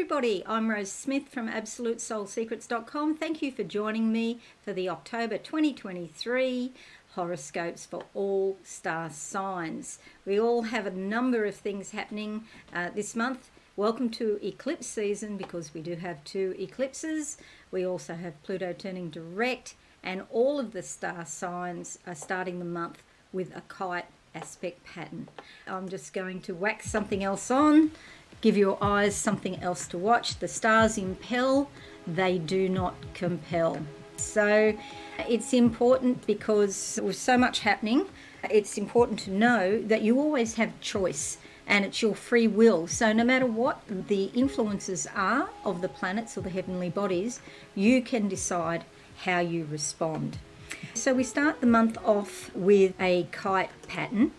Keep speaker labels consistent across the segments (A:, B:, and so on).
A: everybody, I'm Rose Smith from AbsoluteSoulSecrets.com. Thank you for joining me for the October 2023 horoscopes for all star signs. We all have a number of things happening this month. Welcome to eclipse season, because we do have 2 eclipses. We also have Pluto turning direct, and all of the star signs are starting the month with a kite aspect pattern. I'm just going to whack something else on, give your eyes something else to watch. The stars impel, they do not compel. So it's important, because with so much happening, it's important to know that you always have choice and it's your free will. So no matter what the influences are of the planets or the heavenly bodies, you can decide how you respond. So we start the month off with a kite pattern.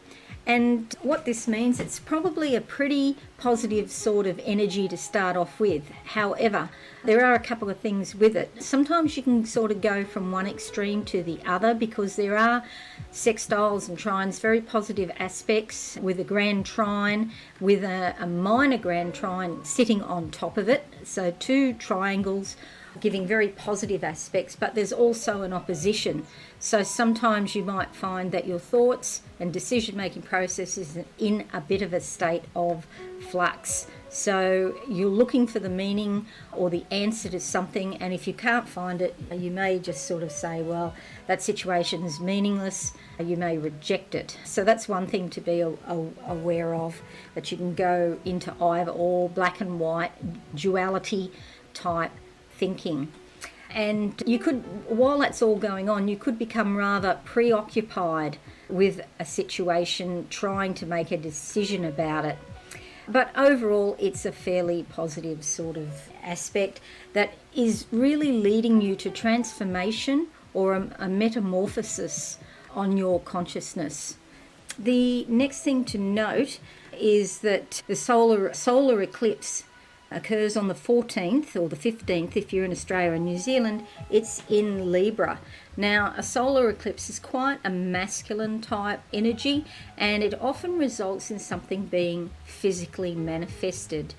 A: And what this means, it's probably a pretty positive sort of energy to start off with. However, there are a couple of things with it. Sometimes you can sort of go from one extreme to the other, because there are sextiles and trines, very positive aspects, with a grand trine, with a minor grand trine sitting on top of it. So 2 triangles giving very positive aspects, but there's also an opposition. So sometimes you might find that your thoughts and decision-making process is in a bit of a state of flux. So you're looking for the meaning or the answer to something, and if you can't find it, you may just sort of say, well, that situation is meaningless. You may reject it. So that's one thing to be aware of, that you can go into either or, black and white, duality type thinking. And you could, while that's all going on, you could become rather preoccupied with a situation, trying to make a decision about it. But overall, it's a fairly positive sort of aspect that is really leading you to transformation or a metamorphosis on your consciousness. The next thing to note is that the solar eclipse occurs on the 14th or the 15th if you're in Australia and New Zealand. It's in Libra. Now, a solar eclipse is quite a masculine type energy, and it often results in something being physically manifested.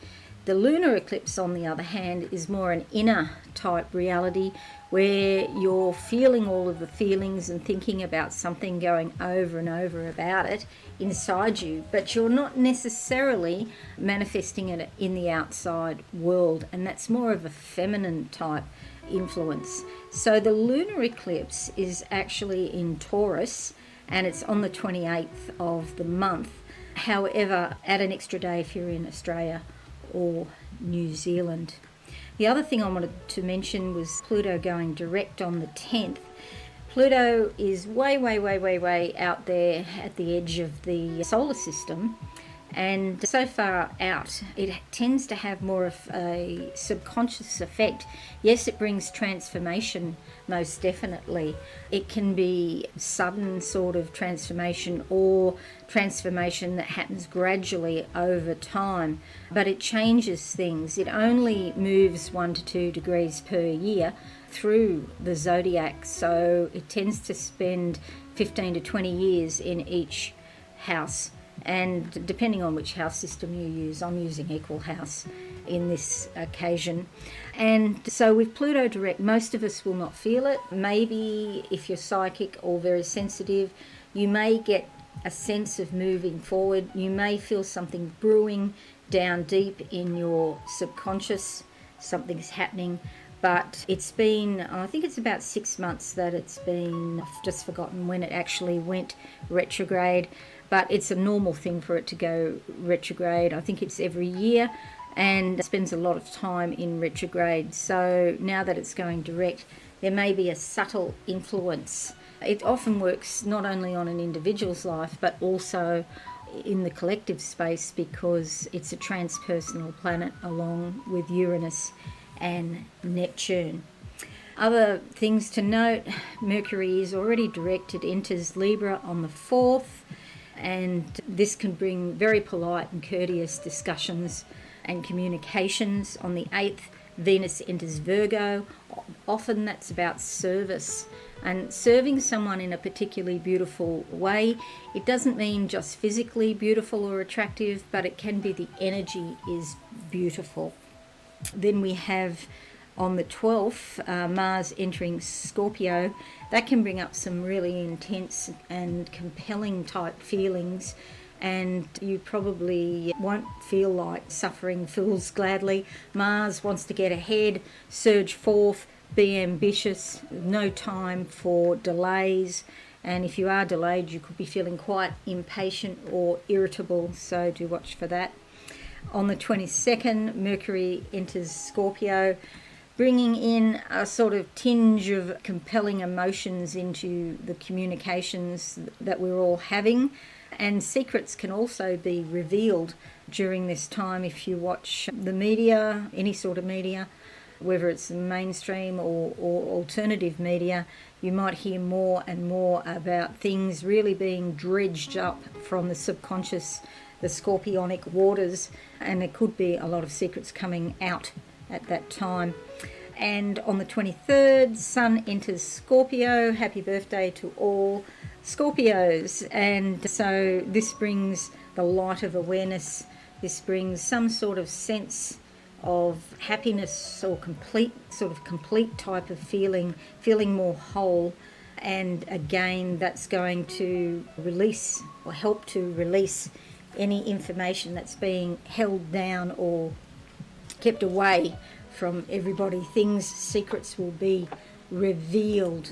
A: The lunar eclipse, on the other hand, is more an inner type reality, where you're feeling all of the feelings and thinking about something, going over and over about it inside you, but you're not necessarily manifesting it in the outside world, and that's more of a feminine type influence. So the lunar eclipse is actually in Taurus, and it's on the 28th of the month. However, add an extra day if you're in Australia or New Zealand. The other thing I wanted to mention was Pluto going direct on the 10th. Pluto is way out there at the edge of the solar system, and so far out it tends to have more of a subconscious effect. Yes, it brings transformation, most definitely. It can be sudden sort of transformation, or transformation that happens gradually over time, but it changes things. It only moves 1 to 2 degrees per year through the zodiac, so it tends to spend 15 to 20 years in each house. And depending on which house system you use, I'm using equal house in this occasion. And so with Pluto direct, most of us will not feel it. Maybe if you're psychic or very sensitive, you may get a sense of moving forward. You may feel something brewing down deep in your subconscious. Something's happening. But it's been, I think it's about 6 months that it's been. I've just forgotten when it actually went retrograde. But it's a normal thing for it to go retrograde. I think it's every year, and it spends a lot of time in retrograde. So now that it's going direct, there may be a subtle influence. It often works not only on an individual's life, but also in the collective space, because it's a transpersonal planet along with Uranus and Neptune. Other things to note: Mercury is already direct. It enters Libra on the 4th. And this can bring very polite and courteous discussions and communications. On the 8th, Venus enters Virgo. Often that's about service and serving someone in a particularly beautiful way. It doesn't mean just physically beautiful or attractive, but it can be the energy is beautiful. Then we have on the 12th, Mars entering Scorpio. That can bring up some really intense and compelling type feelings, and you probably won't feel like suffering fools gladly. Mars wants to get ahead, surge forth, be ambitious, no time for delays. And if you are delayed, you could be feeling quite impatient or irritable, so do watch for that. On the 22nd, Mercury enters Scorpio, bringing in a sort of tinge of compelling emotions into the communications that we're all having. And secrets can also be revealed during this time if you watch the media, any sort of media, whether it's mainstream or alternative media. You might hear more and more about things really being dredged up from the subconscious, the scorpionic waters, and there could be a lot of secrets coming out at that time. And on the 23rd, Sun enters Scorpio. Happy birthday to all Scorpios. And so this brings the light of awareness. This brings some sort of sense of happiness or complete type of feeling more whole. And again, that's going to release or help to release any information that's being held down or kept away from everybody. Secrets will be revealed.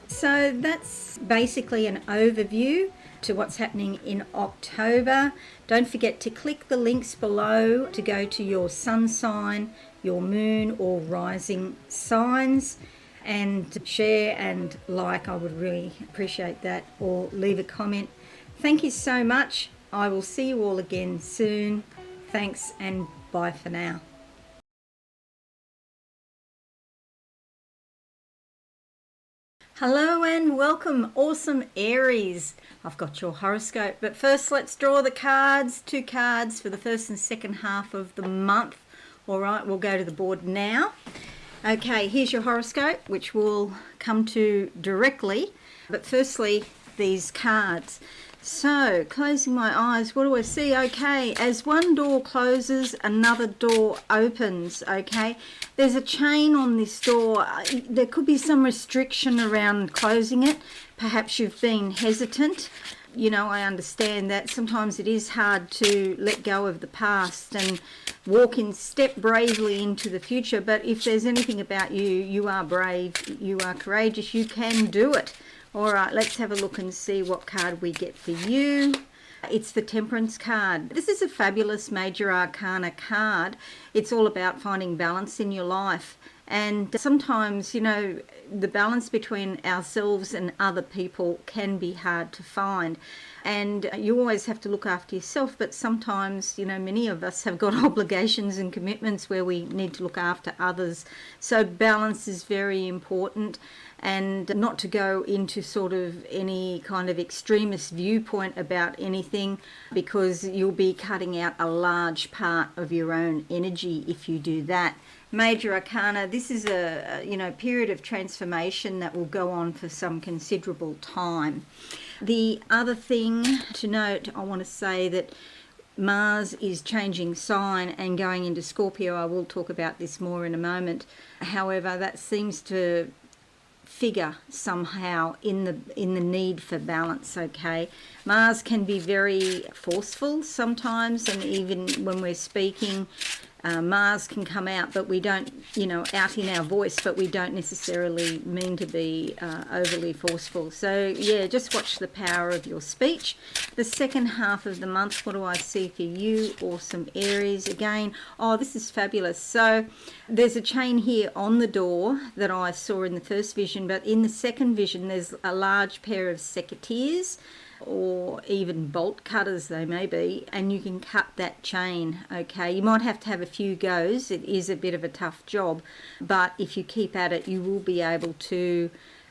A: So that's basically an overview to what's happening in October. Don't forget to click the links below to go to your sun sign, your moon or rising signs, and share and like. I would really appreciate that, or leave a comment. Thank you so much. I will see you all again soon. Thanks and bye for now. Hello and welcome, awesome Aries. I've got your horoscope, but first let's draw the cards. 2 cards for the first and second half of the month. All right, we'll go to the board now. Okay, here's your horoscope, which we'll come to directly. But firstly, these cards. So, closing my eyes, what do I see? Okay, as one door closes, another door opens, okay? There's a chain on this door. There could be some restriction around closing it. Perhaps you've been hesitant. You know, I understand that. Sometimes it is hard to let go of the past and step bravely into the future. But if there's anything about you, you are brave, you are courageous, you can do it. All right, let's have a look and see what card we get for you. It's the Temperance card. This is a fabulous Major Arcana card. It's all about finding balance in your life. And sometimes, you know, the balance between ourselves and other people can be hard to find. And you always have to look after yourself, but sometimes, you know, many of us have got obligations and commitments where we need to look after others. So balance is very important, and not to go into sort of any kind of extremist viewpoint about anything, because you'll be cutting out a large part of your own energy if you do that. Major Arcana, this is a period of transformation that will go on for some considerable time. The other thing to note, I want to say that Mars is changing sign and going into Scorpio. I will talk about this more in a moment. However, that seems to figure somehow in the need for balance. Okay, Mars can be very forceful sometimes, and even when we're speaking, Mars can come out, but we don't, out in our voice, but we don't necessarily mean to be overly forceful. So yeah, just watch the power of your speech. The second half of the month, what do I see for you? Awesome Aries again. Oh, this is fabulous. So there's a chain here on the door that I saw in the first vision, but in the second vision, there's a large pair of secateurs, or even bolt cutters they may be, and you can cut that chain. Okay, you might have to have a few goes. It is a bit of a tough job, but if you keep at it, you will be able to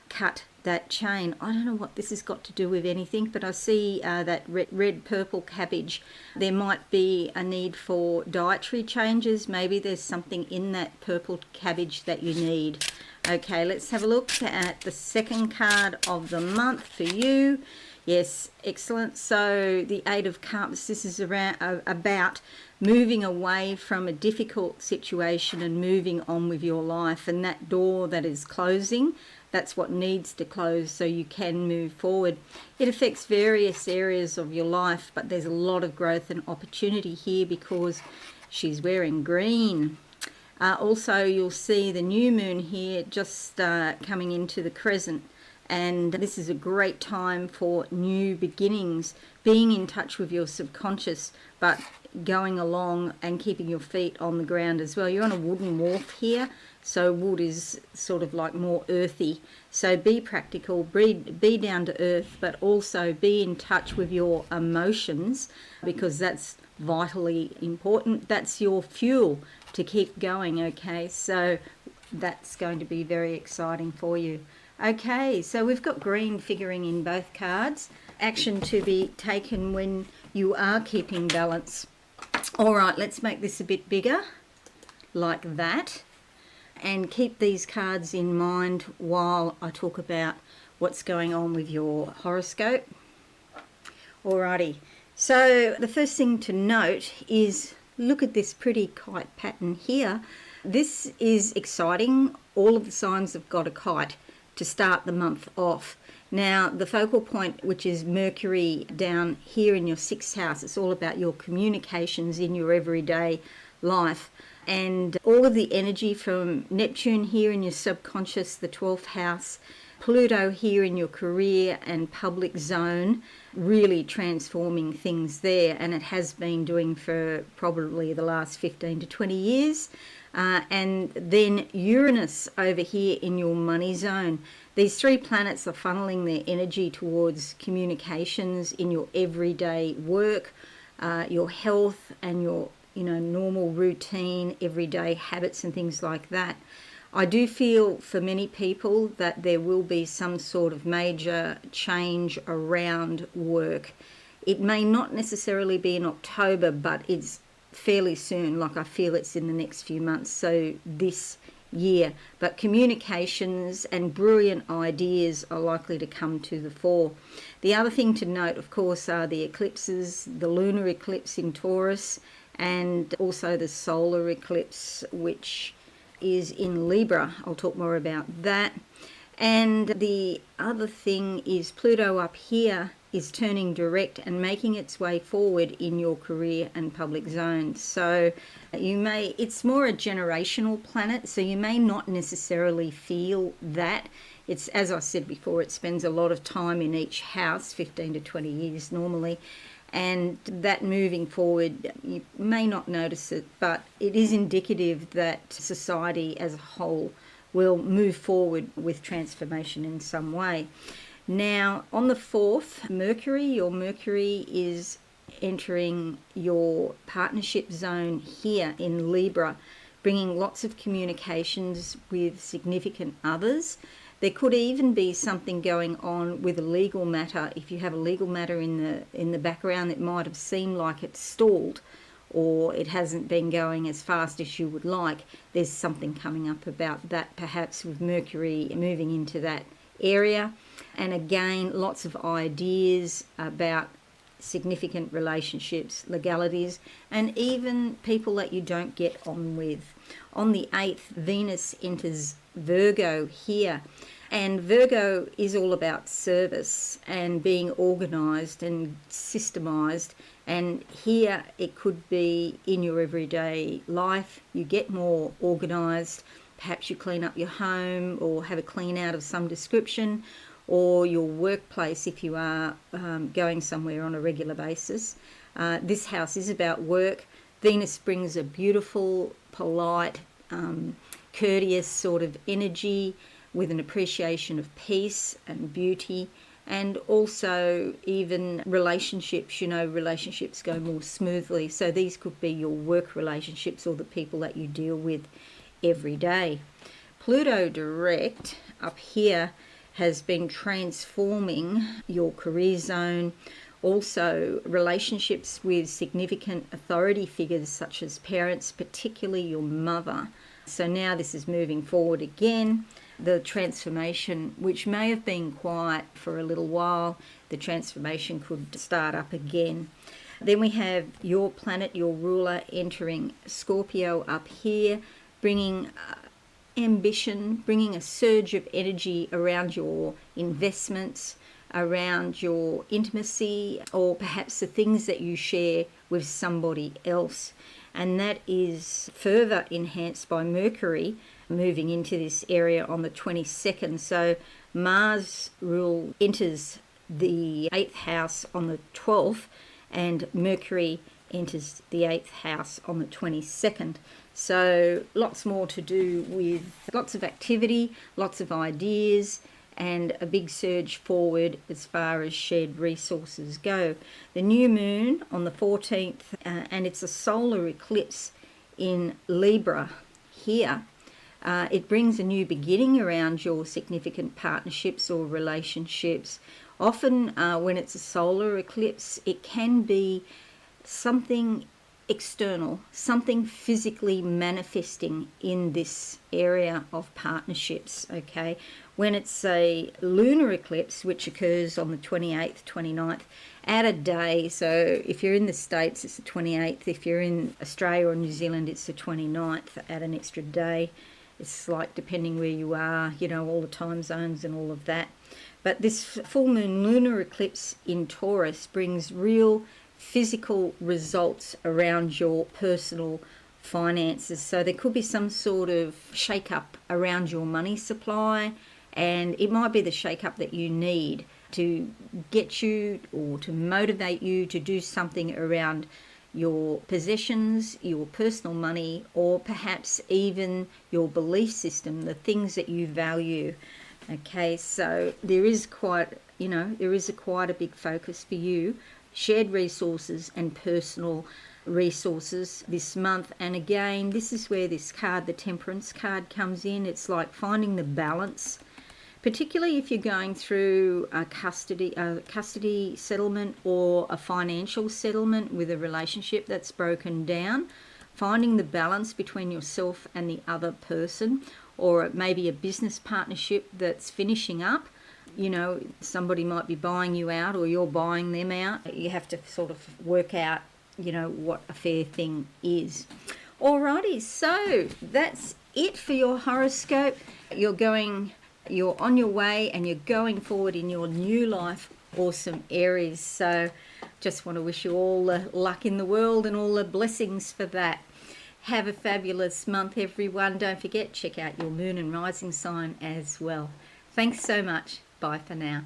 A: cut that chain. I don't know what this has got to do with anything, but I see that red purple cabbage. There might be a need for dietary changes. Maybe there's something in that purple cabbage that you need. Okay, let's have a look at the second card of the month for you. Yes, excellent. So the Eight of Cups, this is about moving away from a difficult situation and moving on with your life. And that door that is closing, that's what needs to close so you can move forward. It affects various areas of your life, but there's a lot of growth and opportunity here because she's wearing green. Also, you'll see the new moon here just coming into the crescent. And this is a great time for new beginnings, being in touch with your subconscious, but going along and keeping your feet on the ground as well. You're on a wooden wharf here, so wood is sort of like more earthy. So be practical, be down to earth, but also be in touch with your emotions, because that's vitally important. That's your fuel to keep going, okay? So that's going to be very exciting for you. Okay, so we've got green figuring in both cards. Action to be taken when you are keeping balance. All right, let's make this a bit bigger, like that. And keep these cards in mind while I talk about what's going on with your horoscope. Alrighty, so the first thing to note is look at this pretty kite pattern here. This is exciting. All of the signs have got a kite to start the month off. Now, the focal point, which is Mercury down here in your 6th house, it's all about your communications in your everyday life. And all of the energy from Neptune here in your subconscious, the 12th house, Pluto here in your career and public zone, really transforming things there. And it has been doing for probably the last 15 to 20 years. And then Uranus over here in your money zone. These 3 planets are funneling their energy towards communications in your everyday work, your health and your normal routine, everyday habits and things like that. I do feel for many people that there will be some sort of major change around work. It may not necessarily be in October, but it's fairly soon. Like I feel it's in the next few months, so this year. But communications and brilliant ideas are likely to come to the fore. The other thing to note, of course, are the eclipses, the lunar eclipse in Taurus, and also the solar eclipse, which is in Libra. I'll talk more about that. And the other thing is Pluto up here is turning direct and making its way forward in your career and public zones. So it's more a generational planet, so you may not necessarily feel that. It's, as I said before, it spends a lot of time in each house, 15 to 20 years normally. And that moving forward, you may not notice it, but it is indicative that society as a whole will move forward with transformation in some way. Now, on the 4th, your Mercury is entering your partnership zone here in Libra, bringing lots of communications with significant others. There could even be something going on with a legal matter. If you have a legal matter in the background, it might have seemed like it's stalled or it hasn't been going as fast as you would like. There's something coming up about that, perhaps with Mercury moving into that area. And again, lots of ideas about significant relationships, legalities, and even people that you don't get on with. On the 8th, Venus enters Virgo here. And Virgo is all about service and being organised and systemised. And here it could be in your everyday life. You get more organised. Perhaps you clean up your home or have a clean out of some description, or your workplace if you are going somewhere on a regular basis. This house is about work. Venus brings a beautiful, polite, courteous sort of energy with an appreciation of peace and beauty, and also even relationships. Relationships go more smoothly. So these could be your work relationships or the people that you deal with every day. Pluto direct up here has been transforming your career zone, also relationships with significant authority figures such as parents, particularly your mother. So now this is moving forward again. the transformation, which may have been quiet for a little while, the transformation could start up again. Then we have your planet, your ruler, entering Scorpio up here, bringing ambition, bringing a surge of energy around your investments, around your intimacy, or perhaps the things that you share with somebody else. And that is further enhanced by Mercury moving into this area on the 22nd. So Mars rule enters the 8th house on the 12th, and Mercury enters the 8th house on the 22nd. So lots more to do with lots of activity, lots of ideas, and a big surge forward as far as shared resources go. The new moon on the 14th, and it's a solar eclipse in Libra here. It brings a new beginning around your significant partnerships or relationships. Often when it's a solar eclipse, it can be something external, something physically manifesting in this area of partnerships, okay? When it's a lunar eclipse, which occurs on the 28th, 29th, add a day. So if you're in the States, it's the 28th. If you're in Australia or New Zealand, it's the 29th. Add an extra day. It's like depending where you are, you know, all the time zones and all of that. But this full moon lunar eclipse in Taurus brings real physical results around your personal finances. So there could be some sort of shake-up around your money supply, and it might be the shake-up that you need to get you or to motivate you to do something around your possessions, your personal money, or perhaps even your belief system, the things that you value. Okay, so there is quite a big focus for you, shared resources and personal resources this month. And again, this is where this card, the Temperance card, comes in. It's like finding the balance, particularly if you're going through a custody settlement or a financial settlement with a relationship that's broken down, finding the balance between yourself and the other person, or maybe a business partnership that's finishing up. You know, somebody might be buying you out or you're buying them out. You have to sort of work out, you know, what a fair thing is. Alrighty, so that's it for your horoscope. You're on your way and you're going forward in your new life. Awesome, Aries. So just want to wish you all the luck in the world and all the blessings for that. Have a fabulous month, everyone. Don't forget, check out your moon and rising sign as well. Thanks so much. Bye for now.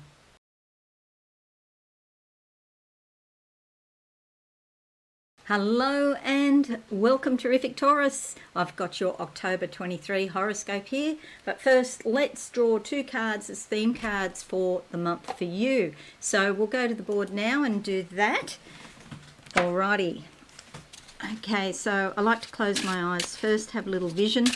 A: Hello and welcome, terrific Taurus. I've got your October 23 horoscope here, but first let's draw two cards as theme cards for the month for you. So we'll go to the board now and do that. Alrighty. Okay, so I like to close my eyes first, have a little vision.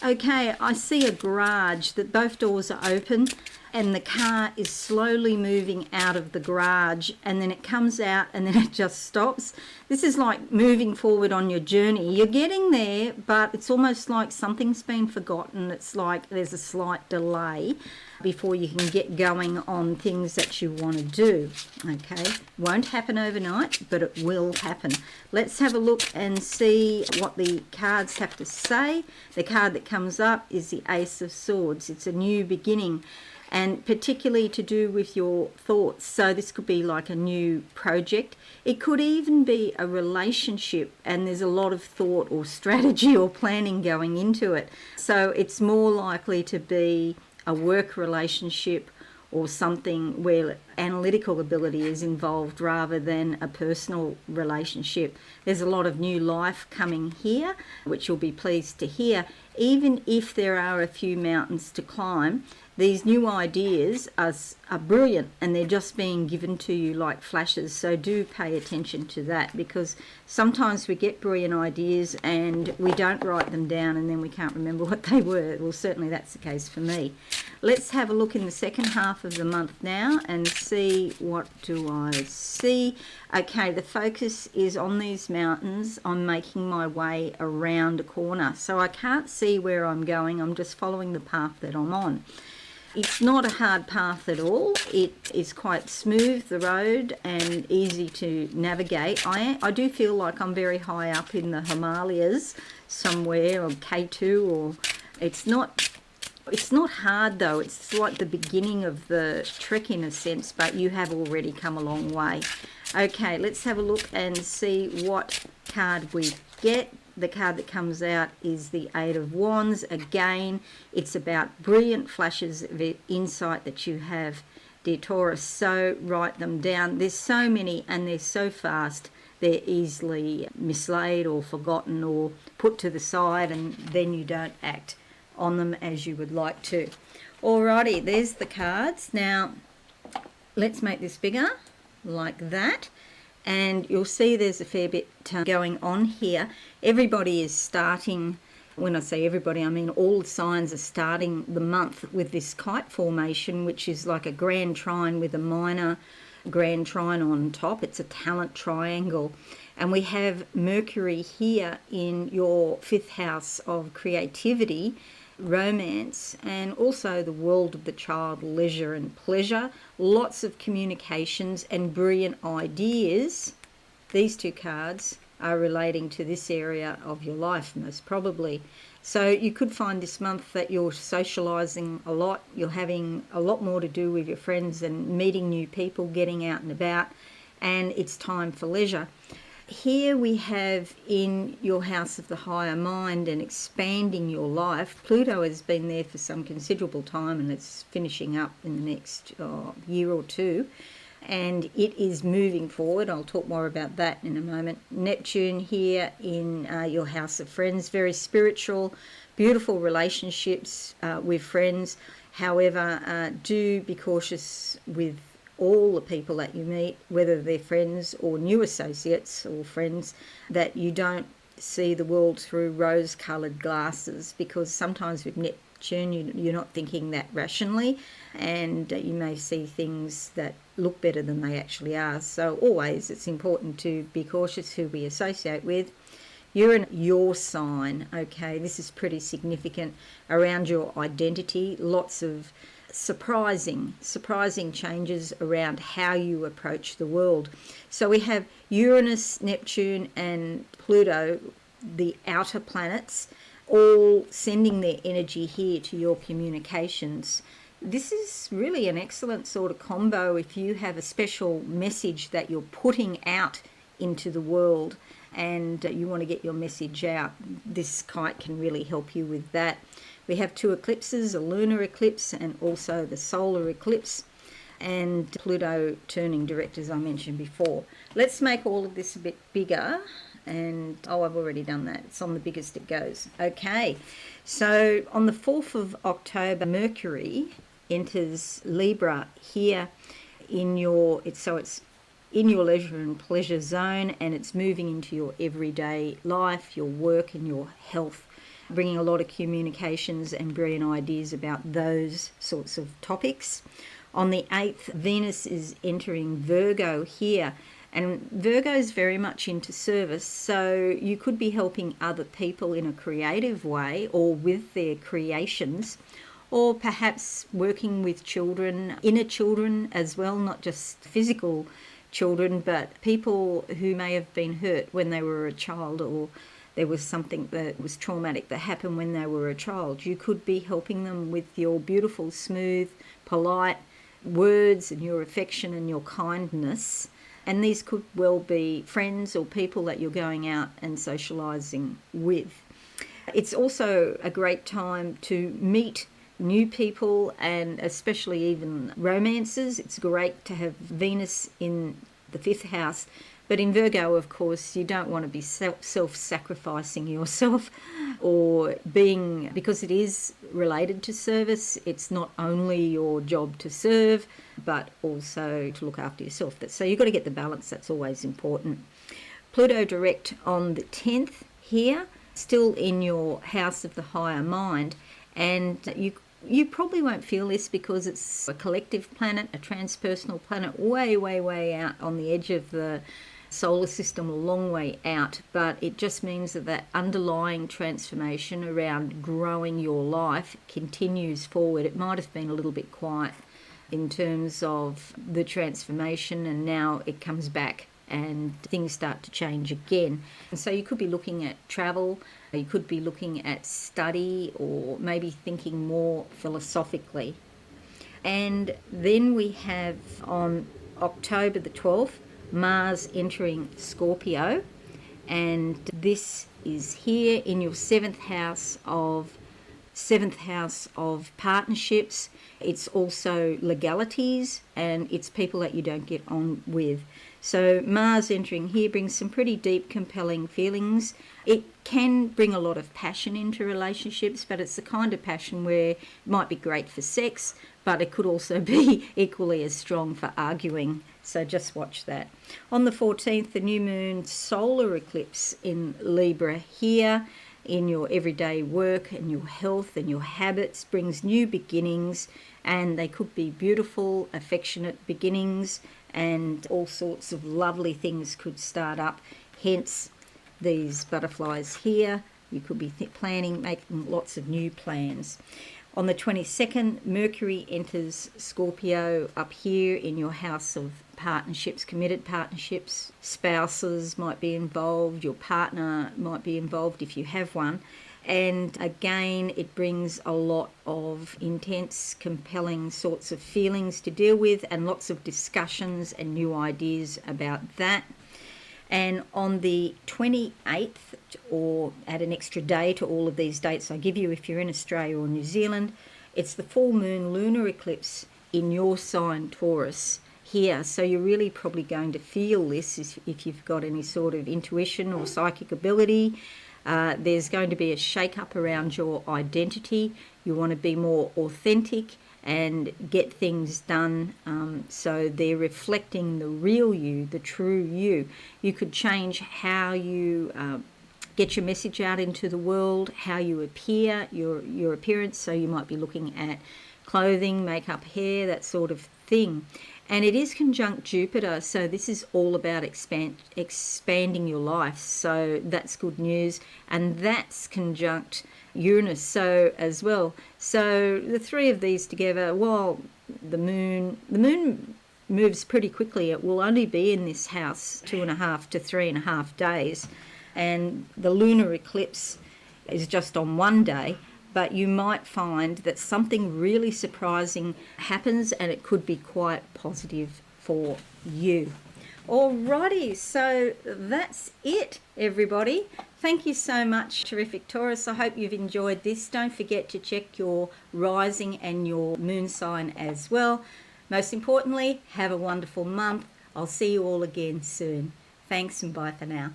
A: Okay, I see a garage that both doors are open and the car is slowly moving out of the garage, and then it comes out and then it just stops. This is like moving forward on your journey. You're getting there, but it's almost like something's been forgotten. It's like there's a slight delay before you can get going on things that you want to do. Okay, won't happen overnight, but it will happen. Let's have a look and see what the cards have to say. The card that comes up is the Ace of Swords. It's a new beginning, and particularly to do with your thoughts. So this could be like a new project. It could even be a relationship, and there's a lot of thought or strategy or planning going into it. So it's more likely to be a work relationship or something where analytical ability is involved rather than a personal relationship. There's a lot of new life coming here, which you'll be pleased to hear. Even if there are a few mountains to climb, these new ideas are brilliant, and they're just being given to you like flashes. So do pay attention to that, because sometimes we get brilliant ideas and we don't write them down and then we can't remember what they were. Well, certainly that's the case for me. Let's have a look in the second half of the month now and see, what do I see? Okay, the focus is on these mountains. I'm making my way around a corner. So I can't see see where I'm going. I'm just following the path that I'm on. It's not a hard path at all. It is quite smooth, the road, and easy to navigate. I do feel like I'm very high up in the Himalayas somewhere, or K2, or it's not hard though. It's like the beginning of the trek in a sense, but you have already come a long way. Okay, let's have a look and see what card we get. The card that comes out is the Eight of Wands. Again, it's about brilliant flashes of insight that you have, dear Taurus. So write them down. There's so many and they're so fast. They're easily mislaid or forgotten or put to the side, and then you don't act on them as you would like to. Alrighty, there's the cards. Now, let's make this bigger, like that. And you'll see there's a fair bit going on here. Everybody is starting, when I say everybody, I mean all the signs are starting the month with this kite formation, which is like a grand trine with a minor grand trine on top. It's a talent triangle. And we have Mercury here in your 5th house of creativity, romance, and also the world of the child, leisure and pleasure. Lots of communications and brilliant ideas. These two cards are relating to this area of your life, most probably. So you could find this month that you're socializing a lot, you're having a lot more to do with your friends and meeting new people, getting out and about, and it's time for leisure. Here we have in your house of the higher mind and expanding your life. Pluto has been there for some considerable time, and it's finishing up in the next year or two. And it is moving forward. I'll talk more about that in a moment. Neptune here in your house of friends. Very spiritual, beautiful relationships with friends. However, do be cautious with all the people that you meet, whether they're friends or new associates or friends, that you don't see the world through rose-coloured glasses, because sometimes with Neptune you're not thinking that rationally, and you may see things that look better than they actually are. So always it's important to be cautious who we associate with. You're in your sign, okay? This is pretty significant around your identity. Lots of surprising changes around how you approach the world. So we have Uranus, Neptune and Pluto, the outer planets, all sending their energy here to your communications. This is really an excellent sort of combo if you have a special message that you're putting out into the world and you want to get your message out. This kite can really help you with that. We have 2 eclipses, a lunar eclipse and also the solar eclipse, and Pluto turning direct, as I mentioned before. Let's make all of this a bit bigger, and I've already done that. It's on the biggest it goes. Okay, so on the 4th of October, Mercury enters Libra here in your, it's in your leisure and pleasure zone, and it's moving into your everyday life, your work and your health, bringing a lot of communications and brilliant ideas about those sorts of topics. On the 8th, Venus is entering Virgo here, and Virgo is very much into service, so you could be helping other people in a creative way or with their creations, or perhaps working with children, inner children as well, not just physical children, but people who may have been hurt when they were a child, or there was something that was traumatic that happened when they were a child. You could be helping them with your beautiful, smooth, polite words and your affection and your kindness. And these could well be friends or people that you're going out and socialising with. It's also a great time to meet new people, and especially even romances. It's great to have Venus in the 5th house. But in Virgo, of course, you don't want to be self-sacrificing yourself or being, because it is related to service. It's not only your job to serve, but also to look after yourself. So you've got to get the balance. That's always important. Pluto direct on the 10th here, still in your house of the higher mind. And you probably won't feel this because it's a collective planet, a transpersonal planet, way, way, way out on the edge of the solar system a long way out, but it just means that that underlying transformation around growing your life continues forward. It might have been a little bit quiet in terms of the transformation, and now it comes back and things start to change again. And so you could be looking at travel, you could be looking at study, or maybe thinking more philosophically. And then we have on October the 12th, Mars entering Scorpio, and this is here in your seventh house of partnerships. It's also legalities, and it's people that you don't get on with. So Mars entering here brings some pretty deep, compelling feelings. It can bring a lot of passion into relationships, but it's the kind of passion where it might be great for sex, but it could also be equally as strong for arguing. So just watch that. On the 14th, the new moon solar eclipse in Libra here in your everyday work and your health and your habits brings new beginnings, and they could be beautiful, affectionate beginnings, and all sorts of lovely things could start up. Hence these butterflies here. You could be planning, making lots of new plans. On the 22nd, Mercury enters Scorpio up here in your house of partnerships, committed partnerships. Spouses might be involved, your partner might be involved if you have one. And again, it brings a lot of intense, compelling sorts of feelings to deal with, and lots of discussions and new ideas about that. And on the 28th, or add an extra day to all of these dates I give you if you're in Australia or New Zealand, it's the full moon lunar eclipse in your sign, Taurus, here. So you're really probably going to feel this if you've got any sort of intuition or psychic ability. There's going to be a shake-up around your identity. You want to be more authentic and get things done, so they're reflecting the real you, the true you. You could change how you get your message out into the world, how you appear, your appearance. So you might be looking at clothing, makeup, hair, that sort of thing. And it is conjunct Jupiter, so this is all about expanding your life. So that's good news. And that's conjunct Uranus so as well. So the three of these together, while the moon moves pretty quickly. It will only be in this house 2.5 to 3.5 days. And the lunar eclipse is just on one day. But you might find that something really surprising happens, and it could be quite positive for you. Alrighty, so that's it, everybody. Thank you so much, terrific Taurus. I hope you've enjoyed this. Don't forget to check your rising and your moon sign as well. Most importantly, have a wonderful month. I'll see you all again soon. Thanks, and bye for now.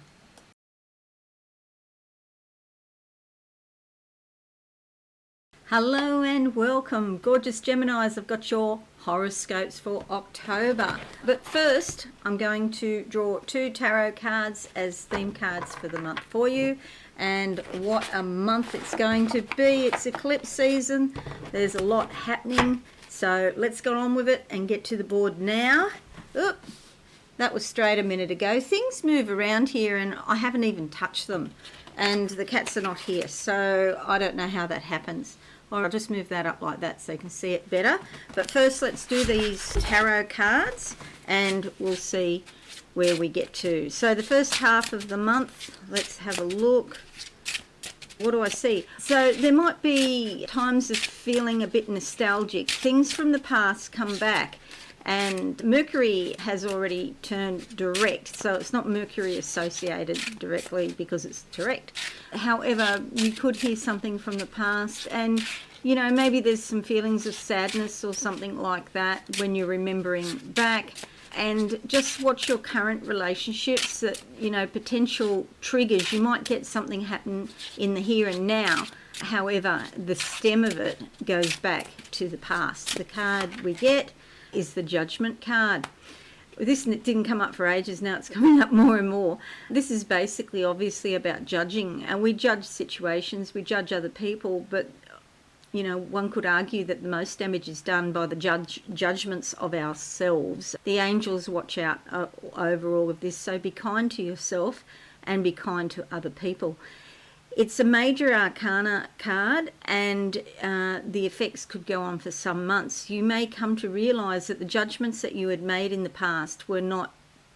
A: Hello and welcome, gorgeous Geminis. I've got your horoscopes for October. But first, I'm going to draw 2 tarot cards as theme cards for the month for you. And what a month it's going to be. It's eclipse season. There's a lot happening. So let's go on with it and get to the board now. Oop, that was straight a minute ago. Things move around here and I haven't even touched them. And the cats are not here, so I don't know how that happens. Or I'll just move that up like that so you can see it better. But first let's do these tarot cards and we'll see where we get to. So the first half of the month, let's have a look. What do I see? So there might be times of feeling a bit nostalgic. Things from the past come back. And Mercury has already turned direct, so it's not Mercury associated directly because it's direct. However, you could hear something from the past and, you know, maybe there's some feelings of sadness or something like that when you're remembering back. And just watch your current relationships, that, you know, potential triggers. You might get something happen in the here and now. However, the stem of it goes back to the past. The card we get is the Judgment card. This didn't come up for ages, now it's coming up more and more. This is basically obviously about judging, and we judge situations, we judge other people, but one could argue that the most damage is done by the judgments of ourselves. The angels watch out over all of this, so be kind to yourself and be kind to other people. It's a major arcana card, and the effects could go on for some months. You may come to realise that the judgments that you had made in the past were not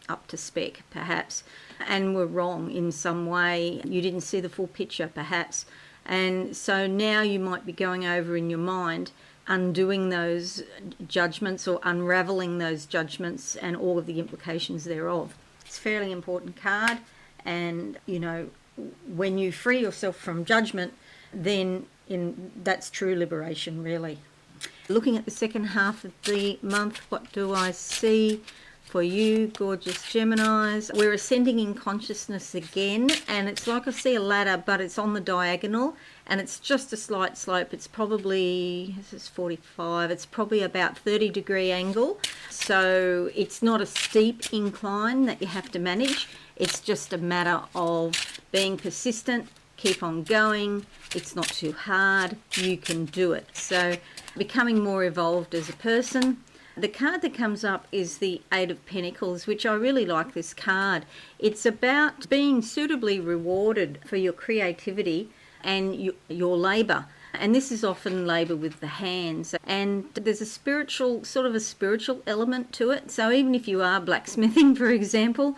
A: up to spec, perhaps, and were wrong in some way. You didn't see the full picture, perhaps. And so now you might be going over in your mind, undoing those judgments or unravelling those judgments and all of the implications thereof. It's a fairly important card, and, when you free yourself from judgment, then that's true liberation, really. Looking at the second half of the month, what do I see for you, gorgeous Geminis? We're ascending in consciousness again, and it's like I see a ladder, but it's on the diagonal, and it's just a slight slope. It's probably, this is 45, it's probably about 30-degree angle, so it's not a steep incline that you have to manage. It's just a matter of being persistent, keep on going. It's not too hard, you can do it. So becoming more evolved as a person. The card that comes up is the Eight of Pentacles, which I really like this card. It's about being suitably rewarded for your creativity and your labour. And this is often labour with the hands. And there's a spiritual element to it. So even if you are blacksmithing, for example,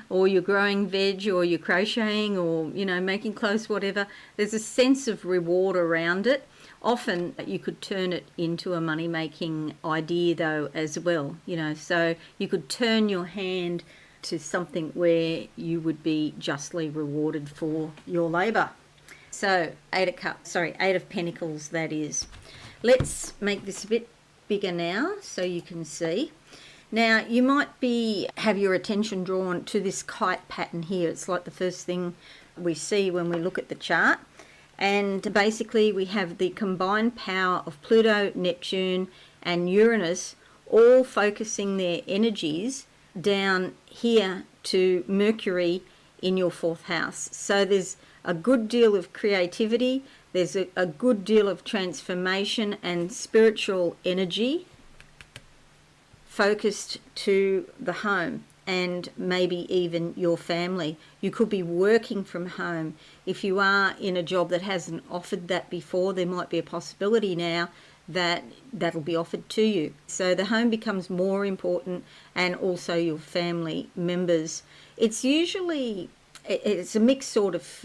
A: or you're growing veg, or you're crocheting, or, making clothes, whatever, there's a sense of reward around it. Often you could turn it into a money-making idea, though, as well. So you could turn your hand to something where you would be justly rewarded for your labour. So, Eight of Pentacles, that is. Let's make this a bit bigger now so you can see. Now, you might have your attention drawn to this kite pattern here. It's like the first thing we see when we look at the chart. And basically, we have the combined power of Pluto, Neptune, and Uranus all focusing their energies down here to Mercury in your fourth house. So there's a good deal of creativity, there's a good deal of transformation and spiritual energy focused to the home and maybe even your family. You could be working from home. If you are in a job that hasn't offered that before, there might be a possibility now that that'll be offered to you. So the home becomes more important, and also your family members. It's a mixed sort of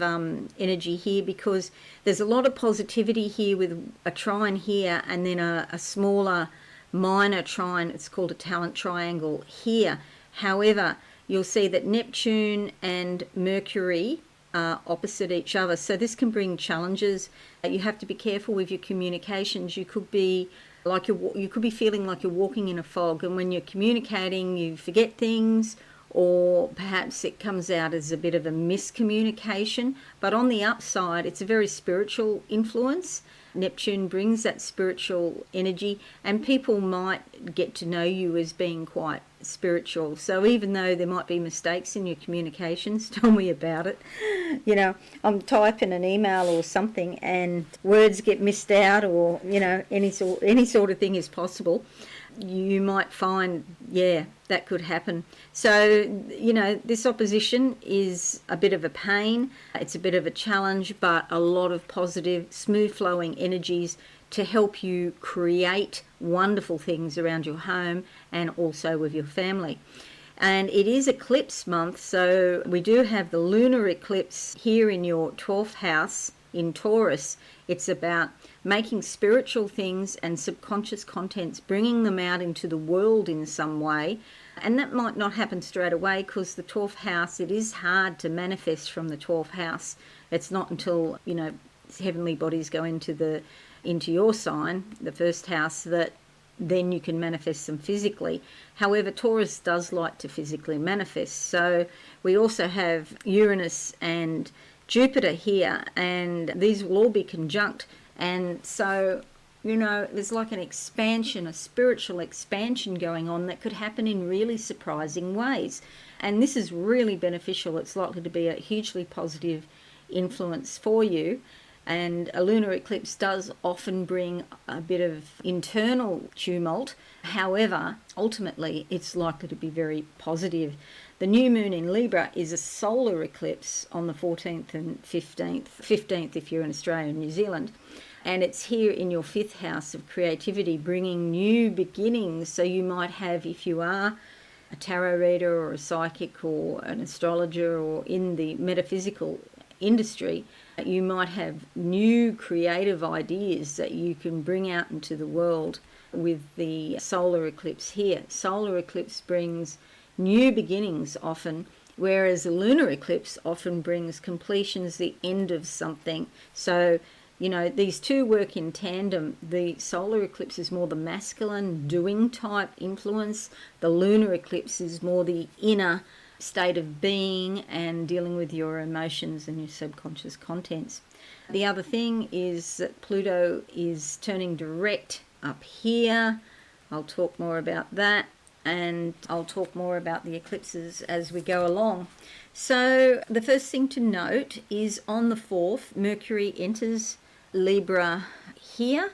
A: energy here, because there's a lot of positivity here with a trine here, and then a smaller minor trine. It's called a talent triangle here. However, you'll see that Neptune and Mercury are opposite each other, so this can bring challenges. You have to be careful with your communications. You could be feeling like you're walking in a fog, and when you're communicating you forget things, or perhaps it comes out as a bit of a miscommunication. But on the upside, it's a very spiritual influence. Neptune brings that spiritual energy, and people might get to know you as being quite spiritual. So even though there might be mistakes in your communications, tell me about it. I'm typing an email or something and words get missed out, or any sort of thing is possible. You might find, that could happen. So, this opposition is a bit of a pain. It's a bit of a challenge, but a lot of positive, smooth-flowing energies to help you create wonderful things around your home and also with your family. And it is eclipse month, so we do have the lunar eclipse here in your 12th house in Taurus. It's about making spiritual things and subconscious contents, bringing them out into the world in some way. And that might not happen straight away, because the 12th house, it is hard to manifest from the 12th house. It's not until, heavenly bodies go into your sign, the first house, that then you can manifest them physically. However, Taurus does like to physically manifest. So we also have Uranus and Jupiter here, and these will all be conjunct. And so, there's like an expansion, a spiritual expansion going on that could happen in really surprising ways. And this is really beneficial. It's likely to be a hugely positive influence for you. And a lunar eclipse does often bring a bit of internal tumult. However, ultimately, it's likely to be very positive. The new moon in Libra is a solar eclipse on the 14th and 15th if you're in Australia and New Zealand. And it's here in your 5th house of creativity, bringing new beginnings. So you might have, if you are a tarot reader or a psychic or an astrologer or in the metaphysical industry, you might have new creative ideas that you can bring out into the world with the solar eclipse here. Solar eclipse brings new beginnings often, whereas a lunar eclipse often brings completions, the end of something. So, you know, these two work in tandem. The solar eclipse is more the masculine doing type influence. The lunar eclipse is more the inner state of being and dealing with your emotions and your subconscious contents. The other thing is that Pluto is turning direct up here. I'll talk more about that, and I'll talk more about the eclipses as we go along. So the first thing to note is on the 4th, Mercury enters Libra here,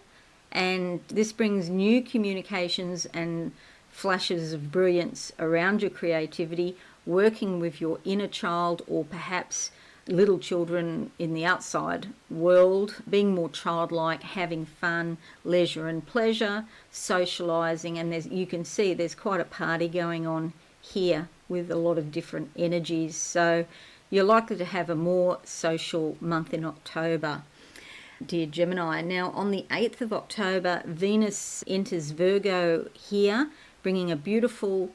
A: and this brings new communications and flashes of brilliance around your creativity, working with your inner child or perhaps little children in the outside world, being more childlike, having fun, leisure and pleasure, socialising, and you can see there's quite a party going on here with a lot of different energies. So you're likely to have a more social month in October, dear Gemini. Now on the 8th of October, Venus enters Virgo here, bringing a beautiful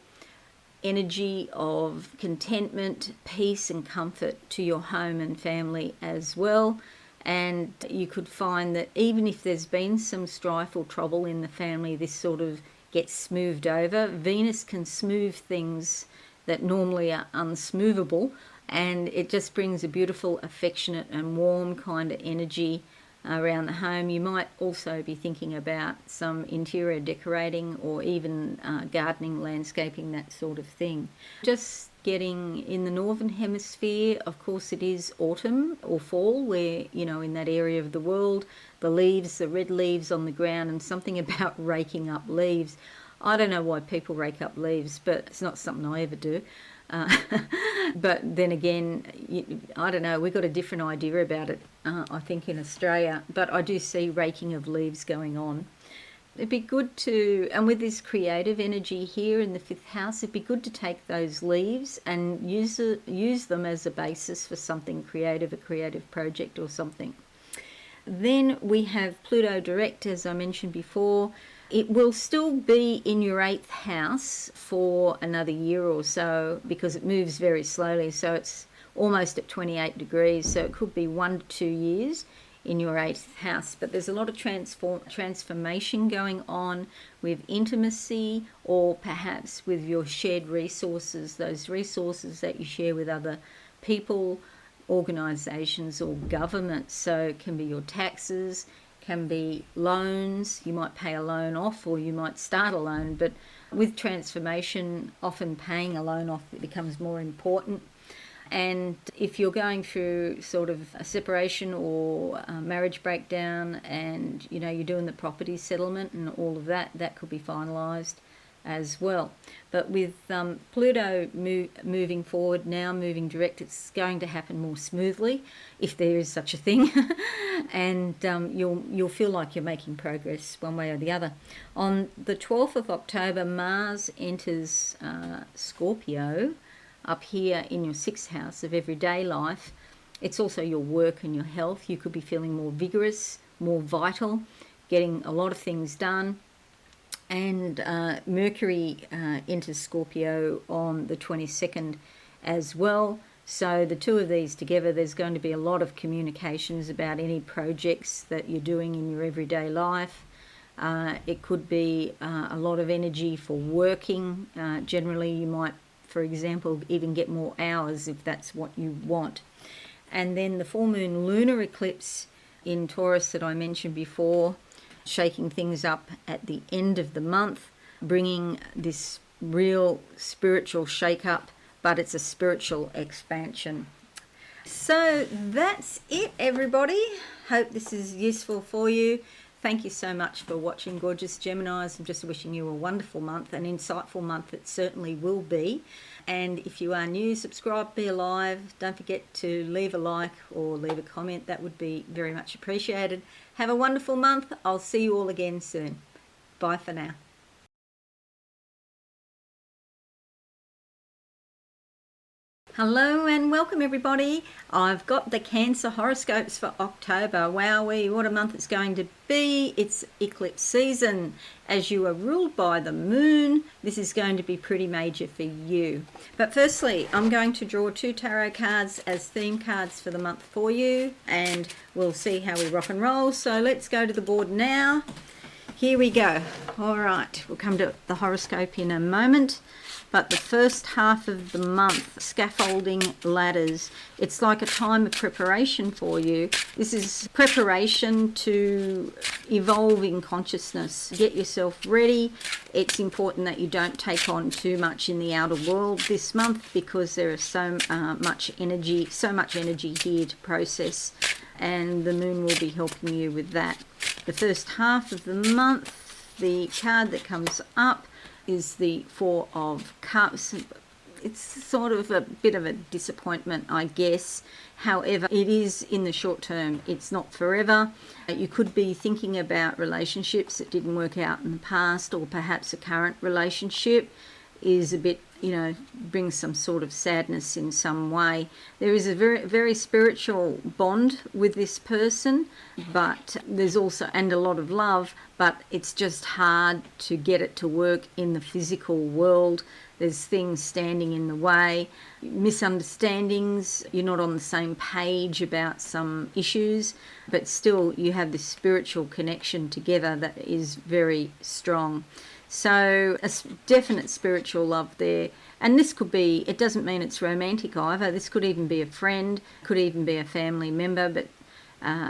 A: energy of contentment, peace and comfort to your home and family as well. And you could find that even if there's been some strife or trouble in the family, this sort of gets smoothed over. Venus can smooth things that normally are unsmoothable, and it just brings a beautiful, affectionate and warm kind of energy around the home. You might also be thinking about some interior decorating or even gardening, landscaping, that sort of thing. Just getting in the northern hemisphere, of course it is autumn or fall, where, you know, in that area of the world, the leaves, the red leaves on the ground, and something about raking up leaves. I don't know why people rake up leaves, but it's not something I ever do. But then again, I don't know, we've got a different idea about it, I think, in Australia, but I do see raking of leaves going on. It'd be good to, and with this creative energy here in the 5th house, it'd be good to take those leaves and use them as a basis for something creative, a creative project or something. Then we have Pluto direct, as I mentioned before. It will still be in your 8th house for another year or so because it moves very slowly. So it's almost at 28 degrees. So it could be 1 to 2 years in your 8th house. But there's a lot of transformation going on with intimacy, or perhaps with your shared resources, those resources that you share with other people, organisations or governments. So it can be your taxes, can be loans. You might pay a loan off, or you might start a loan, but with transformation, often paying a loan off becomes more important. And if you're going through sort of a separation or a marriage breakdown, and you know you're doing the property settlement and all of that, that could be finalised as well. But with Pluto moving forward now, moving direct, it's going to happen more smoothly, if there is such a thing, and you'll feel like you're making progress one way or the other. On the 12th of October, Mars enters Scorpio up here in your 6th house of everyday life. It's also your work and your health. You could be feeling more vigorous, more vital, getting a lot of things done. And Mercury enters Scorpio on the 22nd as well. So the two of these together, there's going to be a lot of communications about any projects that you're doing in your everyday life. It could be a lot of energy for working. Generally, you might, for example, even get more hours if that's what you want. And then the full moon lunar eclipse in Taurus that I mentioned before, shaking things up at the end of the month, bringing this real spiritual shake-up, but it's a spiritual expansion. So that's it, everybody. Hope this is useful for you. Thank you so much for watching, gorgeous Geminis. I'm just wishing you a wonderful month, an insightful month it certainly will be. And if you are new, subscribe, be alive. Don't forget to leave a like or leave a comment. That would be very much appreciated. Have a wonderful month. I'll see you all again soon. Bye for now. Hello and welcome, everybody. I've got the Cancer horoscopes for October. Wowee, what a month it's going to be. It's eclipse season. As you are ruled by the moon, this is going to be pretty major for you. But firstly, I'm going to draw 2 tarot cards as theme cards for the month for you, and we'll see how we rock and roll. So let's go to the board now. Here we go. All right, we'll come to the horoscope in a moment. But the first half of the month, scaffolding ladders, it's like a time of preparation for you. This is preparation to evolve in consciousness. Get yourself ready. It's important that you don't take on too much in the outer world this month, because there is so much energy here to process, and the moon will be helping you with that. The first half of the month, the card that comes up is the Four of Cups. It's sort of a bit of a disappointment, I guess. However, it is in the short term. It's not forever. You could be thinking about relationships that didn't work out in the past, or perhaps a current relationship is a bit, brings some sort of sadness in some way. There is a very, very spiritual bond with this person, but there's also, and a lot of love, but it's just hard to get it to work in the physical world. There's things standing in the way, misunderstandings, you're not on the same page about some issues, but still you have this spiritual connection together that is very strong. So a definite spiritual love there. And this could be, it doesn't mean it's romantic either. This could even be a friend, could even be a family member, but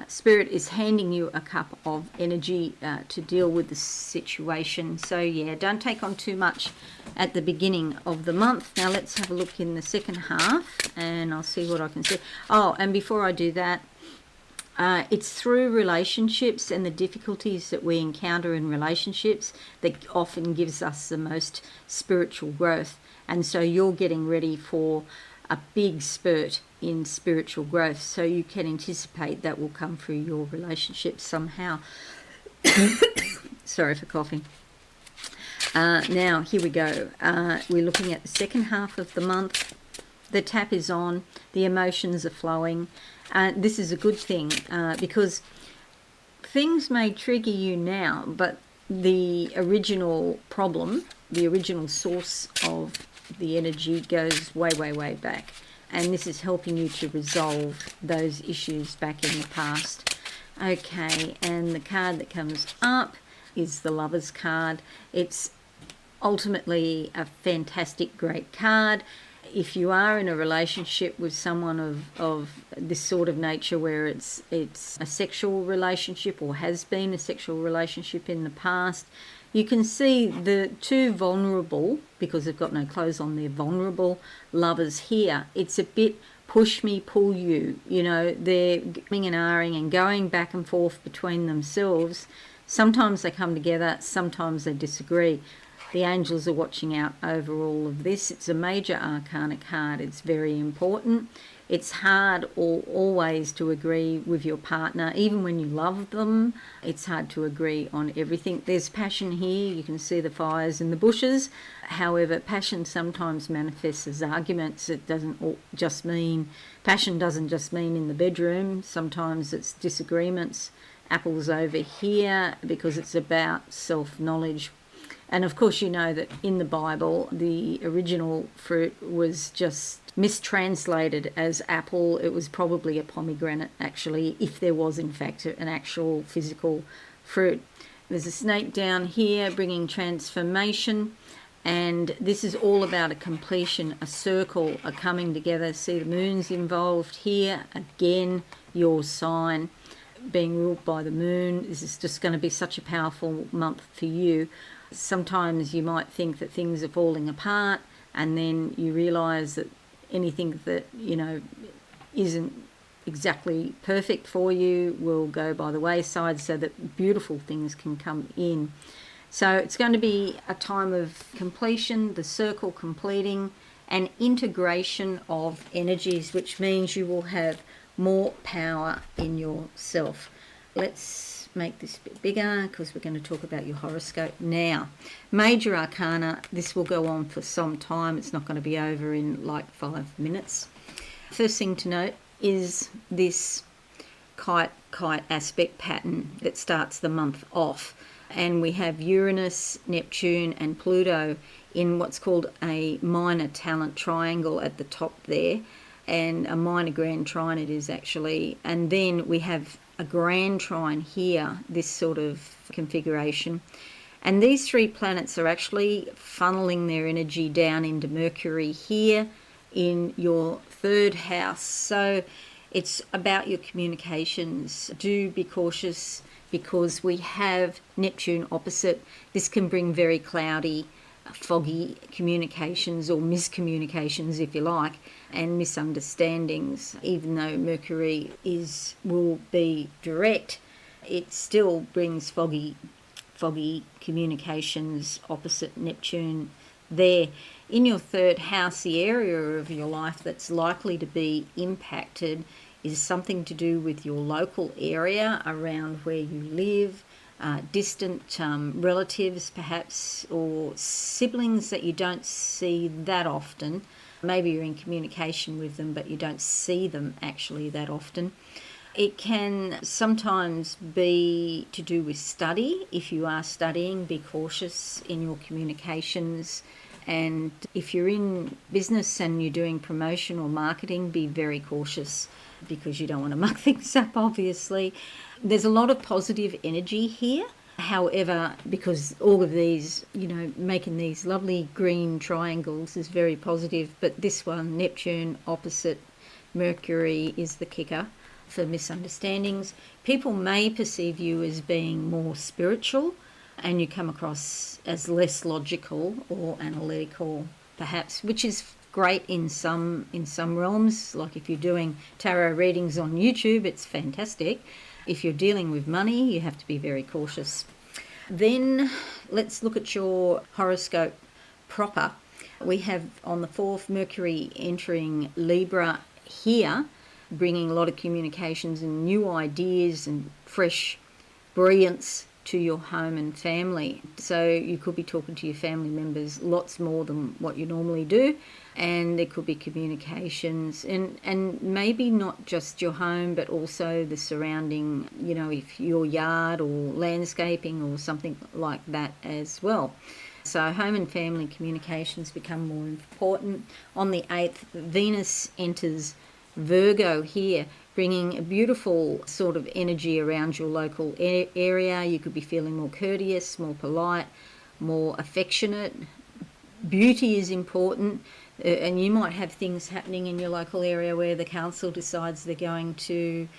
A: Spirit is handing you a cup of energy to deal with the situation. So yeah, don't take on too much at the beginning of the month. Now let's have a look in the second half, and I'll see what I can see. Oh, and before I do that, it's through relationships and the difficulties that we encounter in relationships that often gives us the most spiritual growth. And so you're getting ready for a big spurt in spiritual growth. So you can anticipate that will come through your relationships somehow. Sorry for coughing. Now, here we go. We're looking at the second half of the month. The tap is on. The emotions are flowing. This is a good thing because things may trigger you now, but the original problem, the original source of the energy goes way, way, way back. And this is helping you to resolve those issues back in the past. Okay, and the card that comes up is the Lover's card. It's ultimately a fantastic, great card. If you are in a relationship with someone of this sort of nature, where it's a sexual relationship or has been a sexual relationship in the past, you can see the two vulnerable, because they've got no clothes on, they're vulnerable lovers here. It's a bit push me, pull you. They're going and ahhing and going back and forth between themselves. Sometimes they come together, sometimes they disagree. The angels are watching out over all of this. It's a major arcana card. It's very important. It's hard always to agree with your partner, even when you love them. It's hard to agree on everything. There's passion here. You can see the fires in the bushes. However, passion sometimes manifests as arguments. It doesn't just mean, passion doesn't just mean in the bedroom. Sometimes it's disagreements. Apples over here, because it's about self-knowledge. And of course, you know that in the Bible, the original fruit was just mistranslated as apple. It was probably a pomegranate, actually, if there was, in fact, an actual physical fruit. There's a snake down here bringing transformation. And this is all about a completion, a circle, a coming together. See, the moon's involved here. Again, your sign being ruled by the moon. This is just going to be such a powerful month for you. Sometimes you might think that things are falling apart, and then you realise that anything that, isn't exactly perfect for you will go by the wayside so that beautiful things can come in. So it's going to be a time of completion, the circle completing, and integration of energies, which means you will have more power in yourself. Let's make this a bit bigger because we're going to talk about your horoscope now. Major Arcana, this will go on for some time. It's not going to be over in like 5 minutes. First thing to note is this kite aspect pattern that starts the month off. And we have Uranus, Neptune and Pluto in what's called a minor talent triangle at the top there, and a minor grand trine it is actually. And then we have a grand trine here, this sort of configuration. And these 3 planets are actually funneling their energy down into Mercury here in your 3rd house. So it's about your communications. Do be cautious because we have Neptune opposite. This can bring very cloudy, foggy communications or miscommunications, if you like, and misunderstandings. Even though Mercury will be direct, it still brings foggy communications opposite Neptune there. In your 3rd house, the area of your life that's likely to be impacted is something to do with your local area around where you live, distant relatives perhaps, or siblings that you don't see that often. Maybe you're in communication with them, but you don't see them actually that often. It can sometimes be to do with study. If you are studying, be cautious in your communications. And if you're in business and you're doing promotion or marketing, be very cautious because you don't want to muck things up, obviously. There's a lot of positive energy here. However, because all of these, making these lovely green triangles is very positive, but this one, Neptune opposite Mercury, is the kicker for misunderstandings. People may perceive you as being more spiritual, and you come across as less logical or analytical, perhaps, which is great in some realms. Like if you're doing tarot readings on YouTube, it's fantastic. If you're dealing with money, you have to be very cautious. Then let's look at your horoscope proper. We have on the 4th Mercury entering Libra here, bringing a lot of communications and new ideas and fresh brilliance to your home and family. So you could be talking to your family members lots more than what you normally do, and there could be communications and maybe not just your home but also the surrounding, if your yard or landscaping or something like that as well. So home and family communications become more important. On the 8th, Venus enters Virgo here, bringing a beautiful sort of energy around your local area. You could be feeling more courteous, more polite, more affectionate. Beauty is important, and you might have things happening in your local area where the council decides they're going to,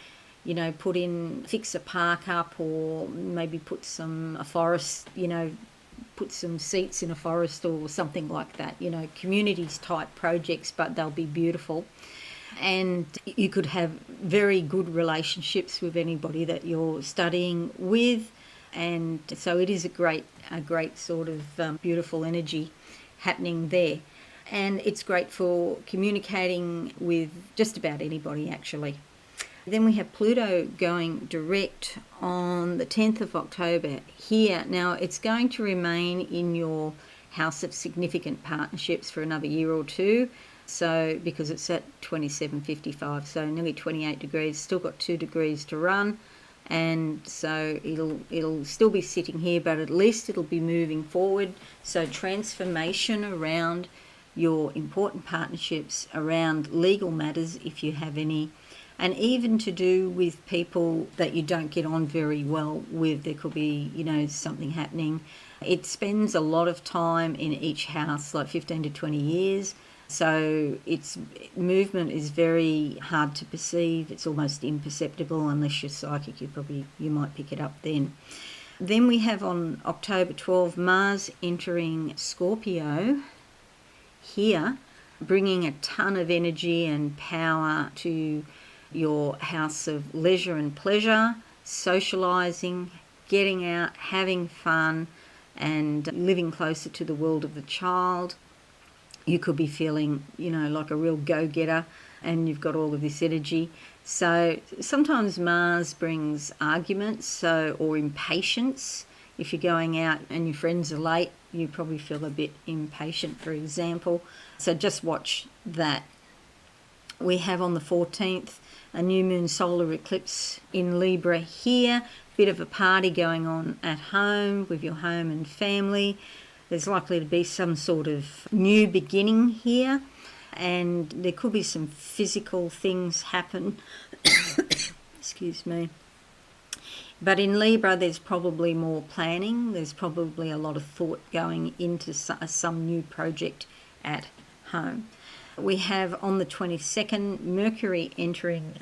A: fix a park up, or maybe put a forest, put some seats in a forest or something like that. Communities type projects, but they'll be beautiful. And you could have very good relationships with anybody that you're studying with, and so it is a great sort of beautiful energy happening there. And it's great for communicating with just about anybody actually. Then we have Pluto going direct on the 10th of October here. Now it's going to remain in your house of significant partnerships for another year or two. So because it's at 27.55, so nearly 28 degrees, still got 2 degrees to run, and so it'll still be sitting here, but at least it'll be moving forward. So transformation around your important partnerships, around legal matters if you have any, and even to do with people that you don't get on very well with. There could be, something happening. It spends a lot of time in each house, like 15 to 20 years. So its movement is very hard to perceive. It's almost imperceptible unless you're psychic. You might pick it up then. Then we have on October 12 Mars entering Scorpio here, bringing a ton of energy and power to your house of leisure and pleasure, socializing, getting out, having fun, and living closer to the world of the child. You could be feeling, like a real go-getter, and you've got all of this energy. So sometimes Mars brings arguments, or impatience. If you're going out and your friends are late, you probably feel a bit impatient, for example. So just watch that. We have on the 14th a new moon solar eclipse in Libra here. Bit of a party going on at home with your home and family. There's likely to be some sort of new beginning here, and there could be some physical things happen. Excuse me. But in Libra, there's probably more planning. There's probably a lot of thought going into some new project at home. We have on the 22nd, Mercury entering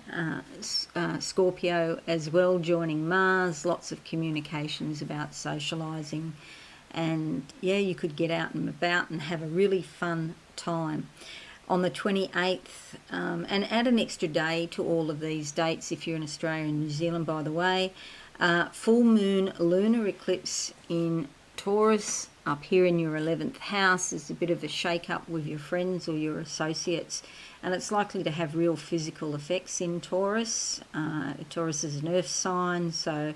A: Scorpio as well, joining Mars. Lots of communications about socialising. And yeah, you could get out and about and have a really fun time. On the 28th, and add an extra day to all of these dates if you're in Australia and New Zealand, by the way, full moon lunar eclipse in Taurus up here in your 11th house. Is a bit of a shake-up with your friends or your associates, and it's likely to have real physical effects in Taurus. Taurus is an earth sign, so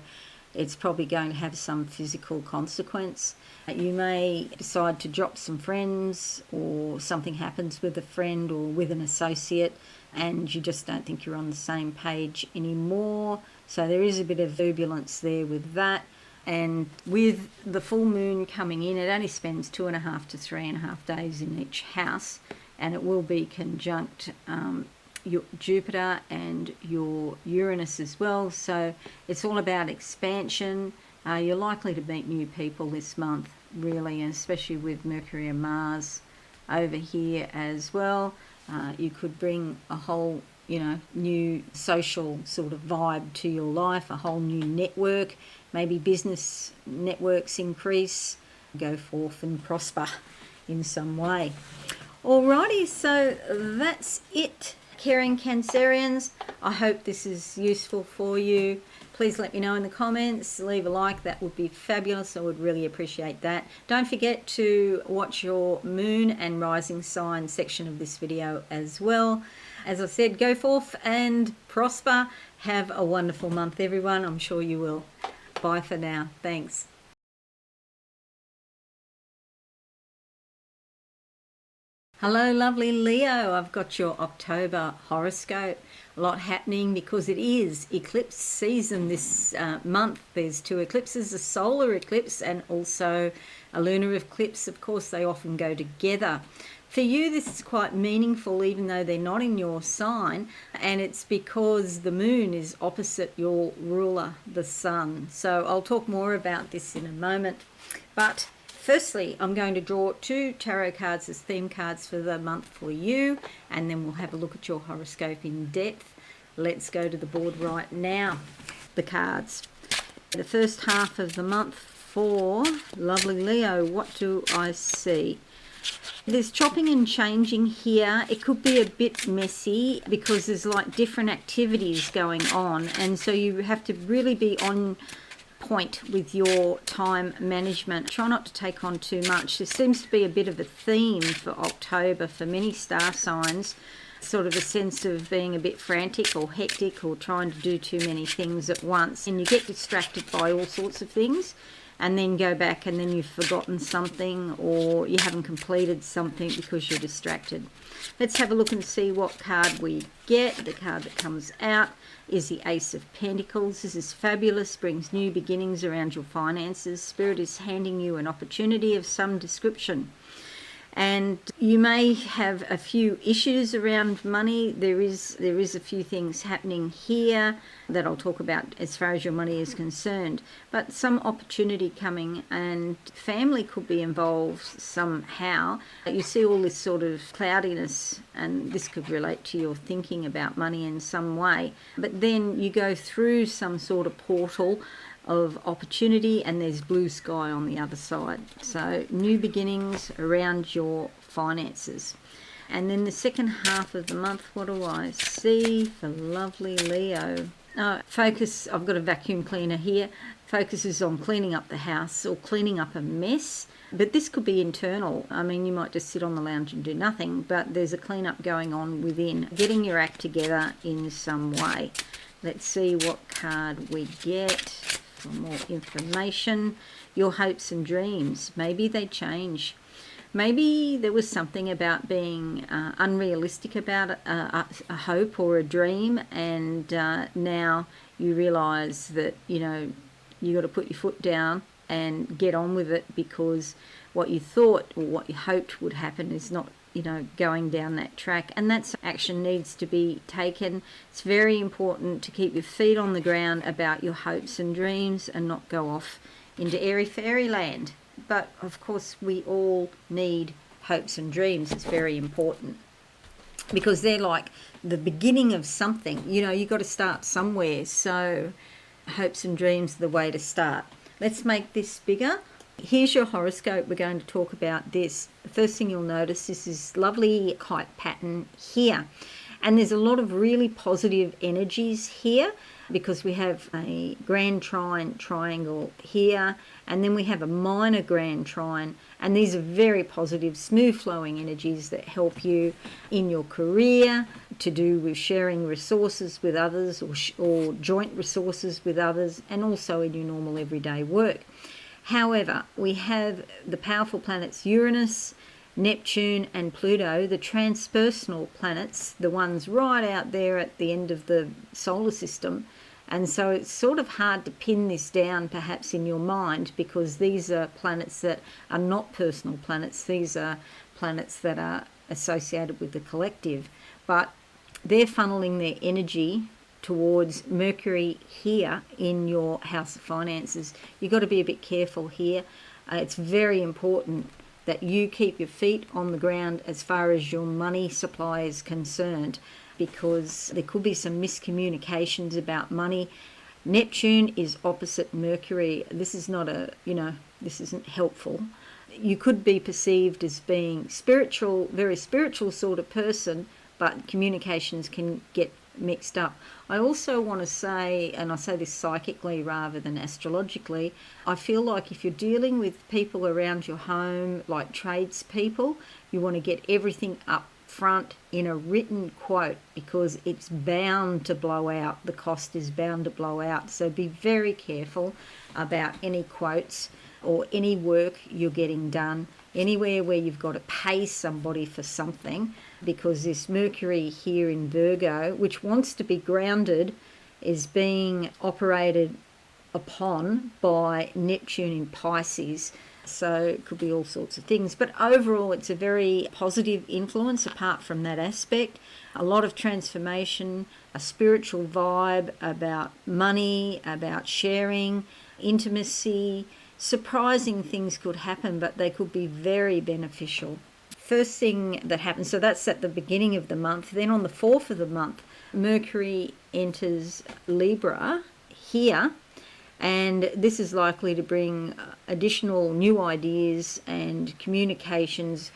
A: it's probably going to have some physical consequence. You may decide to drop some friends, or something happens with a friend or with an associate and you just don't think you're on the same page anymore. So there is a bit of turbulence there with that. And with the full moon coming in, it only spends 2.5 to 3.5 days in each house, and it will be conjunct your Jupiter and your Uranus as well. So it's all about expansion. You're likely to meet new people this month, really, and especially with Mercury and Mars over here as well. You could bring a whole, new social sort of vibe to your life, a whole new network. Maybe business networks increase, go forth and prosper in some way. Alrighty, so that's it, caring Cancerians. I hope this is useful for you. Please let me know in the comments, leave a like, that would be fabulous. I would really appreciate that. Don't forget to watch your moon and rising sign section of this video as well. As I said, go forth and prosper. Have a wonderful month, everyone. I'm sure you will. Bye for now. Thanks. Hello, lovely Leo. I've got your October horoscope. A lot happening because it is eclipse season this month. There's 2 eclipses, a solar eclipse and also a lunar eclipse. Of course, they often go together. For you, this is quite meaningful, even though they're not in your sign, and it's because the moon is opposite your ruler, the sun. So I'll talk more about this in a moment. But firstly, I'm going to draw 2 tarot cards as theme cards for the month for you, and then we'll have a look at your horoscope in depth. Let's go to the board right now. The cards. The first half of the month for lovely Leo, what do I see? There's chopping and changing here. It could be a bit messy because there's like different activities going on, and so you have to really be on point with your time management. Try not to take on too much. There seems to be a bit of a theme for October for many star signs, sort of a sense of being a bit frantic or hectic or trying to do too many things at once, and you get distracted by all sorts of things and then go back and then you've forgotten something or you haven't completed something because you're distracted. Let's have a look and see what card we get. The card that comes out is the Ace of Pentacles. This is fabulous, brings new beginnings around your finances. Spirit is handing you an opportunity of some description. And you may have a few issues around money. There is a few things happening here that I'll talk about as far as your money is concerned. But some opportunity coming, and family could be involved somehow. You see all this sort of cloudiness, and this could relate to your thinking about money in some way. But then you go through some sort of portal of opportunity and there's blue sky on the other side. So new beginnings around your finances. And then the second half of the month, what do I see for lovely Leo? Focus, I've got a vacuum cleaner here, focuses on cleaning up the house or cleaning up a mess. But this could be internal. I mean, you might just sit on the lounge and do nothing, but there's a cleanup going on within, getting your act together in some way. Let's see what card we get for more information. Your hopes and dreams, maybe they change. Maybe there was something about being unrealistic about a hope or a dream, and now you realise that, you got to put your foot down and get on with it, because what you thought or what you hoped would happen is not, going down that track, and that action needs to be taken. It's very important to keep your feet on the ground about your hopes and dreams and not go off into airy fairyland. But of course we all need hopes and dreams. It's very important, because they're like the beginning of something. You've got to start somewhere, so hopes and dreams are the way to start. Let's make this bigger. Here's your horoscope. We're going to talk about this. The first thing you'll notice is this lovely kite pattern here. And there's a lot of really positive energies here, because we have a grand trine triangle here, and then we have a minor grand trine, and these are very positive, smooth flowing energies that help you in your career, to do with sharing resources with others, or joint resources with others, and also in your normal everyday work. However, we have the powerful planets Uranus, Neptune and Pluto, the transpersonal planets, the ones right out there at the end of the solar system. And so it's sort of hard to pin this down perhaps in your mind, because these are planets that are not personal planets. These are planets that are associated with the collective, but they're funneling their energy towards Mercury here in your house of finances. You've got to be a bit careful here. It's very important that you keep your feet on the ground as far as your money supply is concerned, because there could be some miscommunications about money. Neptune is opposite Mercury. This is not this isn't helpful. You could be perceived as being spiritual, very spiritual sort of person, but communications can get mixed up. I also want to say, and I say this psychically rather than astrologically, I feel like if you're dealing with people around your home, like tradespeople, you want to get everything up front in a written quote, because it's bound to blow out. The cost is bound to blow out. So be very careful about any quotes or any work you're getting done, anywhere where you've got to pay somebody for something, because this Mercury here in Virgo, which wants to be grounded, is being operated upon by Neptune in Pisces. So it could be all sorts of things. But overall, it's a very positive influence apart from that aspect. A lot of transformation, a spiritual vibe about money, about sharing, intimacy. Surprising things could happen, but they could be very beneficial. First thing that happens, so that's at the beginning of the month. Then on the 4th of the month, Mercury enters Libra here, and this is likely to bring additional new ideas and communications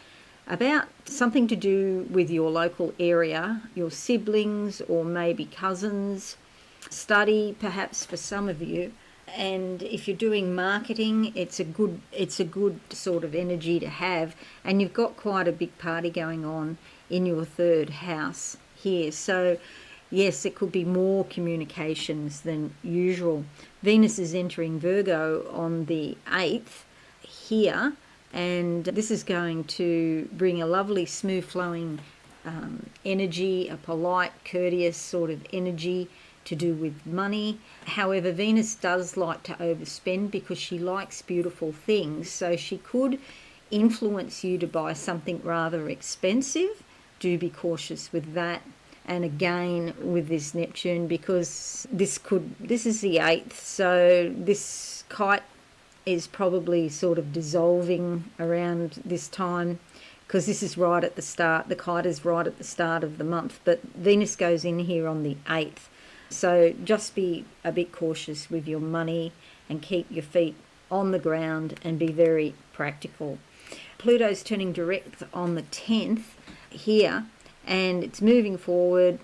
A: about something to do with your local area, your siblings or maybe cousins, study perhaps for some of you. And if you're doing marketing, it's a good sort of energy to have. And you've got quite a big party going on in your 3rd house here. So yes, it could be more communications than usual. Venus is entering Virgo on the 8th here, and this is going to bring a lovely smooth flowing energy, a polite, courteous sort of energy to do with money. However, Venus does like to overspend because she likes beautiful things, so she could influence you to buy something rather expensive. Do be cautious with that. And again with this Neptune, because this is the 8th, so this kite is probably sort of dissolving around this time, because this is right at the start. The kite is right at the start of the month, but Venus goes in here on the 8th. So just be a bit cautious with your money and keep your feet on the ground and be very practical. Pluto's turning direct on the 10th here, and it's moving forward.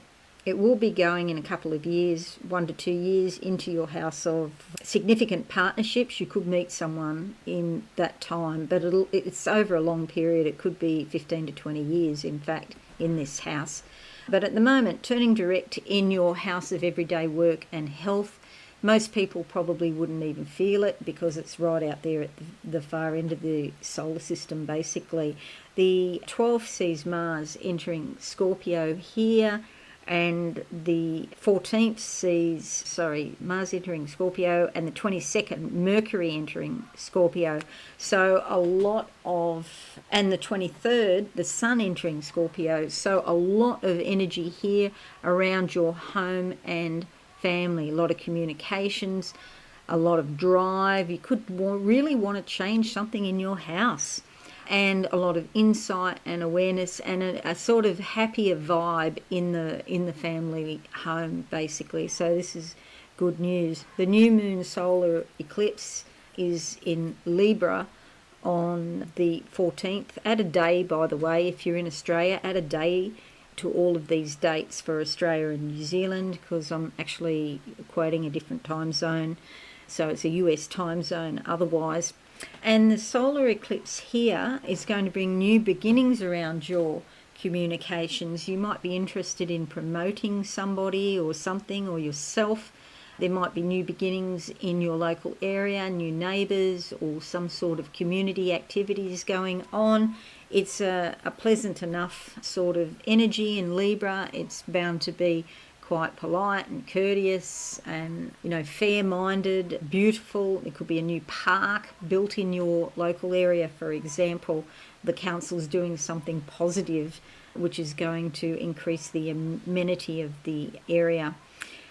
A: It will be going in a couple of years, 1 to 2 years, into your house of significant partnerships. You could meet someone in that time, but it's over a long period. It could be 15 to 20 years, in fact, in this house. But at the moment, turning direct in your house of everyday work and health, most people probably wouldn't even feel it because it's right out there at the far end of the solar system, basically. The 12th sees Mars entering Scorpio here, and the 14th sees, Mars entering Scorpio, and the 22nd, Mercury entering Scorpio. So a lot of, and the 23rd, the Sun entering Scorpio. So a lot of energy here around your home and family, a lot of communications, a lot of drive. You could really want to change something in your house, and a lot of insight and awareness, and a sort of happier vibe in the family home, basically. So this is good news. The new moon solar eclipse is in Libra on the 14th. Add a day, by the way, if you're in Australia, add a day to all of these dates for Australia and New Zealand, because I'm actually quoting a different time zone. So it's a US time zone otherwise. And the solar eclipse here is going to bring new beginnings around your communications. You might be interested in promoting somebody or something, or yourself. There might be new beginnings in your local area, new neighbours, or some sort of community activities going on. It's a pleasant enough sort of energy in Libra. It's bound to be quite polite and courteous and, fair-minded, beautiful. It could be a new park built in your local area, for example. The council's doing something positive which is going to increase the amenity of the area.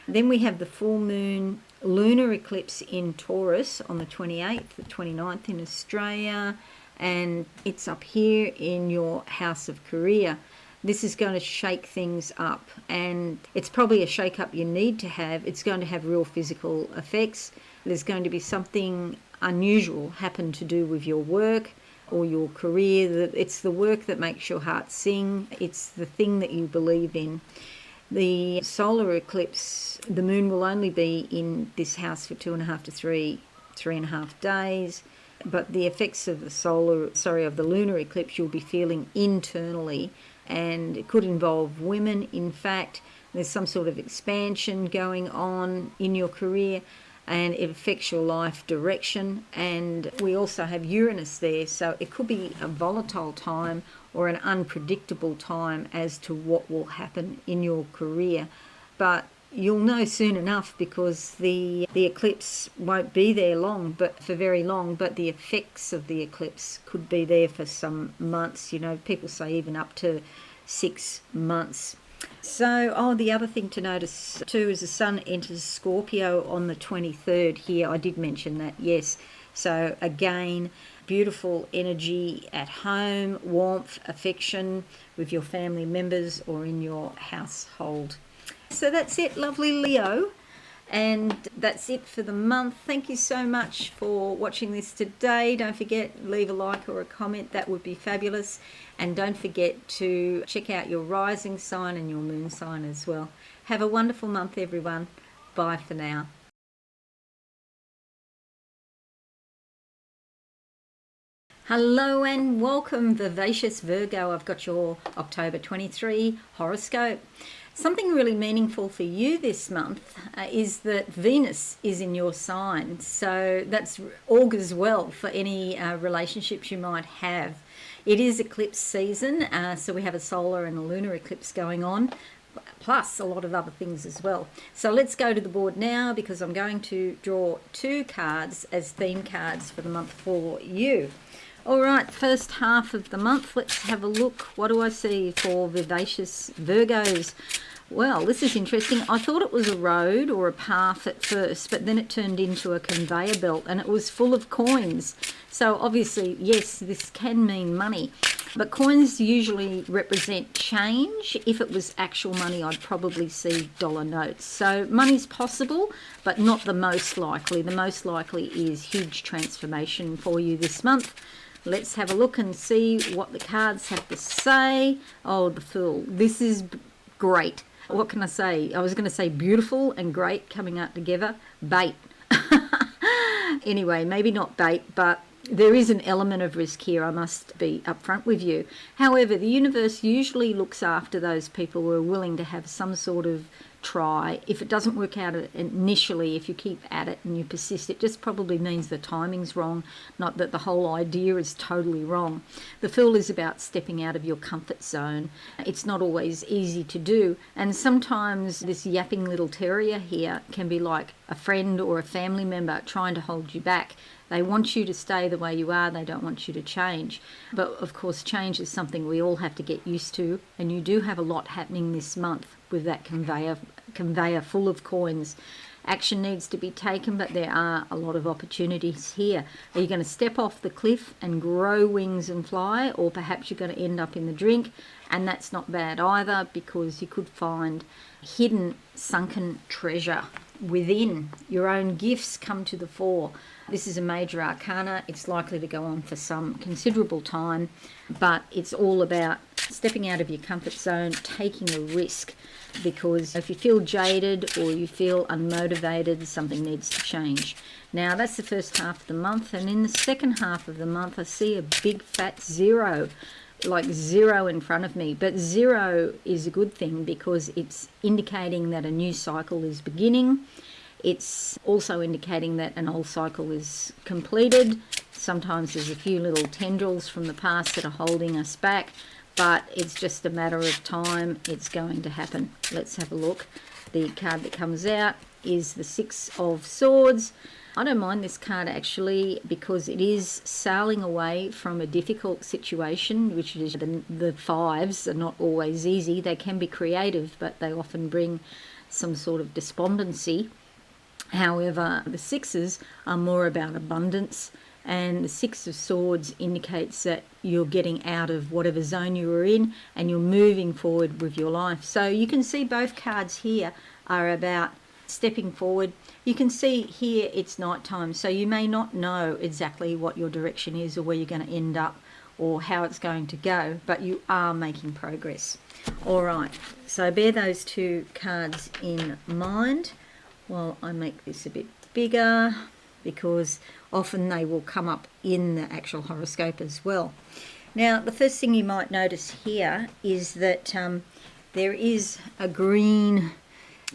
A: Then we have the full moon lunar eclipse in Taurus on the 28th, the 29th in Australia, and it's up here in your house of career. This is going to shake things up, and it's probably a shake-up you need to have. It's going to have real physical effects. There's going to be something unusual happen to do with your work or your career. It's the work that makes your heart sing. It's the thing that you believe in. The solar eclipse, the moon will only be in this house for 2.5 to 3.5 days. But the effects of the lunar eclipse you'll be feeling internally, and it could involve women. In fact, there's some sort of expansion going on in your career, and it affects your life direction. And we also have Uranus there, so it could be a volatile time or an unpredictable time as to what will happen in your career. But you'll know soon enough, because the eclipse won't be there for very long, but the effects of the eclipse could be there for some months. People say even up to 6 months. So, the other thing to notice too is the sun enters Scorpio on the 23rd here. I did mention that, yes. So again, beautiful energy at home, warmth, affection with your family members or in your household. So that's it, lovely Leo, and that's it for the month. Thank you so much for watching this today. Don't forget, leave a like or a comment. That would be fabulous. And don't forget to check out your rising sign and your moon sign as well. Have a wonderful month, everyone. Bye for now. Hello and welcome, vivacious Virgo. I've got your October 23 horoscope. Something really meaningful for you this month is that Venus is in your sign. So that's augurs well for any relationships you might have. It is eclipse season, so we have a solar and a lunar eclipse going on, plus a lot of other things as well. So let's go to the board now, because I'm going to draw 2 cards as theme cards for the month for you. All right, first half of the month, let's have a look. What do I see for vivacious Virgos? Well, this is interesting. I thought it was a road or a path at first, but then it turned into a conveyor belt, and it was full of coins. So obviously, yes, this can mean money, but coins usually represent change. If it was actual money, I'd probably see dollar notes. So money's possible, but not the most likely. The most likely is huge transformation for you this month. let's have a look and see what the cards have to say. Oh, the Fool. This is great. What can I say? I was going to say beautiful and great coming out together. Bait. Anyway, maybe not bait, but there is an element of risk here, I must be upfront with you. However, the universe usually looks after those people who are willing to have some sort of try. If it doesn't work out initially, if you keep at it and you persist, it just probably means the timing's wrong, not that the whole idea is totally wrong. The Fool is about stepping out of your comfort zone. It's not always easy to do, and sometimes this yapping little terrier here can be like a friend or a family member trying to hold you back. They want you to stay the way you are. They don't want you to change. But of course, change is something we all have to get used to. And you do have a lot happening this month with that conveyor full of coins. Action needs to be taken, but there are a lot of opportunities here. Are you going to step off the cliff and grow wings and fly? Or perhaps you're going to end up in the drink. And that's not bad either, because you could find hidden, sunken treasure within. Your own gifts come to the fore. This is a major arcana. It's likely to go on for some considerable time, but it's all about stepping out of your comfort zone, taking a risk, because if you feel jaded or you feel unmotivated, something needs to change. Now, that's the first half of the month, and in the second half of the month, I see a big fat 0, like 0 in front of me. But 0 is a good thing because it's indicating that a new cycle is beginning. It's also indicating that an old cycle is completed. Sometimes there's a few little tendrils from the past that are holding us back, but it's just a matter of time. It's going to happen. Let's have a look. The card that comes out is the 6 of Swords. I don't mind this card actually, because it is sailing away from a difficult situation, which is the 5s are not always easy. They can be creative, but they often bring some sort of despondency. However, the 6s are more about abundance, and the 6 of Swords indicates that you're getting out of whatever zone you were in and you're moving forward with your life. So you can see both cards here are about stepping forward. You can see here it's nighttime, so you may not know exactly what your direction is or where you're going to end up or how it's going to go, but you are making progress. All right, so bear those 2 cards in mind while I make this a bit bigger, because often they will come up in the actual horoscope as well. Now, the first thing you might notice here is that there is a green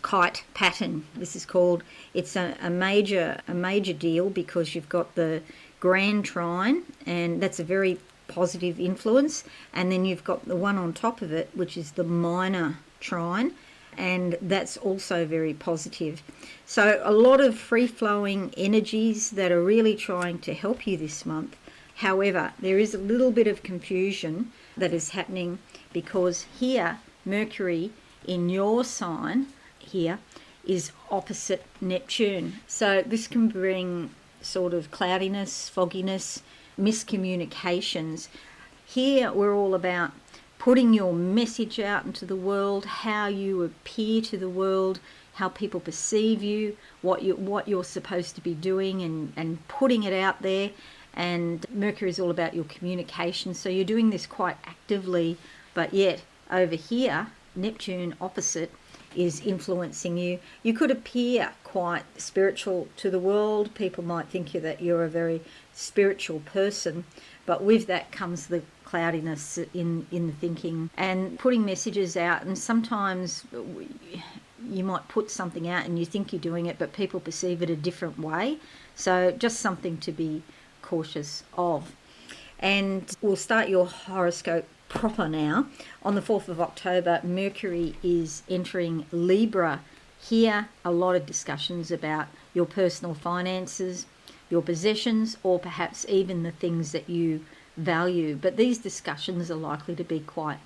A: kite pattern. This is called, it's a major deal, because you've got the grand trine, and that's a very positive influence, and then you've got the one on top of it, which is the minor trine, and that's also very positive. So a lot of free-flowing energies that are really trying to help you this month. However, there is a little bit of confusion that is happening, because here Mercury in your sign here is opposite Neptune. So this can bring sort of cloudiness, fogginess, miscommunications. Here we're all about putting your message out into the world, how you appear to the world, how people perceive you, what you're supposed to be doing, and putting it out there. And Mercury is all about your communication, so you're doing this quite actively, but yet over here, Neptune opposite is influencing you. You could appear quite spiritual to the world. People might think that you're a very spiritual person, but with that comes the cloudiness in the thinking and putting messages out. And sometimes you might put something out and you think you're doing it, but people perceive it a different way. So just something to be cautious of. And we'll start your horoscope proper now. On the 4th of October, Mercury is entering Libra. Here, a lot of discussions about your personal finances, your possessions, or perhaps even the things that you value. But these discussions are likely to be quite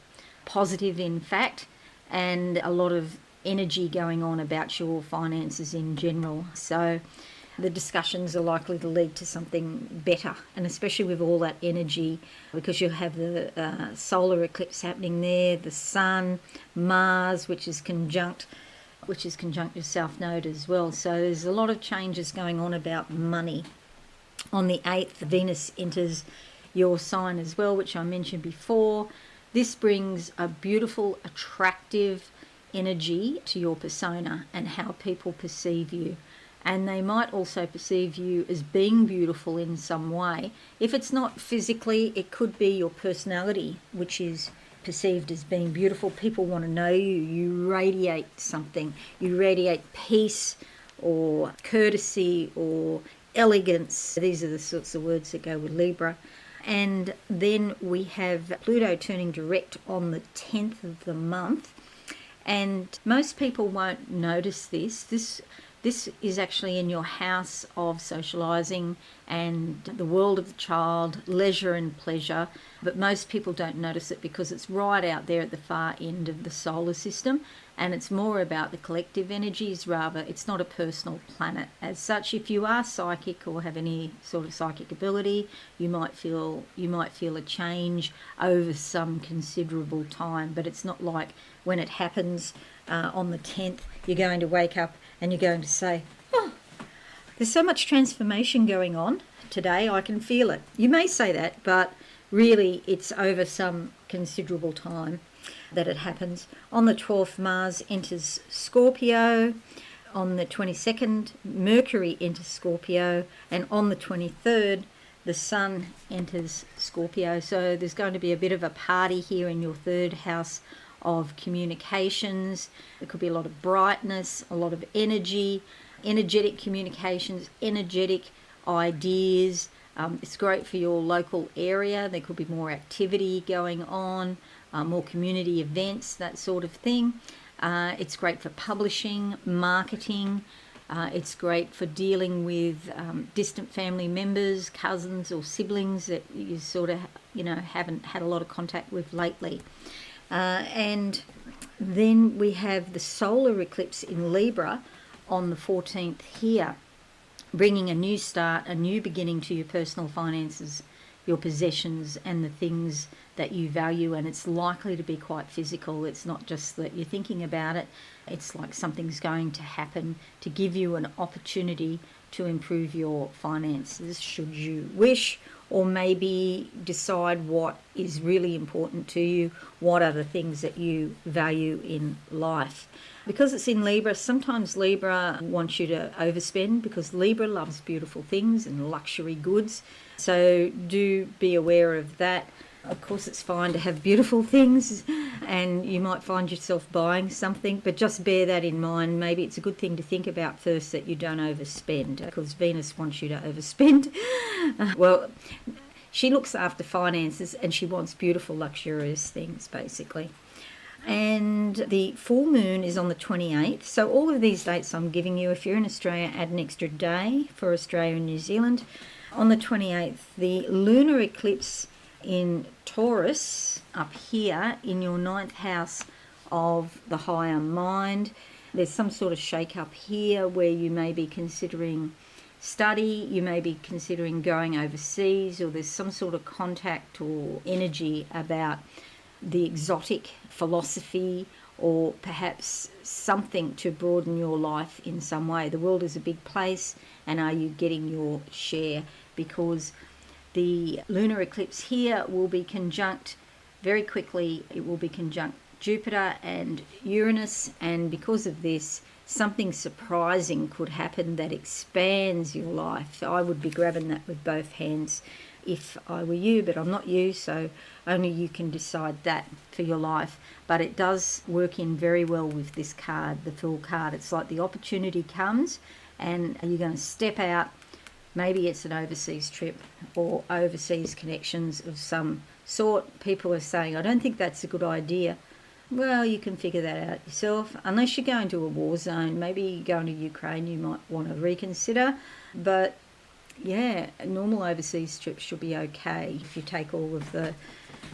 A: positive, in fact, and a lot of energy going on about your finances in general. So the discussions are likely to lead to something better, and especially with all that energy, because you have the solar eclipse happening there, the Sun, Mars, which is conjunct your South Node as well. So there's a lot of changes going on about money. On the 8th, Venus enters your sign as well, which I mentioned before. This brings a beautiful, attractive energy to your persona and how people perceive you. And they might also perceive you as being beautiful in some way. If it's not physically, it could be your personality, which is perceived as being beautiful. People want to know you. You radiate something. You radiate peace or courtesy or elegance. These are the sorts of words that go with Libra. And then we have Pluto turning direct on the 10th of the month. And most people won't notice this. This is actually in your house of socialising and the world of the child, leisure and pleasure. But most people don't notice it because it's right out there at the far end of the solar system. And it's more about the collective energies rather. It's not a personal planet as such. If you are psychic or have any sort of psychic ability, you might feel a change over some considerable time. But it's not like when it happens on the 10th, you're going to wake up and you're going to say, oh, there's so much transformation going on today, I can feel it. You may say that, but really it's over some considerable time that it happens. On the 12th, Mars enters Scorpio. On the 22nd, Mercury enters Scorpio. And on the 23rd, the Sun enters Scorpio. So there's going to be a bit of a party here in your third house of communications. There could be a lot of brightness, a lot of energy, energetic communications, energetic ideas. It's great for your local area. There could be more activity going on, more community events, that sort of thing. It's great for publishing, marketing. It's great for dealing with distant family members, cousins or siblings that you sort of, haven't had a lot of contact with lately. And then we have the solar eclipse in Libra on the 14th here, bringing a new start, a new beginning to your personal finances, your possessions and the things that you value. And it's likely to be quite physical. It's not just that you're thinking about it. It's like something's going to happen to give you an opportunity to improve your finances should you wish, or maybe decide what is really important to you, what are the things that you value in life. Because it's in Libra, sometimes Libra wants you to overspend because Libra loves beautiful things and luxury goods. So do be aware of that. Of course, it's fine to have beautiful things and you might find yourself buying something, but just bear that in mind. Maybe it's a good thing to think about first that you don't overspend, because Venus wants you to overspend. Well, she looks after finances and she wants beautiful, luxurious things, basically. And the full moon is on the 28th. So all of these dates I'm giving you, if you're in Australia, add an extra day for Australia and New Zealand. On the 28th, the lunar eclipse in Taurus, up here in your 9th house of the higher mind. There's some sort of shake-up here where you may be considering study, you may be considering going overseas, or there's some sort of contact or energy about the exotic philosophy, or perhaps something to broaden your life in some way. The world is a big place, and are you getting your share? Because the lunar eclipse here will be conjunct very quickly. It will be conjunct Jupiter and Uranus, and because of this, something surprising could happen that expands your life. I would be grabbing that with both hands if I were you, but I'm not you, so only you can decide that for your life. But it does work in very well with this card, the Fool card. It's like the opportunity comes and you're going to step out. Maybe it's an overseas trip or overseas connections of some sort. People are saying, I don't think that's a good idea. Well, you can figure that out yourself. Unless you're going to a war zone, maybe going to Ukraine, you might want to reconsider. But yeah, normal overseas trips should be okay if you take all of the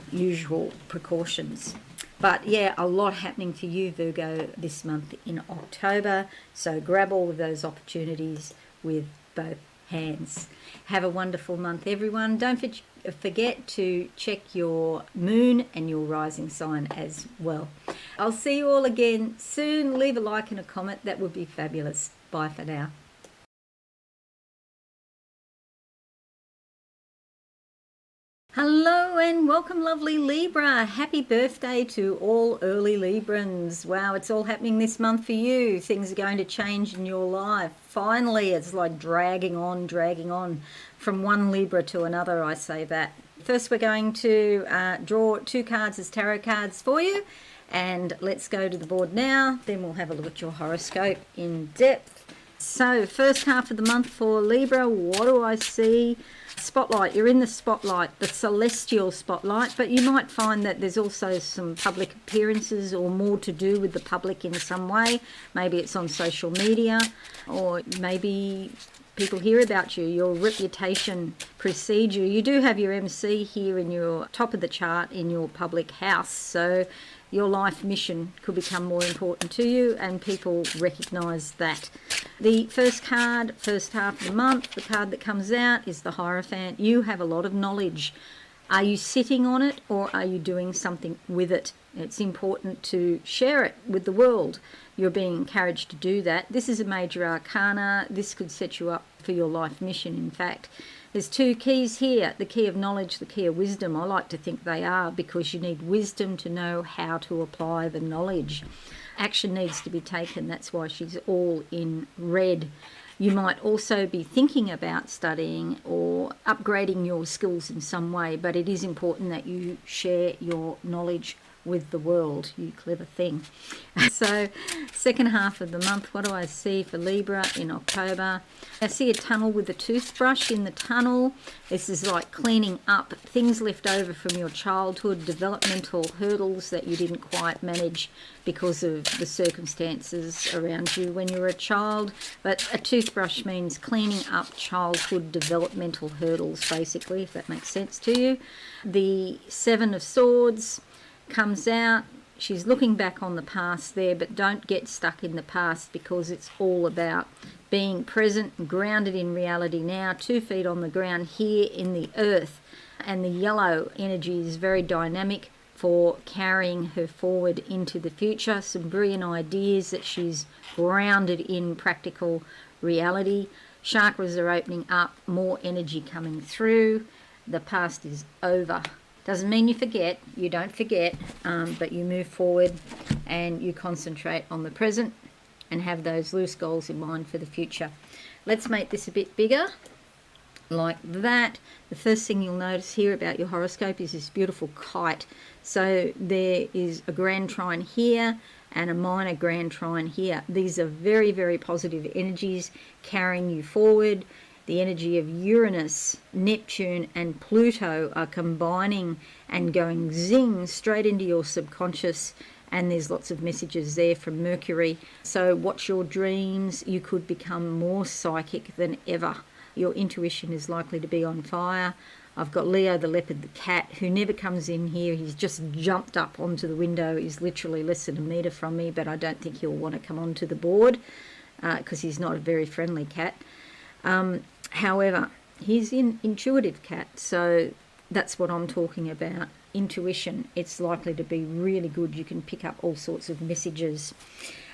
A: usual precautions. But yeah, a lot happening for you, Virgo, this month in October. So grab all of those opportunities with both hands. Have a wonderful month, everyone. Don't forget to check your moon and your rising sign as well. I'll see you all again soon. Leave a like and a comment. That would be fabulous. Bye for now. Hello and welcome, lovely Libra. Happy birthday to all early Librans. Wow, it's all happening this month for you. Things are going to change in your life. Finally, it's like dragging on from one Libra to another, I say that. First, we're going to draw 2 cards as tarot cards for you. And let's go to the board now. Then we'll have a look at your horoscope in depth. So, first half of the month for Libra, what do I see? Spotlight. You're in the spotlight, the celestial spotlight, but you might find that there's also some public appearances or more to do with the public in some way. Maybe it's on social media, or maybe people hear about you, your reputation precedes you. You do have your MC here in your top of the chart in your public house, so your life mission could become more important to you and people recognise that. The first card, first half of the month, the card that comes out is the Hierophant. You have a lot of knowledge. Are you sitting on it or are you doing something with it? It's important to share it with the world. You're being encouraged to do that. This is a major arcana. This could set you up for your life mission, in fact. There's 2 keys here, the key of knowledge, the key of wisdom. I like to think they are, because you need wisdom to know how to apply the knowledge. Action needs to be taken. That's why she's all in red. You might also be thinking about studying or upgrading your skills in some way, but it is important that you share your knowledge with the world, you clever thing. So, second half of the month, what do I see for Libra in October? I see a tunnel with a toothbrush in the tunnel. This is like cleaning up things left over from your childhood, developmental hurdles that you didn't quite manage because of the circumstances around you when you were a child. But a toothbrush means cleaning up childhood developmental hurdles, basically, if that makes sense to you. The 7 of Swords comes out. She's looking back on the past there, but don't get stuck in the past, because it's all about being present and grounded in reality now. 2 feet on the ground here in the earth, and the yellow energy is very dynamic for carrying her forward into the future. Some brilliant ideas that she's grounded in practical reality. Chakras are opening up, more energy coming through. The past is over. Doesn't mean you forget, you don't forget, but you move forward and you concentrate on the present and have those loose goals in mind for the future. Let's make this a bit bigger, like that. The first thing you'll notice here about your horoscope is this beautiful kite. So there is a grand trine here and a minor grand trine here. These are very, very positive energies carrying you forward. The energy of Uranus, Neptune and Pluto are combining and going zing straight into your subconscious, and there's lots of messages there from Mercury. So watch your dreams. You could become more psychic than ever. Your intuition is likely to be on fire. I've got Leo the leopard, the cat, who never comes in here. He's just jumped up onto the window. He's literally less than a metre from me, but I don't think he'll want to come onto the board because he's not a very friendly cat. However, he's an intuitive cat, so that's what I'm talking about. Intuition, it's likely to be really good. You can pick up all sorts of messages.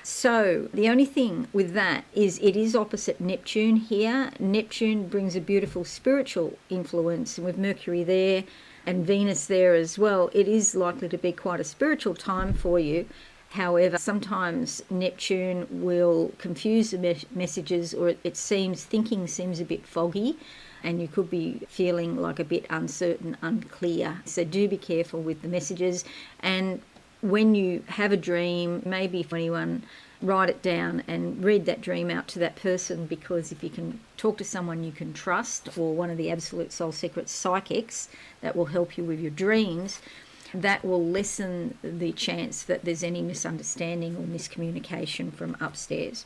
A: So the only thing with that is it is opposite Neptune here. Neptune brings a beautiful spiritual influence, and with Mercury there and Venus there as well, it is likely to be quite a spiritual time for you. However, sometimes Neptune will confuse the messages, or thinking seems a bit foggy, and you could be feeling like a bit uncertain, unclear. So do be careful with the messages. And when you have a dream, maybe if anyone, write it down and read that dream out to that person, because if you can talk to someone you can trust, or one of the Absolute Soul Secrets psychics that will help you with your dreams, that will lessen the chance that there's any misunderstanding or miscommunication from upstairs.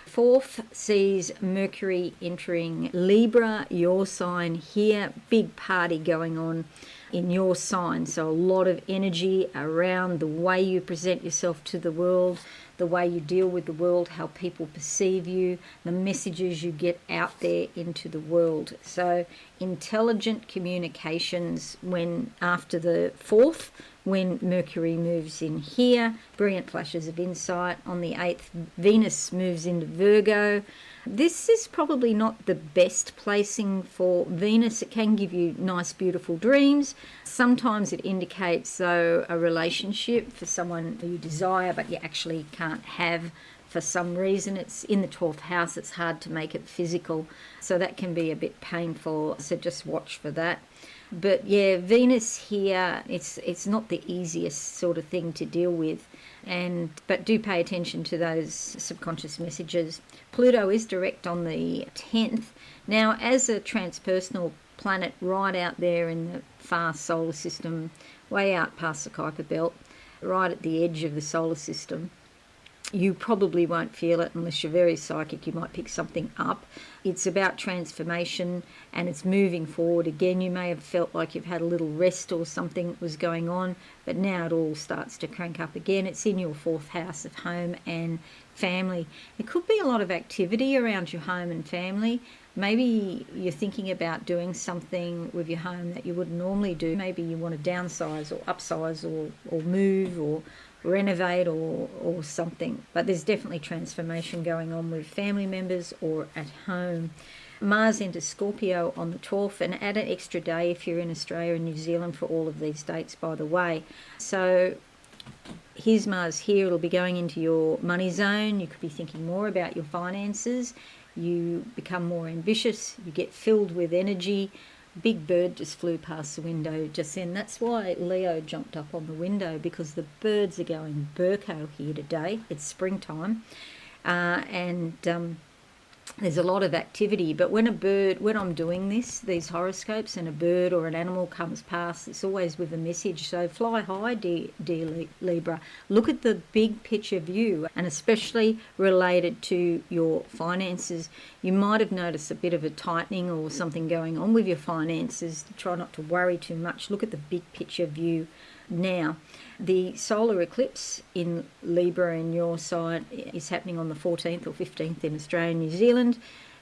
A: 4th sees Mercury entering Libra, your sign here. Big party going on in your sign. So a lot of energy around the way you present yourself to the world, the way you deal with the world, how people perceive you, the messages you get out there into the world. So intelligent communications when after the 4th, when Mercury moves in here. Brilliant flashes of insight. On the 8th, Venus moves into Virgo. This is probably not the best placing for Venus. It can give you nice, beautiful dreams. Sometimes it indicates, though, a relationship for someone who you desire but you actually can't have for some reason. It's in the 12th house. It's hard to make it physical, so that can be a bit painful, so just watch for that. But yeah, Venus here, it's not the easiest sort of thing to deal with, but do pay attention to those subconscious messages. Pluto is direct on the 10th. Now, as a transpersonal planet right out there in the far solar system, way out past the Kuiper belt, right at the edge of the solar system, you probably won't feel it unless you're very psychic. You might pick something up. It's about transformation and it's moving forward. Again, you may have felt like you've had a little rest or something was going on, but now it all starts to crank up again. It's in your 4th house of home and family. There could be a lot of activity around your home and family. Maybe you're thinking about doing something with your home that you wouldn't normally do. Maybe you want to downsize or upsize or move or renovate or something. But there's definitely transformation going on with family members or at home. Mars enters Scorpio on the 12th, and add an extra day if you're in Australia and New Zealand for all of these dates, by the way. So here's Mars here. It'll be going into your money zone. You could be thinking more about your finances. You become more ambitious. You get filled with energy. Big bird just flew past the window just then. That's why Leo jumped up on the window, because the birds are going Burko here today. It's springtime, and there's a lot of activity. But when I'm doing these horoscopes, and a bird or an animal comes past, it's always with a message. So fly high, dear Libra. Look at the big picture view, and especially related to your finances. You might have noticed a bit of a tightening or something going on with your finances. Try not to worry too much. Look at the big picture view now. The solar eclipse in Libra in your side is happening on the 14th or 15th in Australia and New Zealand,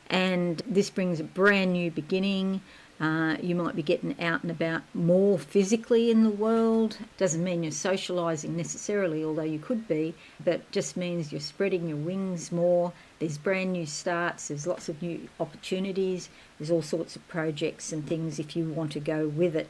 A: and this brings a brand new beginning. You might be getting out and about more physically in the world. Doesn't mean you're socialising necessarily, although you could be, but just means you're spreading your wings more. There's brand new starts. There's lots of new opportunities. There's all sorts of projects and things if you want to go with it.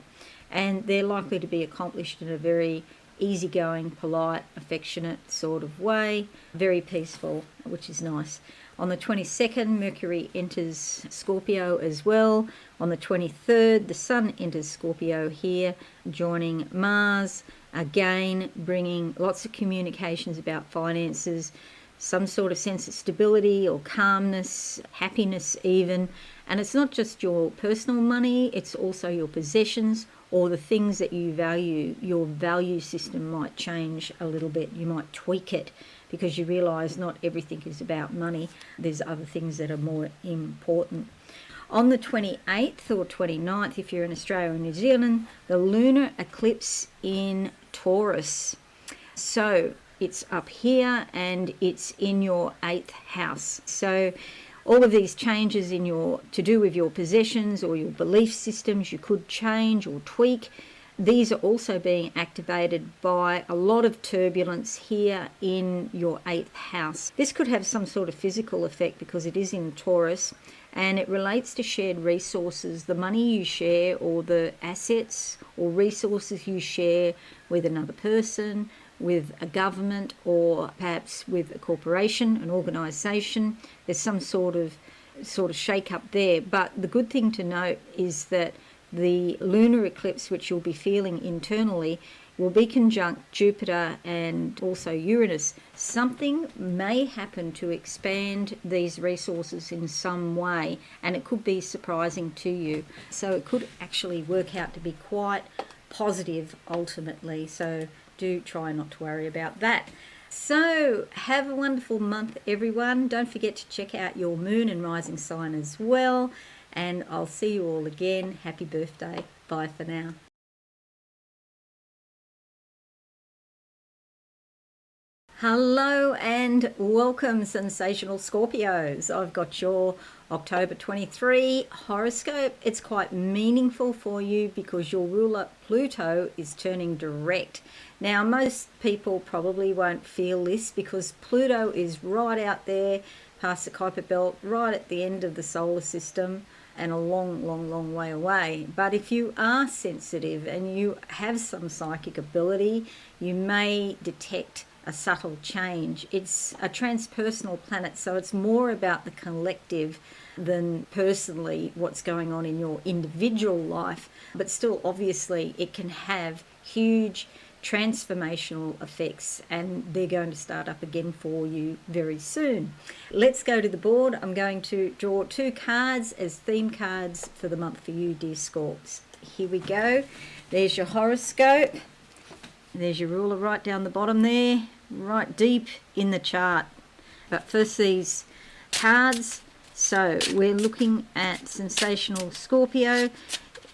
A: And they're likely to be accomplished in a very easygoing, polite, affectionate sort of way. Very peaceful, which is nice. On the 22nd, Mercury enters Scorpio as well. On the 23rd, the Sun enters Scorpio here, joining Mars, again bringing lots of communications about finances, some sort of sense of stability or calmness, happiness even. And it's not just your personal money, it's also your possessions or the things that you value. Your value system might change a little bit. You might tweak it because you realise not everything is about money. There's other things that are more important. On the 28th or 29th, if you're in Australia or New Zealand, the lunar eclipse in Taurus. So it's up here and it's in your 8th house. So all of these changes to do with your possessions or your belief systems, you could change or tweak. These are also being activated by a lot of turbulence here in your 8th house. This could have some sort of physical effect because it is in Taurus, and it relates to shared resources, the money you share or the assets or resources you share with another person, with a government, or perhaps with a corporation, an organisation. There's some sort of shake up there. But the good thing to note is that the lunar eclipse, which you'll be feeling internally, will be conjunct Jupiter and also Uranus. Something may happen to expand these resources in some way, and it could be surprising to you. So it could actually work out to be quite positive ultimately. So do try not to worry about that. So have a wonderful month, everyone. Don't forget to check out your moon and rising sign as well. And I'll see you all again. Happy birthday. Bye for now. Hello and welcome, sensational Scorpios. I've got your October 23 horoscope. It's quite meaningful for you because your ruler Pluto is turning direct. Now, most people probably won't feel this because Pluto is right out there past the Kuiper Belt, right at the end of the solar system and a long way away. But if you are sensitive and you have some psychic ability, you may detect a subtle change. It's a transpersonal planet, so it's more about the collective than personally what's going on in your individual life. But still, obviously, it can have huge transformational effects, and they're going to start up again for you very soon. Let's go to the board. I'm going to draw 2 cards as theme cards for the month for you, dear Scorps. Here we go. There's your horoscope. There's your ruler right down the bottom there, right deep in the chart. But first, these cards. So we're looking at sensational Scorpio.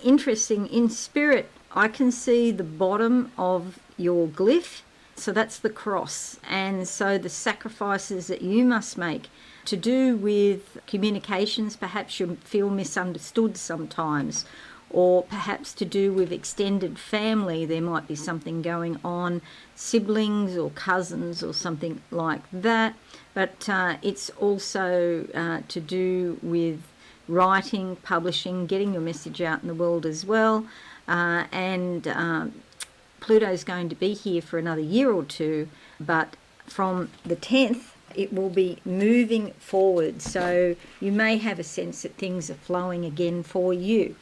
A: Interesting, in spirit, I can see the bottom of your glyph. So that's the cross. And so the sacrifices that you must make to do with communications, perhaps you feel misunderstood sometimes, or perhaps to do with extended family. There might be something going on, siblings or cousins or something like that. But it's also to do with writing, publishing, getting your message out in the world as well. And Pluto's going to be here for another year or two, but from the 10th, it will be moving forward. So you may have a sense that things are flowing again for you.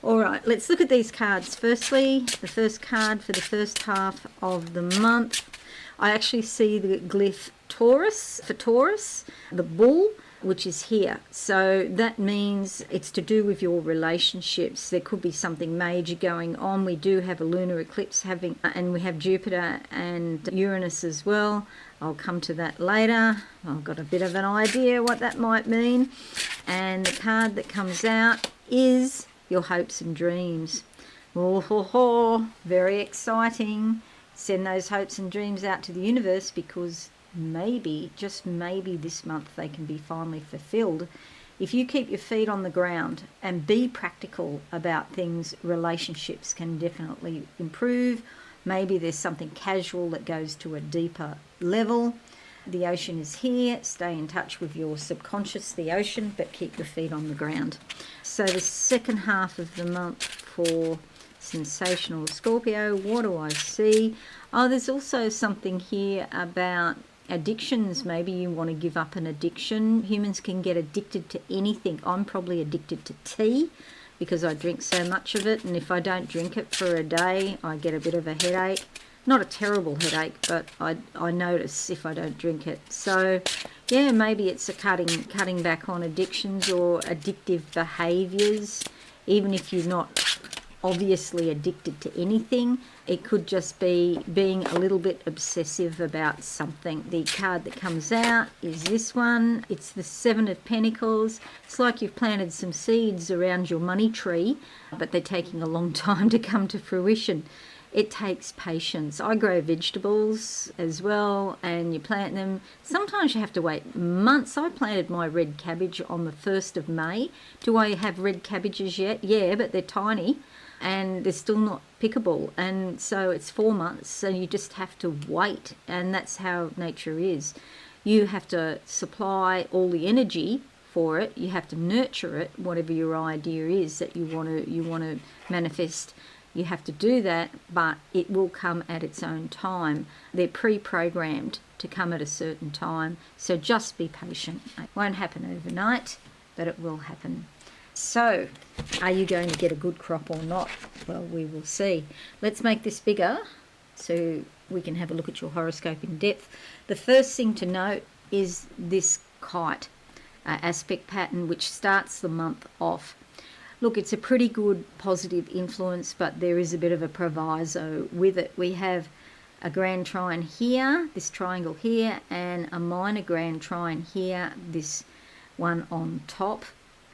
A: All right, let's look at these cards. Firstly, the first card for the first half of the month. I actually see the glyph Taurus, for Taurus, the bull, which is here. So that means it's to do with your relationships. There could be something major going on. We do have a lunar eclipse and we have Jupiter and Uranus as well. I'll come to that later. I've got a bit of an idea what that might mean. And the card that comes out is your hopes and dreams. Oh, very exciting. Send those hopes and dreams out to the universe because maybe, just maybe this month they can be finally fulfilled. If you keep your feet on the ground and be practical about things, relationships can definitely improve. Maybe there's something casual that goes to a deeper level. The ocean is here. Stay in touch with your subconscious, the ocean, but keep your feet on the ground. So the second half of the month for sensational Scorpio, what do I see? Oh, there's also something here about addictions. Maybe you want to give up an addiction. Humans can get addicted to anything. I'm probably addicted to tea because I drink so much of it, and if I don't drink it for a day, I get a bit of a headache. Not a terrible headache, but I notice if I don't drink it. So, yeah, maybe it's a cutting back on addictions or addictive behaviours. Even if you're not obviously addicted to anything, it could just be being a little bit obsessive about something. The card that comes out is this one. It's the 7 of Pentacles. It's like you've planted some seeds around your money tree, but they're taking a long time to come to fruition. It takes patience. I grow vegetables as well, and you plant them. Sometimes you have to wait months. I planted my red cabbage on the 1st of May. Do I have red cabbages yet? Yeah, but they're tiny and they're still not pickable. And so it's 4 months and you just have to wait. And that's how nature is. You have to supply all the energy for it. You have to nurture it, whatever your idea is that you want to manifest. You have to do that, but it will come at its own time. They're pre-programmed to come at a certain time, so just be patient. It won't happen overnight, but it will happen. So, are you going to get a good crop or not? Well, we will see. Let's make this bigger so we can have a look at your horoscope in depth. The first thing to note is this kite aspect pattern, which starts the month off. Look, it's a pretty good positive influence, but there is a bit of a proviso with it. We have a grand trine here, this triangle here, and a minor grand trine here, this one on top.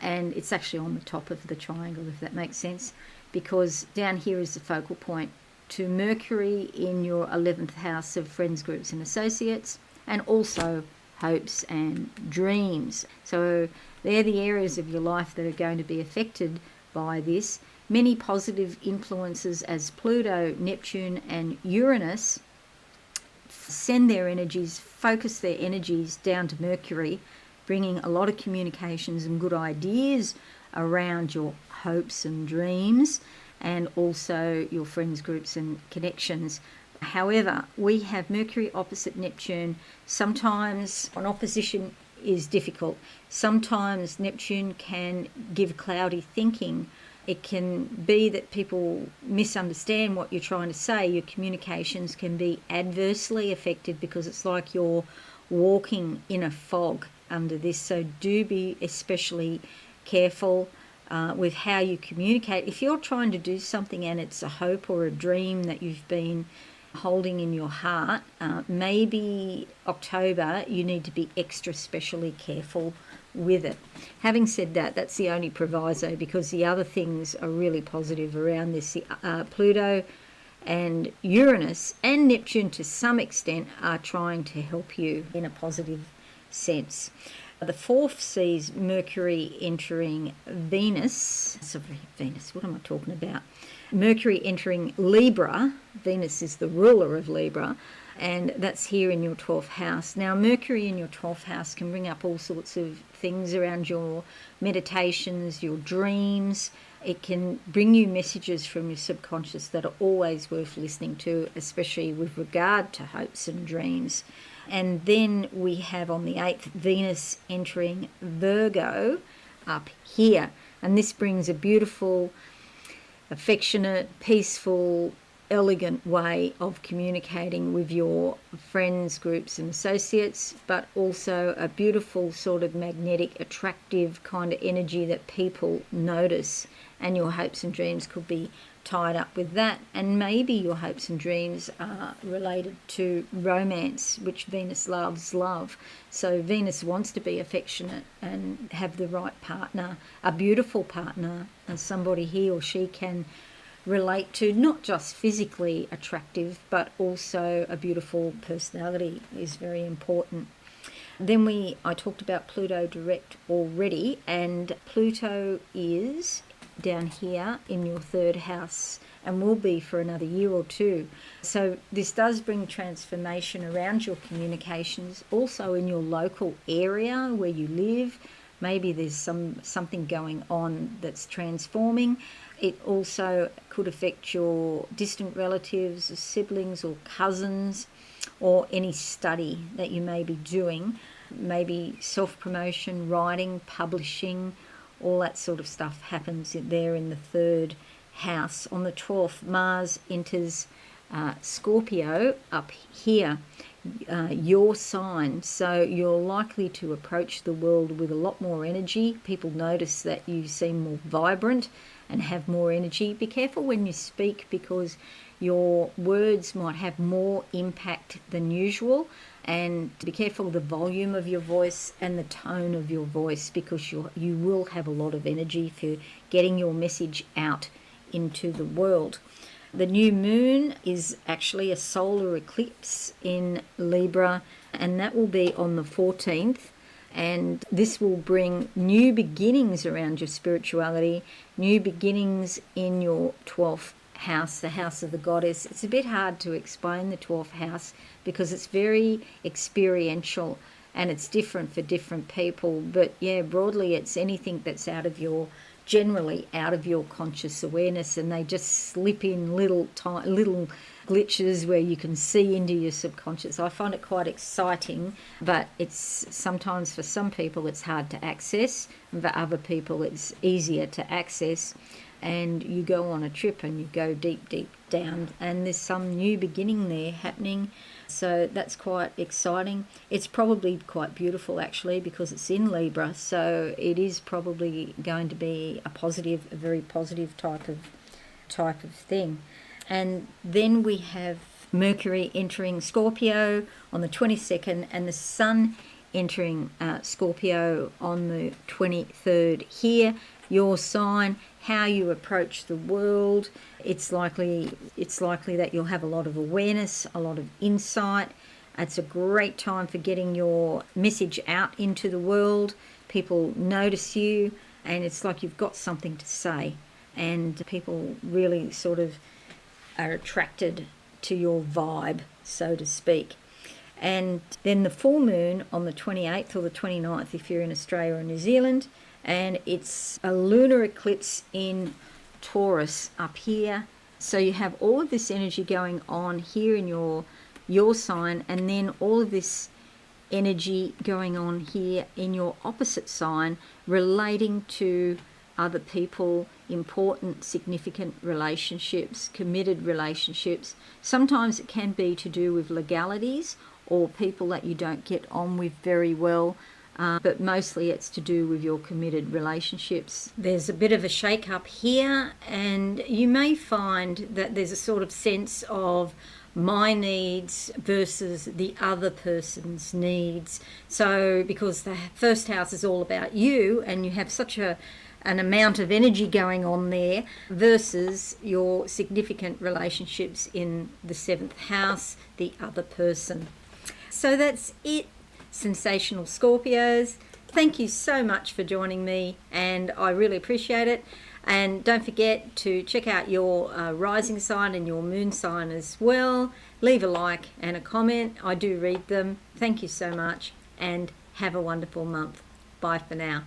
A: And it's actually on the top of the triangle, if that makes sense, because down here is the focal point. to Mercury in your 11th house of friends, groups and associates, and also hopes and dreams. So they're the areas of your life that are going to be affected by this. Many positive influences as Pluto, Neptune and Uranus send their energies, focus their energies down to Mercury, bringing a lot of communications and good ideas around your hopes and dreams, and also your friends, groups and connections. However, we have Mercury opposite Neptune. Sometimes an opposition is difficult. Sometimes Neptune can give cloudy thinking. It can be that people misunderstand what you're trying to say. Your communications can be adversely affected because it's like you're walking in a fog under this. So do be especially careful with how you communicate. If you're trying to do something and it's a hope or a dream that you've been holding in your heart, maybe October you need to be extra specially careful with it. Having said that, that's the only proviso, because the other things are really positive around this. Pluto and Uranus and Neptune to some extent are trying to help you in a positive sense. The fourth sees Mercury entering Venus. What am I talking about? Mercury entering Libra. Venus is the ruler of Libra, and that's here in your 12th house. Now, Mercury in your 12th house can bring up all sorts of things around your meditations, your dreams. It can bring you messages from your subconscious that are always worth listening to, especially with regard to hopes and dreams. And then we have on the 8th Venus entering Virgo up here. And this brings a beautiful, affectionate, peaceful, elegant way of communicating with your friends, groups and associates, but also a beautiful sort of magnetic, attractive kind of energy that people notice. And your hopes and dreams could be tied up with that, and maybe your hopes and dreams are related to romance, which Venus loves love. So Venus wants to be affectionate and have the right partner, a beautiful partner, and somebody he or she can relate to, not just physically attractive, but also a beautiful personality is very important. Then I talked about Pluto direct already, and Pluto is down here in your 3rd house and will be for another year or two. So this does bring transformation around your communications, also in your local area where you live. Maybe there's something going on that's transforming. It also could affect your distant relatives, siblings or cousins, or any study that you may be doing. Maybe self-promotion, writing, publishing, all that sort of stuff happens there in the 3rd house. On the 12th, Mars enters Scorpio up here, your sign. So you're likely to approach the world with a lot more energy. People notice that you seem more vibrant and have more energy. Be careful when you speak, because your words might have more impact than usual. And be careful of the volume of your voice and the tone of your voice, because you will have a lot of energy for getting your message out into the world. The new moon is actually a solar eclipse in Libra, and that will be on the 14th. And this will bring new beginnings around your spirituality, new beginnings in your 12th house, the house of the goddess. It's a bit hard to explain the 12th house because it's very experiential and it's different for different people. But yeah, broadly it's anything that's generally out of your conscious awareness, and they just slip in little glitches where you can see into your subconscious. I find it quite exciting, but it's sometimes for some people it's hard to access, and for other people it's easier to access. And you go on a trip and you go deep down, and there's some new beginning there happening. So that's quite exciting. It's probably quite beautiful actually, because it's in Libra, so it is probably going to be a very positive type of thing. And then we have Mercury entering Scorpio on the 22nd, and the Sun entering Scorpio on the 23rd here. your sign, how you approach the world. It's likely that you'll have a lot of awareness, a lot of insight. It's a great time for getting your message out into the world. People notice you, and it's like you've got something to say, and people really sort of are attracted to your vibe, so to speak. And then the full moon on the 28th or the 29th if you're in Australia or New Zealand, and it's a lunar eclipse in Taurus up here. So you have all of this energy going on here in your sign, and then all of this energy going on here in your opposite sign relating to other people, important, significant relationships, committed relationships. Sometimes it can be to do with legalities or people that you don't get on with very well, but mostly it's to do with your committed relationships. There's a bit of a shake-up here, and you may find that there's a sort of sense of my needs versus the other person's needs. So because the first house is all about you, and you have such an amount of energy going on there versus your significant relationships in the 7th house, the other person. So that's it, sensational Scorpios. Thank you so much for joining me, and I really appreciate it. And don't forget to check out your rising sign and your moon sign as well. Leave a like and a comment. I do read them. Thank you so much, and have a wonderful month. Bye for now.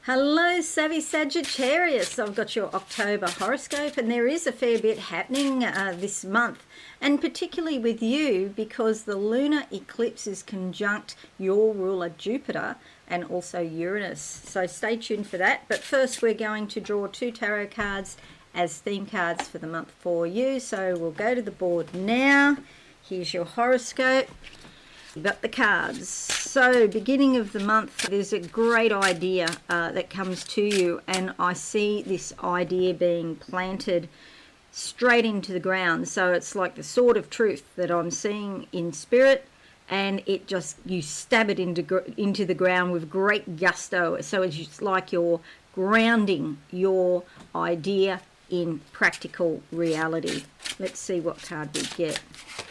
A: Hello, Savvy Sagittarius. I've got your October horoscope, and there is a fair bit happening this month, and particularly with you because the lunar eclipse is conjunct your ruler Jupiter and also Uranus. So stay tuned for that. But first we're going to draw 2 tarot cards as theme cards for the month for you. So we'll go to the board now. Here's your horoscope. You've got the cards. So beginning of the month, there's a great idea that comes to you, and I see this idea being planted straight into the ground. So it's like the sword of truth that I'm seeing in spirit, and it just, you stab it into the ground with great gusto. So it's just like you're grounding your idea in practical reality. Let's see what card we get.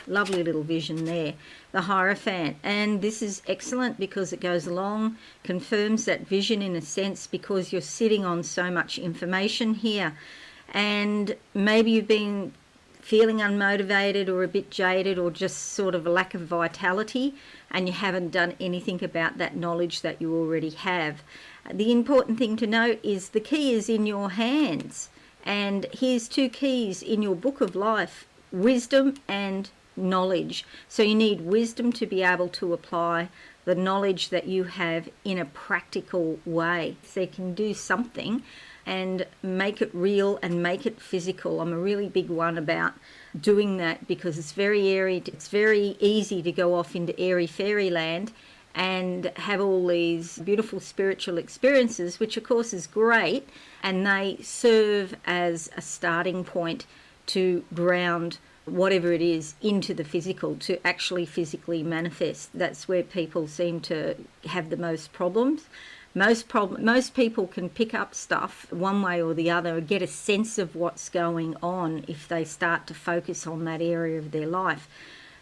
A: Lovely little vision there. The Hierophant. And this is excellent because it goes along, confirms that vision in a sense, because you're sitting on so much information here. And maybe you've been feeling unmotivated or a bit jaded or just sort of a lack of vitality, and you haven't done anything about that knowledge that you already have. The important thing to note is the key is in your hands. And here's 2 keys in your book of life: wisdom and knowledge. So you need wisdom to be able to apply the knowledge that you have in a practical way, so you can do something and make it real and make it physical. I'm a really big one about doing that because it's very airy. It's very easy to go off into airy fairyland and have all these beautiful spiritual experiences, which of course is great, and they serve as a starting point to ground whatever it is into the physical, to actually physically manifest. That's where people seem to have the most problems. Most people can pick up stuff one way or the other and get a sense of what's going on if they start to focus on that area of their life.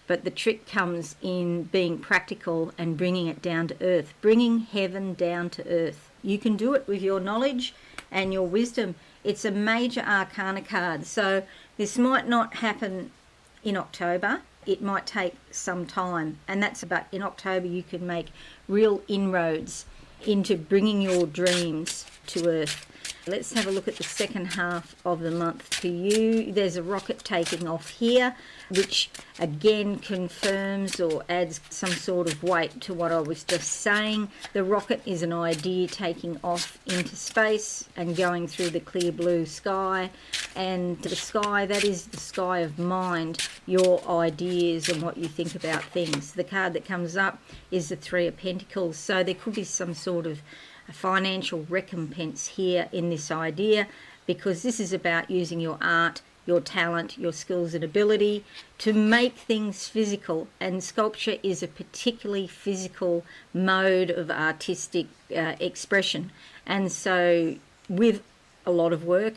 A: But the trick comes in being practical and bringing it down to earth, bringing heaven down to earth. You can do it with your knowledge and your wisdom. It's a major arcana card, so this might not happen in October. It might take some time, and that's about, in October you can make real inroads into bringing your dreams to earth. Let's have a look at the second half of the month for you. There's a rocket taking off here, which again confirms or adds some sort of weight to what I was just saying. The rocket is an idea taking off into space and going through the clear blue sky. And the sky, that is the sky of mind, your ideas and what you think about things. The card that comes up is the 3 of Pentacles. So there could be some sort of a financial recompense here in this idea, because this is about using your art, your talent, your skills and ability to make things physical. And sculpture is a particularly physical mode of artistic expression. And so with a lot of work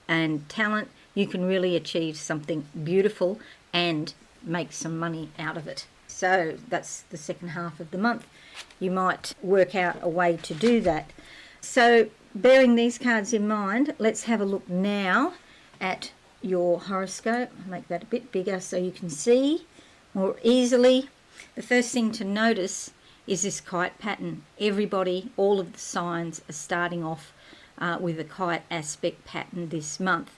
A: and talent, you can really achieve something beautiful and make some money out of it. So that's the second half of the month. You might work out a way to do that. So bearing these cards in mind, let's have a look now at your horoscope. I'll make that a bit bigger so you can see more easily. The first thing to notice is this kite pattern. Everybody, all of the signs are starting off with a kite aspect pattern this month.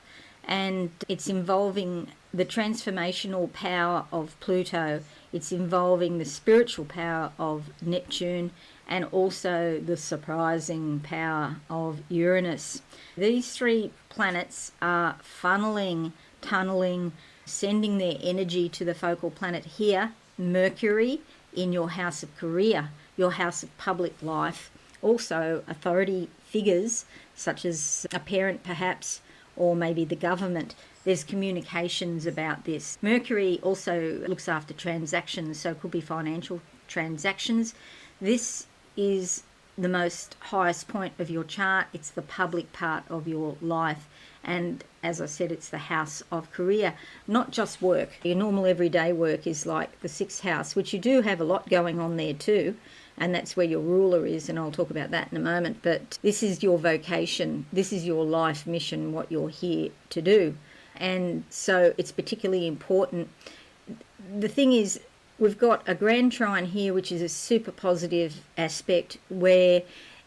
A: And it's involving the transformational power of Pluto. It's involving the spiritual power of Neptune and also the surprising power of Uranus. These three planets are funneling, tunneling, sending their energy to the focal planet here, Mercury, in your house of career, your house of public life, also authority figures such as a parent perhaps, or maybe the government. There's communications about this. Mercury also looks after transactions, so it could be financial transactions. This is the most highest point of your chart. It's the public part of your life. And as I said, it's the house of career, not just work. Your normal everyday work is like the sixth house, which you do have a lot going on there too. And that's where your ruler is, and I'll talk about that in a moment. But this is your vocation. This is your life mission, what you're here to do. And so it's particularly important. The thing is, we've got a grand trine here, which is a super positive aspect where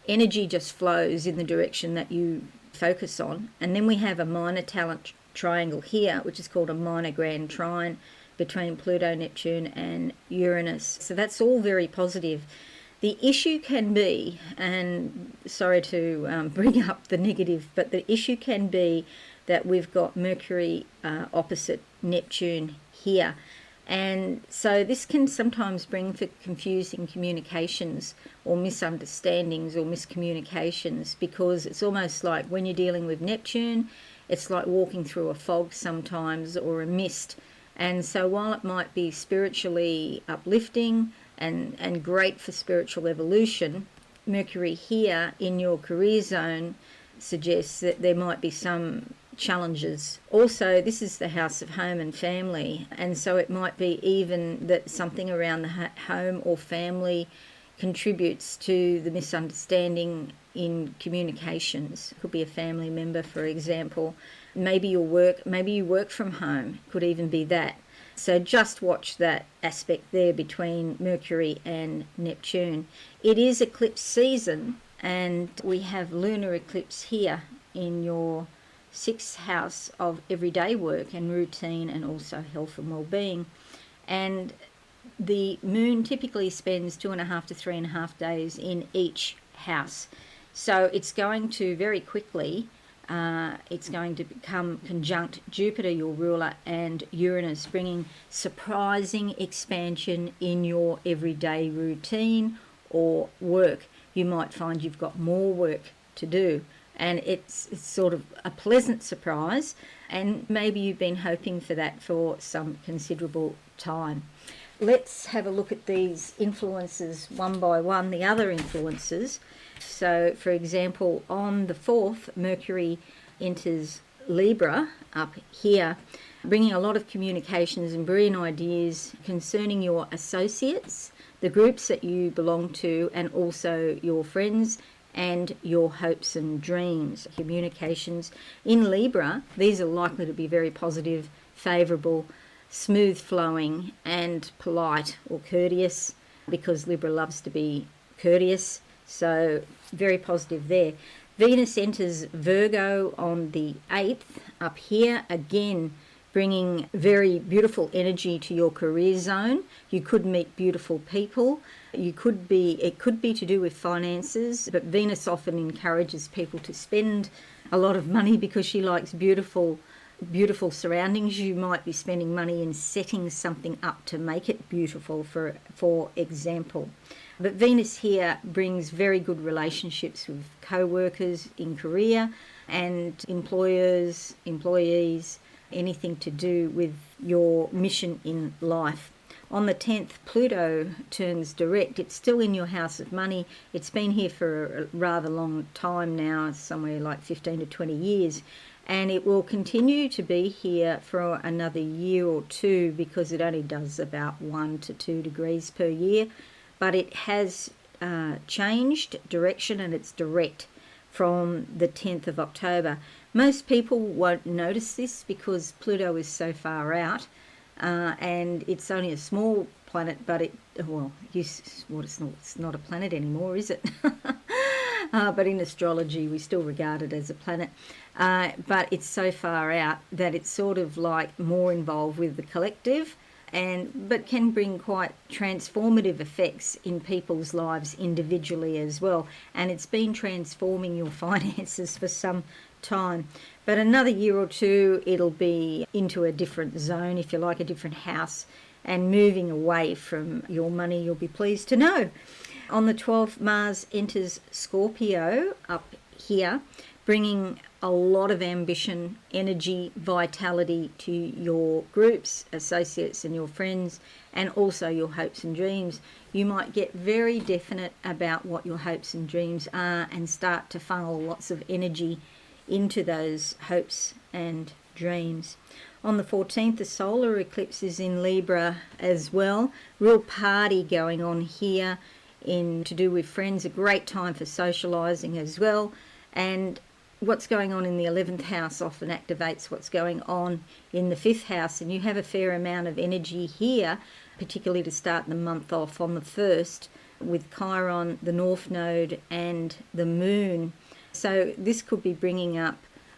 A: energy just flows in the direction that you focus on. And then we have a minor talent triangle here, which is called a minor grand trine between Pluto, Neptune and Uranus. So that's all very positive. The issue can be, and sorry to bring up the negative, but the issue can be that we've got Mercury opposite Neptune here. And so this can sometimes bring for confusing communications or misunderstandings or miscommunications, because it's almost like when you're dealing with Neptune, it's like walking through a fog sometimes or a mist. And so while it might be spiritually uplifting and great for spiritual evolution, Mercury here in your career zone suggests that there might be some challenges. Also, this is the house of home and family, and so it might be even that something around the home or family contributes to the misunderstanding in communications. It could be a family member, for example. Maybe you work from home. Could even be that. So just watch that aspect there between Mercury and Neptune. It is eclipse season, and we have lunar eclipse here in your sixth house of everyday work and routine, and also health and well-being. And the moon typically spends 2.5 to 3.5 days in each house. So it's going to very quickly, it's going to become conjunct Jupiter, your ruler, and Uranus, bringing surprising expansion in your everyday routine or work. You might find you've got more work to do, and it's sort of a pleasant surprise, and maybe you've been hoping for that for some considerable time. Let's have a look at these influences one by one, the other influences. So, for example, on the 4th, Mercury enters Libra up here, bringing a lot of communications and brilliant ideas concerning your associates, the groups that you belong to, and also your friends and your hopes and dreams. Communications in Libra, these are likely to be very positive, favourable, smooth flowing and polite or courteous, because Libra loves to be courteous. So very positive there. Venus enters Virgo on the 8th up here, again bringing very beautiful energy to your career zone. You could meet beautiful people. It could be to do with finances, but Venus often encourages people to spend a lot of money because she likes beautiful surroundings. You might be spending money in setting something up to make it beautiful, for example. But Venus here brings very good relationships with co-workers in career and employers, employees, anything to do with your mission in life. On the 10th, Pluto turns direct. It's still in your house of money. It's been here for a rather long time now, somewhere like 15 to 20 years. And it will continue to be here for another year or two, because it only does about 1 to 2 degrees per year. But it has changed direction, and it's direct from the 10th of October. Most people won't notice this because Pluto is so far out. And it's only a small planet, but it's not a planet anymore, is it? But in astrology, we still regard it as a planet. But it's so far out that it's sort of like more involved with the collective, but can bring quite transformative effects in people's lives individually as well. And it's been transforming your finances for some time. But another year or two, it'll be into a different zone, if you like, a different house, and moving away from your money, you'll be pleased to know. On the 12th, Mars enters Scorpio up here, bringing a lot of ambition, energy, vitality to your groups, associates and your friends, and also your hopes and dreams. You might get very definite about what your hopes and dreams are and start to funnel lots of energy into those hopes and dreams. On the 14th, the solar eclipse is in Libra as well. Real party going on here to do with friends. A great time for socialising as well. And what's going on in the 11th house often activates what's going on in the 5th house. And you have a fair amount of energy here, particularly to start the month off on the 1st, with Chiron, the North Node, and the Moon. So this could be bringing up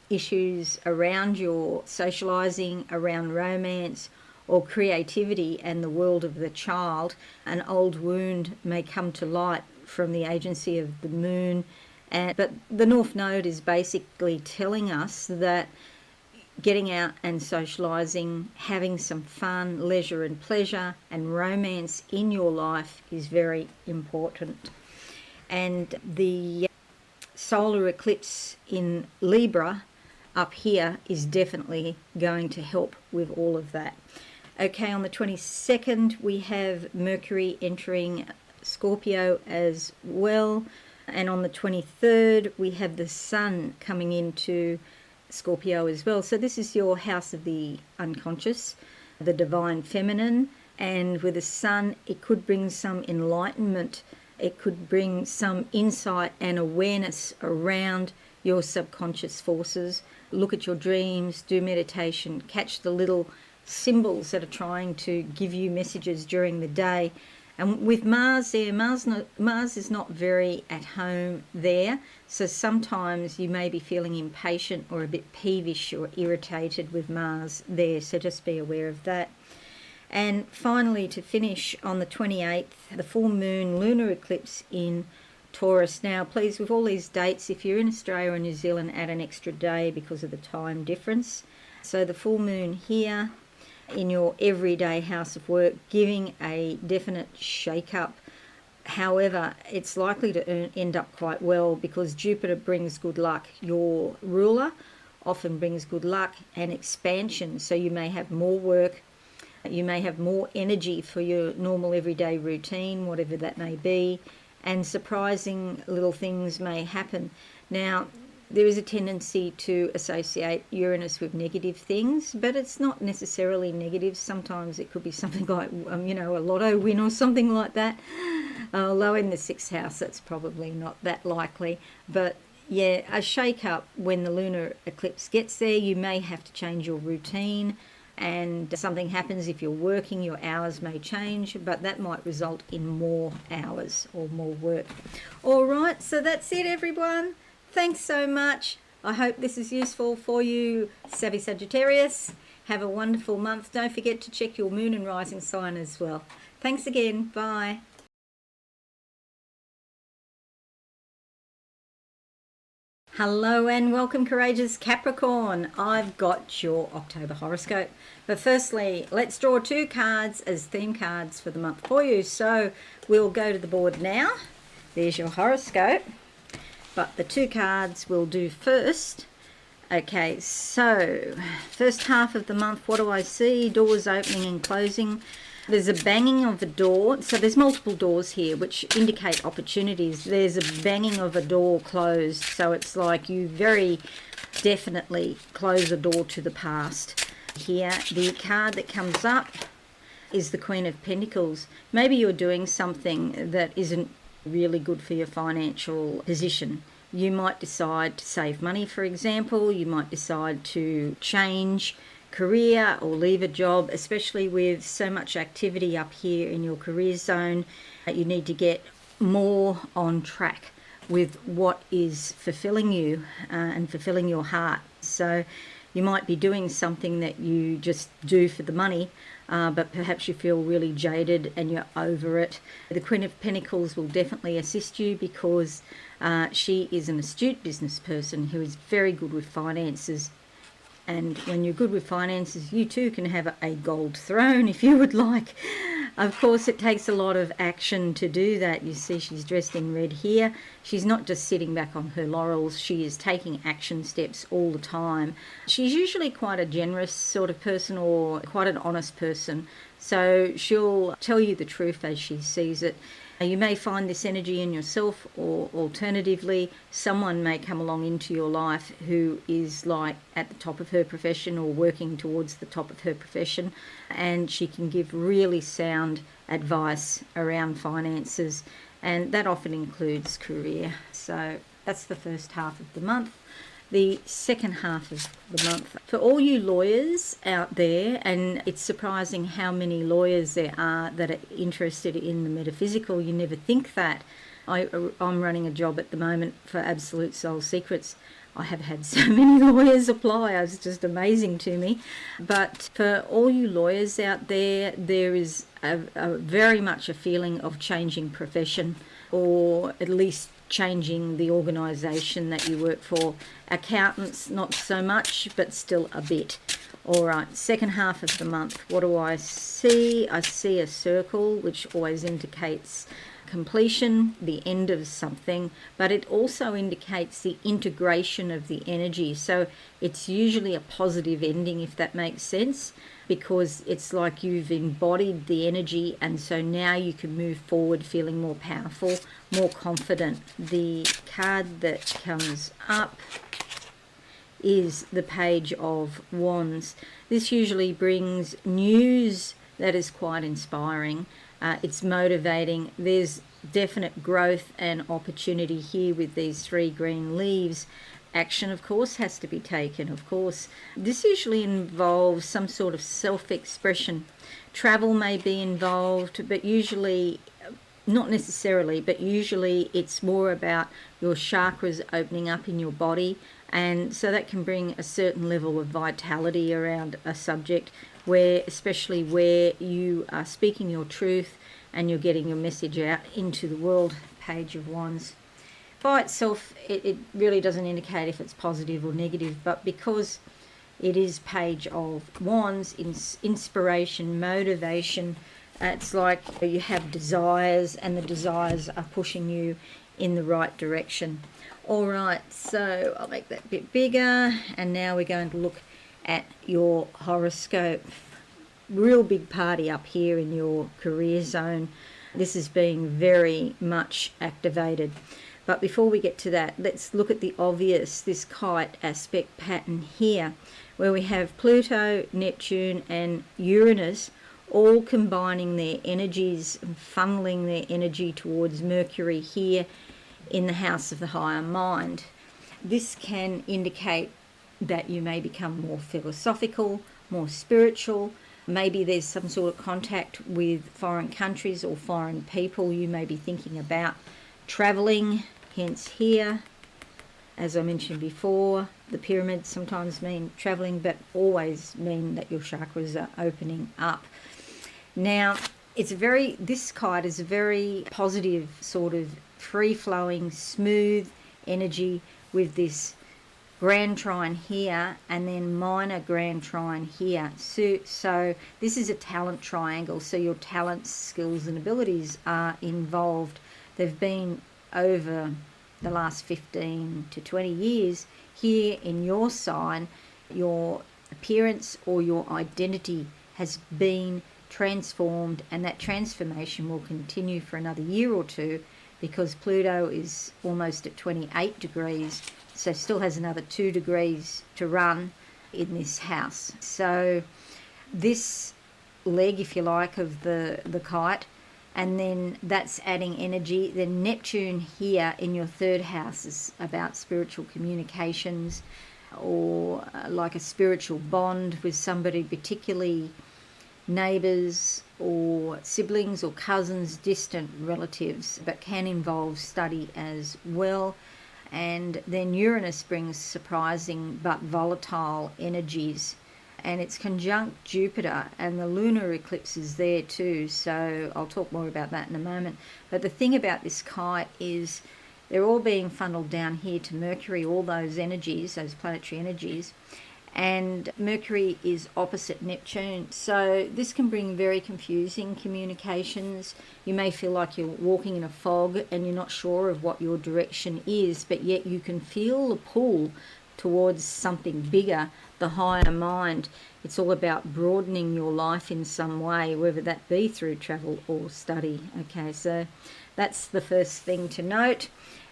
A: issues around your socialising, around romance or creativity and the world of the child. An old wound may come to light from the agency of the Moon. But the North Node is basically telling us that getting out and socialising, having some fun, leisure and pleasure and romance in your life is very important. And the solar eclipse in Libra up here is definitely going to help with all of that. Okay, on the 22nd, we have Mercury entering Scorpio as well. And on the 23rd, we have the Sun coming into Scorpio as well. So this is your house of the unconscious, the divine feminine. And with the Sun, it could bring some enlightenment. It could bring some insight and awareness around your subconscious forces. Look at your dreams, do meditation, catch the little symbols that are trying to give you messages during the day. And with Mars there, Mars is not very at home there. So sometimes you may be feeling impatient or a bit peevish or irritated with Mars there. So just be aware of that. And finally, to finish, on the 28th, the full moon lunar eclipse in Taurus. Now, please, with all these dates, if you're in Australia or New Zealand, add an extra day because of the time difference. So the full moon here in your everyday house of work, giving a definite shake-up. However, it's likely to end up quite well because Jupiter brings good luck. Your ruler often brings good luck and expansion. So you may have more work. You may have more energy for your normal everyday routine, whatever that may be, and surprising little things may happen. Now, there is a tendency to associate Uranus with negative things, but it's not necessarily negative. Sometimes it could be something like, a lotto win or something like that. Although in the 6th house, that's probably not that likely. But yeah, a shake-up when the lunar eclipse gets there. You may have to change your routine, and something happens if you're working, your hours may change, but that might result in more hours or more work. All right, so that's it, everyone. Thanks so much. I hope this is useful for you, Savvy Sagittarius. Have a wonderful month. Don't forget to check your moon and rising sign as well. Thanks again. Bye. Hello and welcome, courageous Capricorn. I've got your October horoscope. But firstly, let's draw 2 cards as theme cards for the month for you. So we'll go to the board now. There's your horoscope. But the 2 cards we'll do first Okay, so first half of the month, what do I see? Doors opening and closing. There's a banging of a door. So there's multiple doors here which indicate opportunities. There's a banging of a door closed. So it's like you very definitely close a door to the past. Here, the card that comes up is the Queen of Pentacles. Maybe you're doing something that isn't really good for your financial position. You might decide to save money, for example. You might decide to change career or leave a job, especially with so much activity up here in your career zone. You need to get more on track with what is fulfilling you and fulfilling your heart. So you might be doing something that you just do for the money, but perhaps you feel really jaded and you're over it. The Queen of Pentacles will definitely assist you because she is an astute business person who is very good with finances. And when you're good with finances, you too can have a gold throne if you would like. Of course, it takes a lot of action to do that. You see she's dressed in red here. She's not just sitting back on her laurels. She is taking action steps all the time. She's usually quite a generous sort of person or quite an honest person. So she'll tell you the truth as she sees it. You may find this energy in yourself, or alternatively, someone may come along into your life who is like at the top of her profession or working towards the top of her profession, and she can give really sound advice around finances, and that often includes career. So that's the first half of the month. The second half of the month, for all you lawyers out there, and it's surprising how many lawyers there are that are interested in the metaphysical. You never think that. I'm running a job at the moment for Absolute Soul Secrets. I have had so many lawyers apply. It's just amazing to me. But for all you lawyers out there, there is a very much a feeling of changing profession, or at least changing the organisation that you work for. Accountants, not so much, but still a bit. All right, second half of the month, what do I see? I see a circle, which always indicates completion, the end of something, but it also indicates the integration of the energy. So it's usually a positive ending, if that makes sense, because it's like you've embodied the energy, and so now you can move forward feeling more powerful, more confident. The card that comes up is the Page of Wands. This usually brings news that is quite inspiring. It's motivating. There's definite growth and opportunity here with these three green leaves. Action, of course, has to be taken, of course. This usually involves some sort of self-expression. Travel may be involved, but usually, not necessarily, but usually it's more about your chakras opening up in your body, and so that can bring a certain level of vitality around a subject, where, especially where you are speaking your truth and you're getting your message out into the world. Page of Wands. By itself, it really doesn't indicate if it's positive or negative, but because it is Page of Wands, inspiration, motivation, it's like you have desires, and the desires are pushing you in the right direction. All right, so I'll make that a bit bigger, and now we're going to look at your horoscope. Real big party up here in your career zone. This is being very much activated. But before we get to that, let's look at the obvious, this kite aspect pattern here, where we have Pluto, Neptune and Uranus all combining their energies and funneling their energy towards Mercury here in the house of the higher mind. This can indicate that you may become more philosophical, more spiritual. Maybe there's some sort of contact with foreign countries or foreign people. You may be thinking about travelling. Hence here, as I mentioned before, the pyramids sometimes mean travelling, but always mean that your chakras are opening up. Now, this kite is a very positive, sort of free-flowing, smooth energy with this grand trine here and then minor grand trine here. So this is a talent triangle, so your talents, skills and abilities are involved. They've been over the last 15 to 20 years here in your sign, your appearance or your identity has been transformed, and that transformation will continue for another year or two, because Pluto is almost at 28 degrees, so still has another 2 degrees to run in this house. So this leg, if you like, of the kite, and then that's adding energy. Then Neptune here in your third house is about spiritual communications, or like a spiritual bond with somebody, particularly neighbours or siblings or cousins, distant relatives, but can involve study as well. And then Uranus brings surprising but volatile energies, and it's conjunct Jupiter, and the lunar eclipse is there too, so I'll talk more about that in a moment. But the thing about this kite is they're all being funneled down here to Mercury, all those energies, those planetary energies, and Mercury is opposite Neptune, so this can bring very confusing communications. You may feel like you're walking in a fog and you're not sure of what your direction is, but yet you can feel the pull towards something bigger, the higher mind. It's all about broadening your life in some way, whether that be through travel or study. Okay, so that's the first thing to note.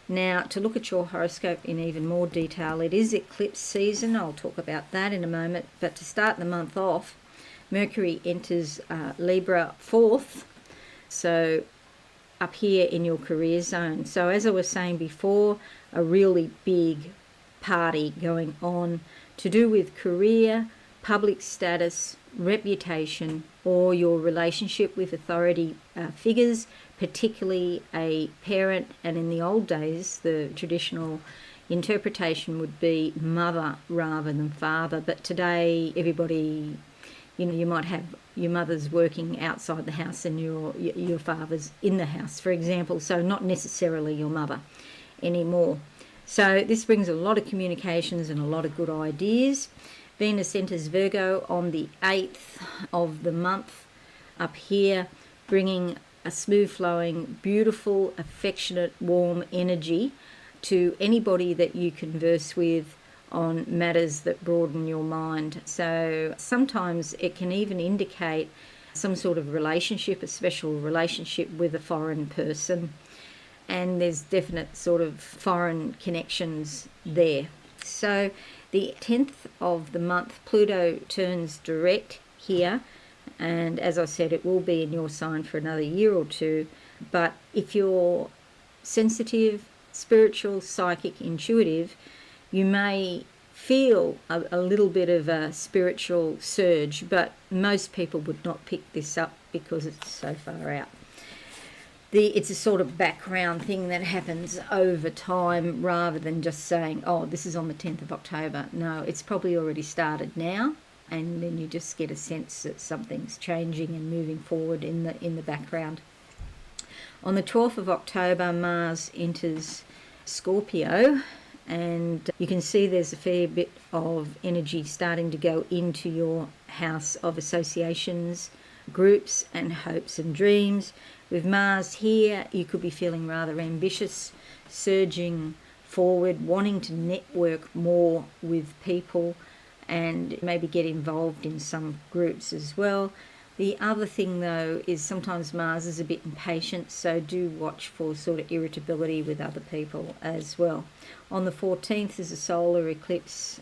A: Now, to look at your horoscope in even more detail, it is eclipse season. I'll talk about that in a moment. But to start the month off, Mercury enters Libra 4th, so up here in your career zone. So as I was saying before, a really big party going on to do with career, public status, reputation, or your relationship with authority figures, particularly a parent. And in the old days, the traditional interpretation would be mother rather than father. But today, everybody, you might have your mother's working outside the house and your father's in the house, for example. So not necessarily your mother anymore. So this brings a lot of communications and a lot of good ideas. Venus enters Virgo on the 8th of the month up here, bringing a smooth-flowing, beautiful, affectionate, warm energy to anybody that you converse with on matters that broaden your mind. So sometimes it can even indicate some sort of relationship, a special relationship with a foreign person. And there's definite sort of foreign connections there. So the 10th of the month, Pluto turns direct here. And as I said, it will be in your sign for another year or two. But if you're sensitive, spiritual, psychic, intuitive, you may feel a little bit of a spiritual surge, but most people would not pick this up because it's so far out. It's a sort of background thing that happens over time rather than just saying, oh, this is on the 10th of October. No, it's probably already started now, and then you just get a sense that something's changing and moving forward in the background. On the 12th of October, Mars enters Scorpio, and you can see there's a fair bit of energy starting to go into your house of associations, groups, and hopes and dreams. With Mars here, you could be feeling rather ambitious, surging forward, wanting to network more with people and maybe get involved in some groups as well. The other thing, though, is sometimes Mars is a bit impatient, so do watch for sort of irritability with other people as well. On the 14th is a solar eclipse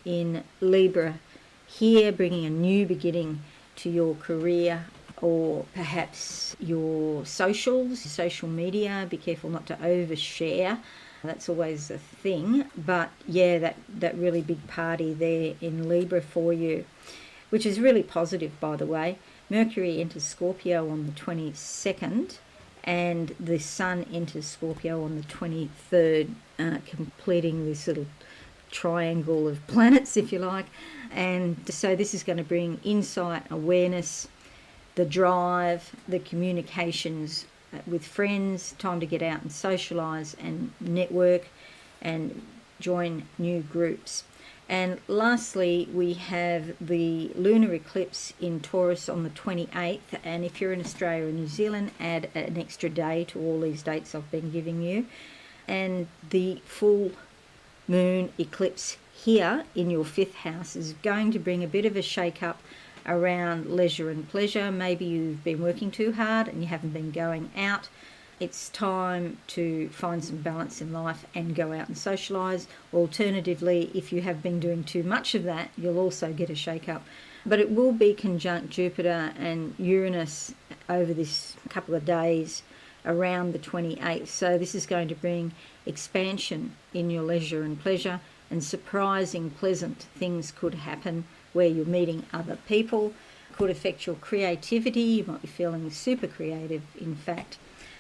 A: in Libra here, bringing a new beginning to your career, or perhaps your socials, social media. Be careful not to overshare. That's always a thing. But yeah, that really big party there in Libra for you, which is really positive, by the way. Mercury enters Scorpio on the 22nd, and the Sun enters Scorpio on the 23rd, completing this little triangle of planets, if you like. And so this is going to bring insight, awareness, the drive, the communications with friends, time to get out and socialise and network and join new groups. And lastly, we have the lunar eclipse in Taurus on the 28th, and if you're in Australia or New Zealand, add an extra day to all these dates I've been giving you. And the full moon eclipse here in your 5th house is going to bring a bit of a shake-up around leisure and pleasure. Maybe you've been working too hard and you haven't been going out. It's time to find some balance in life and go out and socialise. Alternatively, if you have been doing too much of that, you'll also get a shake-up. But it will be conjunct Jupiter and Uranus over this couple of days around the 28th. So this is going to bring expansion in your leisure and pleasure, and surprising, pleasant things could happen where you're meeting other people. Could affect your creativity. You might be feeling super creative, in fact.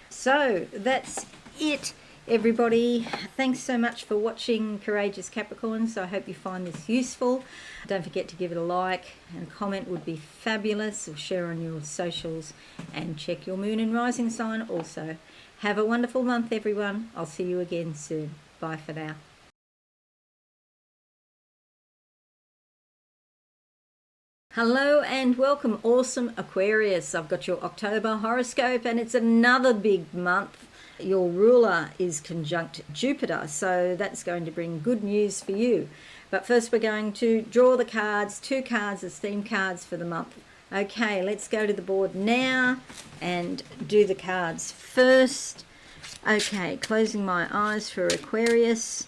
A: So that's it, everybody. Thanks so much for watching Courageous Capricorns. I hope you find this useful. Don't forget to give it a like, and a comment would be fabulous, or share on your socials, and check your moon and rising sign also. Have a wonderful month, everyone. I'll see you again soon. Bye for now. Hello and welcome, awesome Aquarius. I've got your October horoscope, and it's another big month. Your ruler is conjunct Jupiter, so that's going to bring good news for you. But first we're going to draw the cards, 2 cards as theme cards for the month. Okay, let's go to the board now and do the cards first. Okay, closing my eyes for Aquarius.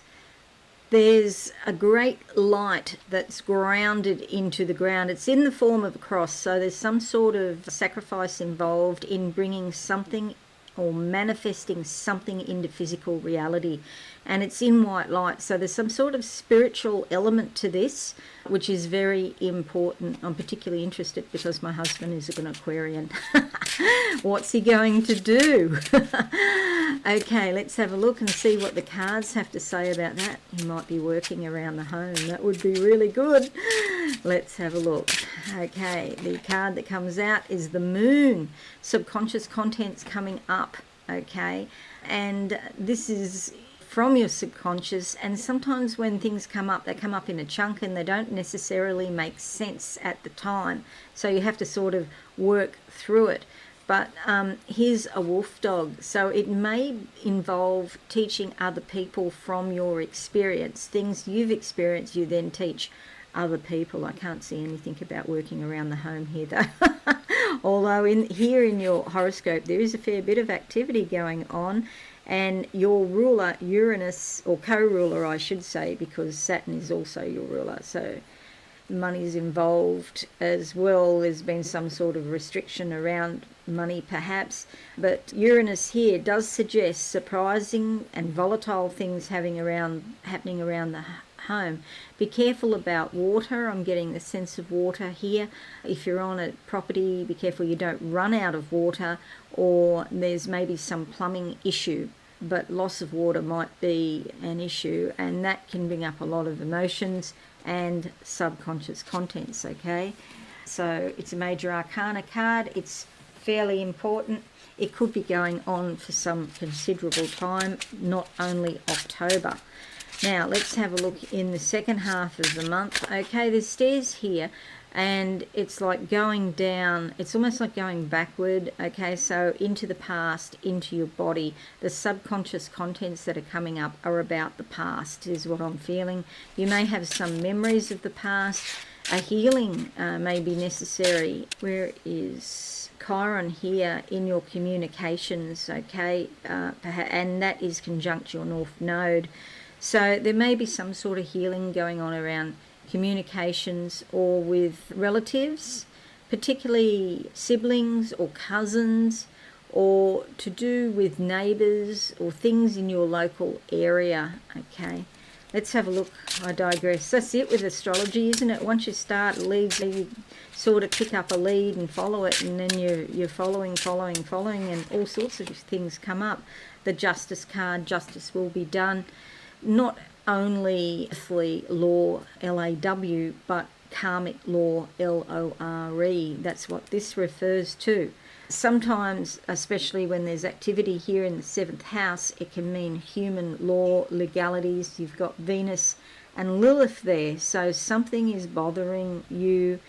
A: There's a great light that's grounded into the ground. It's in the form of a cross, so there's some sort of sacrifice involved in bringing something or manifesting something into physical reality. And it's in white light, so there's some sort of spiritual element to this, which is very important. I'm particularly interested because my husband is an Aquarian. What's he going to do? Okay, let's have a look and see what the cards have to say about that. He might be working around the home. That would be really good. Let's have a look. Okay, the card that comes out is the moon. Subconscious contents coming up. Okay, and this is from your subconscious, and sometimes when things come up, they come up in a chunk and they don't necessarily make sense at the time, so you have to sort of work through it. But here's a wolf dog, so it may involve teaching other people from your experience. Things you've experienced, you then teach other people. I can't see anything about working around the home here though. Although in your horoscope there is a fair bit of activity going on, and your ruler Uranus, or co-ruler I should say, because Saturn is also your ruler, so money is involved as well. There's been some sort of restriction around money perhaps, but Uranus here does suggest surprising and volatile things happening around the home. Be careful about water. I'm getting the sense of water here. If you're on a property, be careful you don't run out of water, or there's maybe some plumbing issue, but loss of water might be an issue, and that can bring up a lot of emotions and subconscious contents. Okay, so it's a major arcana card. It's fairly important. It could be going on for some considerable time, not only October. Now let's have a look in the second half of the month. Okay, there's stairs here, and it's like going down. It's almost like going backward. Okay, so into the past, into your body. The subconscious contents that are coming up are about the past, is what I'm feeling. You may have some memories of the past. A healing may be necessary. Where is Chiron here in your communications? Okay, and that is conjunct your North Node. So there may be some sort of healing going on around communications or with relatives, particularly siblings or cousins, or to do with neighbours or things in your local area. Okay, let's have a look. I digress. That's it with astrology, isn't it? Once you start leads, you sort of pick up a lead and follow it, and then you're following, and all sorts of things come up. The Justice card, justice will be done. Not only earthly law, L-A-W, but karmic law, L-O-R-E. That's what this refers to. Sometimes, especially when there's activity here in the 7th house, it can mean human law, legalities. You've got Venus and Lilith there, so something is bothering you,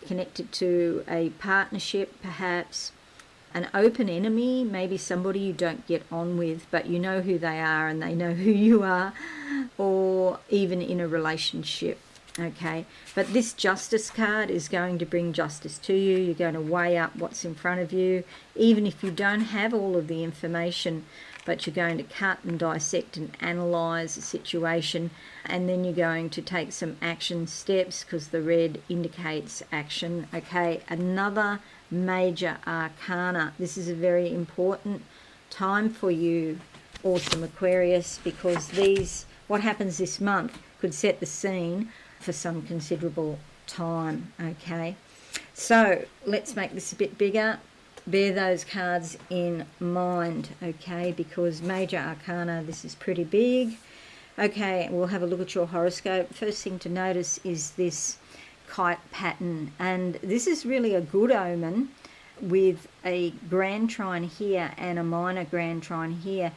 A: connected to a partnership perhaps, an open enemy, maybe somebody you don't get on with, but you know who they are and they know who you are, or even in a relationship. Okay, but this Justice card is going to bring justice to you. You're going to weigh up what's in front of you, even if you don't have all of the information, but you're going to cut and dissect and analyse the situation, and then you're going to take some action steps, because the red indicates action. Okay, another major arcana. This is a very important time for you, awesome Aquarius, because what happens this month could set the scene for some considerable time. Okay, so let's make this a bit bigger. Bear those cards in mind, okay, because major arcana, this is pretty big. Okay, we'll have a look at your horoscope. First thing to notice is this kite pattern, and this is really a good omen, with a grand trine here and a minor grand trine here.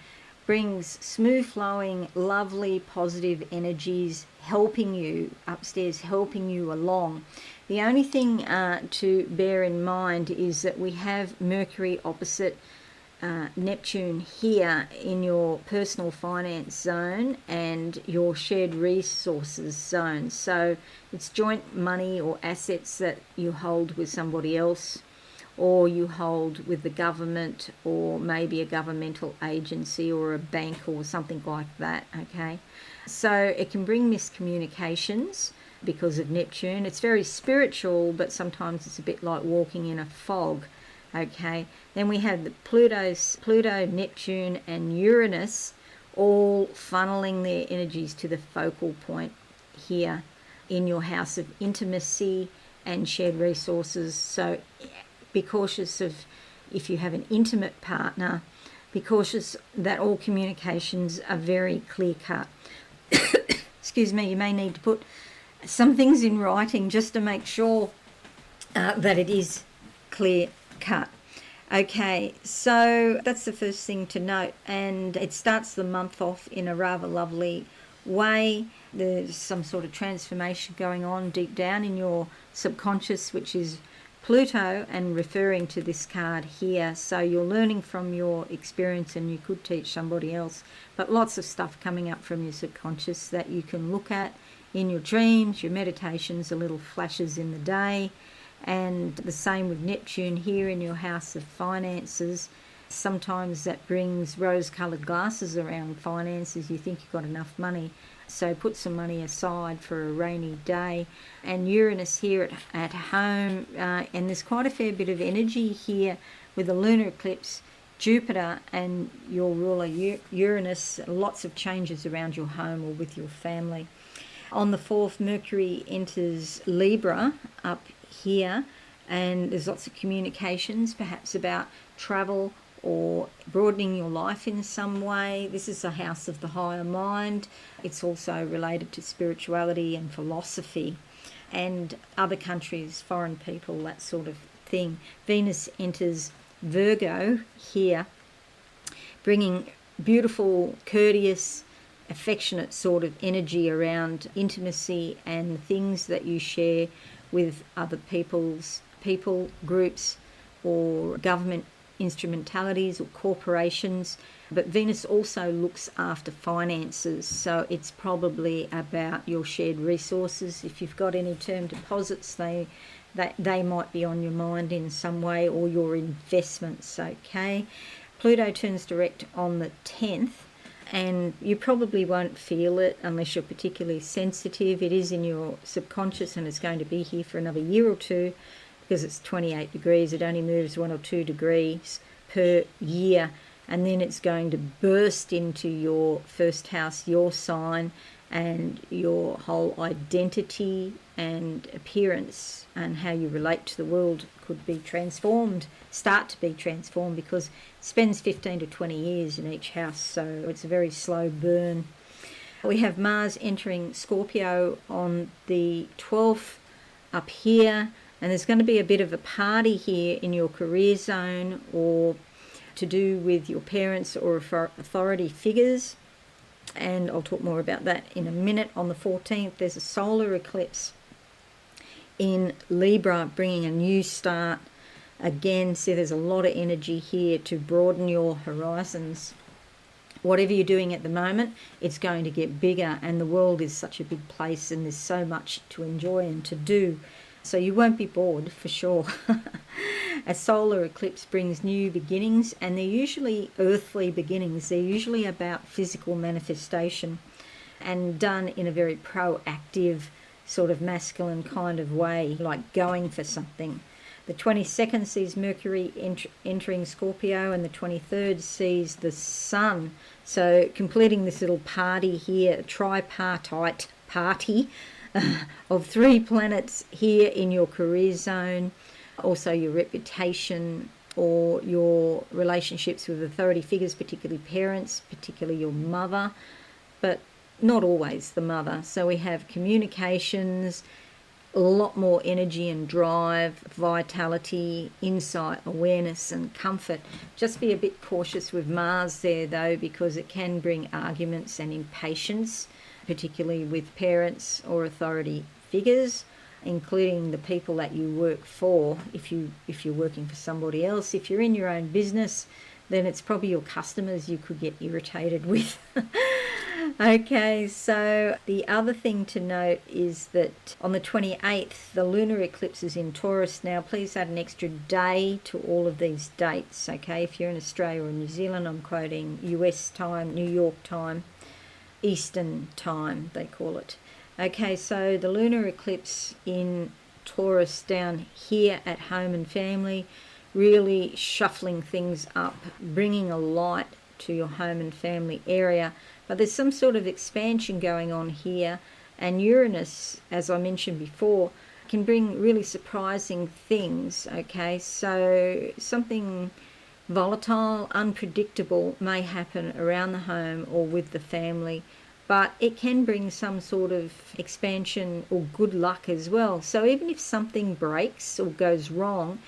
A: Brings smooth flowing, lovely, positive energies, helping you upstairs, helping you along. The only thing to bear in mind is that we have Mercury opposite Neptune here in your personal finance zone and your shared resources zone. So it's joint money or assets that you hold with somebody else, or you hold with the government, or maybe a governmental agency or a bank or something like that, okay? So it can bring miscommunications because of Neptune. It's very spiritual, but sometimes it's a bit like walking in a fog, okay? Then we have the Pluto, Neptune and Uranus all funneling their energies to the focal point here in your house of intimacy and shared resources. So be cautious of, if you have an intimate partner, be cautious that all communications are very clear cut. Excuse me, you may need to put some things in writing just to make sure that it is clear cut. Okay, so that's the first thing to note, and it starts the month off in a rather lovely way. There's some sort of transformation going on deep down in your subconscious, which is Pluto, and referring to this card here. So you're learning from your experience, and you could teach somebody else, but lots of stuff coming up from your subconscious that you can look at in your dreams, your meditations, the little flashes in the day. And the same with Neptune here in your house of finances. Sometimes that brings rose-coloured glasses around finances. You think you've got enough money, so put some money aside for a rainy day. And Uranus here at home, and there's quite a fair bit of energy here with a lunar eclipse, Jupiter and your ruler Uranus. Lots of changes around your home or with your family. On the 4th, Mercury enters Libra up here, and there's lots of communications, perhaps about travel or broadening your life in some way. This is a house of the higher mind. It's also related to spirituality and philosophy and other countries, foreign people, that sort of thing. Venus enters Virgo here, bringing beautiful, courteous, affectionate sort of energy around intimacy and things that you share with other people groups or government instrumentalities or corporations. But Venus also looks after finances, so it's probably about your shared resources. If you've got any term deposits, they might be on your mind in some way, or your investments, okay? Pluto turns direct on the 10th, and you probably won't feel it unless you're particularly sensitive. It is in your subconscious, and it's going to be here for another year or two, because it's 28 degrees. It only moves 1 or 2 degrees per year, and then it's going to burst into your first house, your sign, and your whole identity and appearance and how you relate to the world could be transformed, start to be transformed, because it spends 15 to 20 years in each house, so it's a very slow burn. We have Mars entering Scorpio on the 12th up here, and there's going to be a bit of a party here in your career zone, or to do with your parents or authority figures, and I'll talk more about that in a minute. On the 14th, there's a solar eclipse in Libra, bringing a new start Again, see, there's a lot of energy here to broaden your horizons. Whatever you're doing at the moment, it's going to get bigger, and the world is such a big place and there's so much to enjoy and to do. So you won't be bored for sure. A solar eclipse brings new beginnings, and they're usually earthly beginnings. They're usually about physical manifestation and done in a very proactive, sort of masculine kind of way, like going for something. The 22nd sees Mercury entering Scorpio, and the 23rd sees the Sun. So completing this little party here, a tripartite party of 3 planets here in your career zone, also your reputation or your relationships with authority figures, particularly parents, particularly your mother, but not always the mother. So we have communications, a lot more energy and drive, vitality, insight, awareness and comfort. Just be a bit cautious with Mars there though, because it can bring arguments and impatience, particularly with parents or authority figures, including the people that you work for. If you're working for somebody else, if you're in your own business, then it's probably your customers you could get irritated with. Okay, so the other thing to note is that on the 28th, the lunar eclipse is in Taurus. Now, please add an extra day to all of these dates, okay? If you're in Australia or New Zealand, I'm quoting US time, New York time, Eastern time, they call it. Okay, so the lunar eclipse in Taurus down here at home and family, really shuffling things up, bringing a light to your home and family area. But there's some sort of expansion going on here, and Uranus, as I mentioned before, can bring really surprising things, okay? So something volatile, unpredictable may happen around the home or with the family, but it can bring some sort of expansion or good luck as well. So even if something breaks or goes wrong,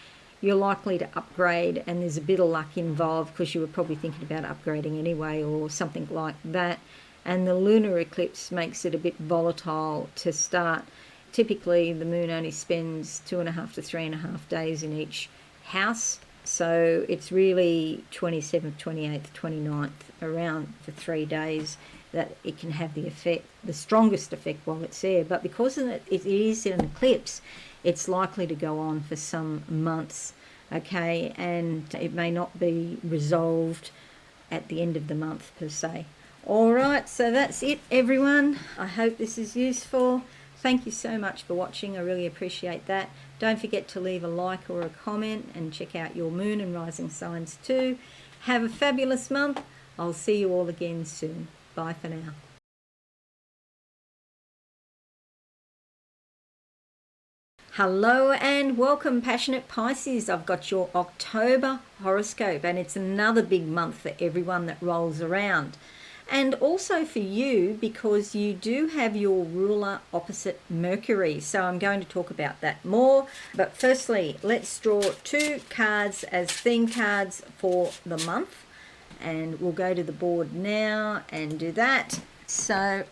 A: you're likely to upgrade, and there's a bit of luck involved because you were probably thinking about upgrading anyway or something like that. And the lunar eclipse makes it a bit volatile to start. Typically, the moon only spends 2.5 to 3.5 days in each house. So it's really 27th, 28th, 29th, around for 3 days that it can have the effect, the strongest effect while it's there. But because it is an eclipse, it's likely to go on for some months, okay, and it may not be resolved at the end of the month per se. All right, so that's it, everyone. I hope this is useful. Thank you so much for watching. I really appreciate that. Don't forget to leave a like or a comment, and check out your moon and rising signs too. Have a fabulous month. I'll see you all again soon. Bye for now. Hello and welcome, passionate Pisces. I've got your October horoscope, and it's another big month for everyone that rolls around. And also for you, because you do have your ruler opposite Mercury. So I'm going to talk about that more. But firstly, let's draw 2 cards as theme cards for the month. And we'll go to the board now and do that. So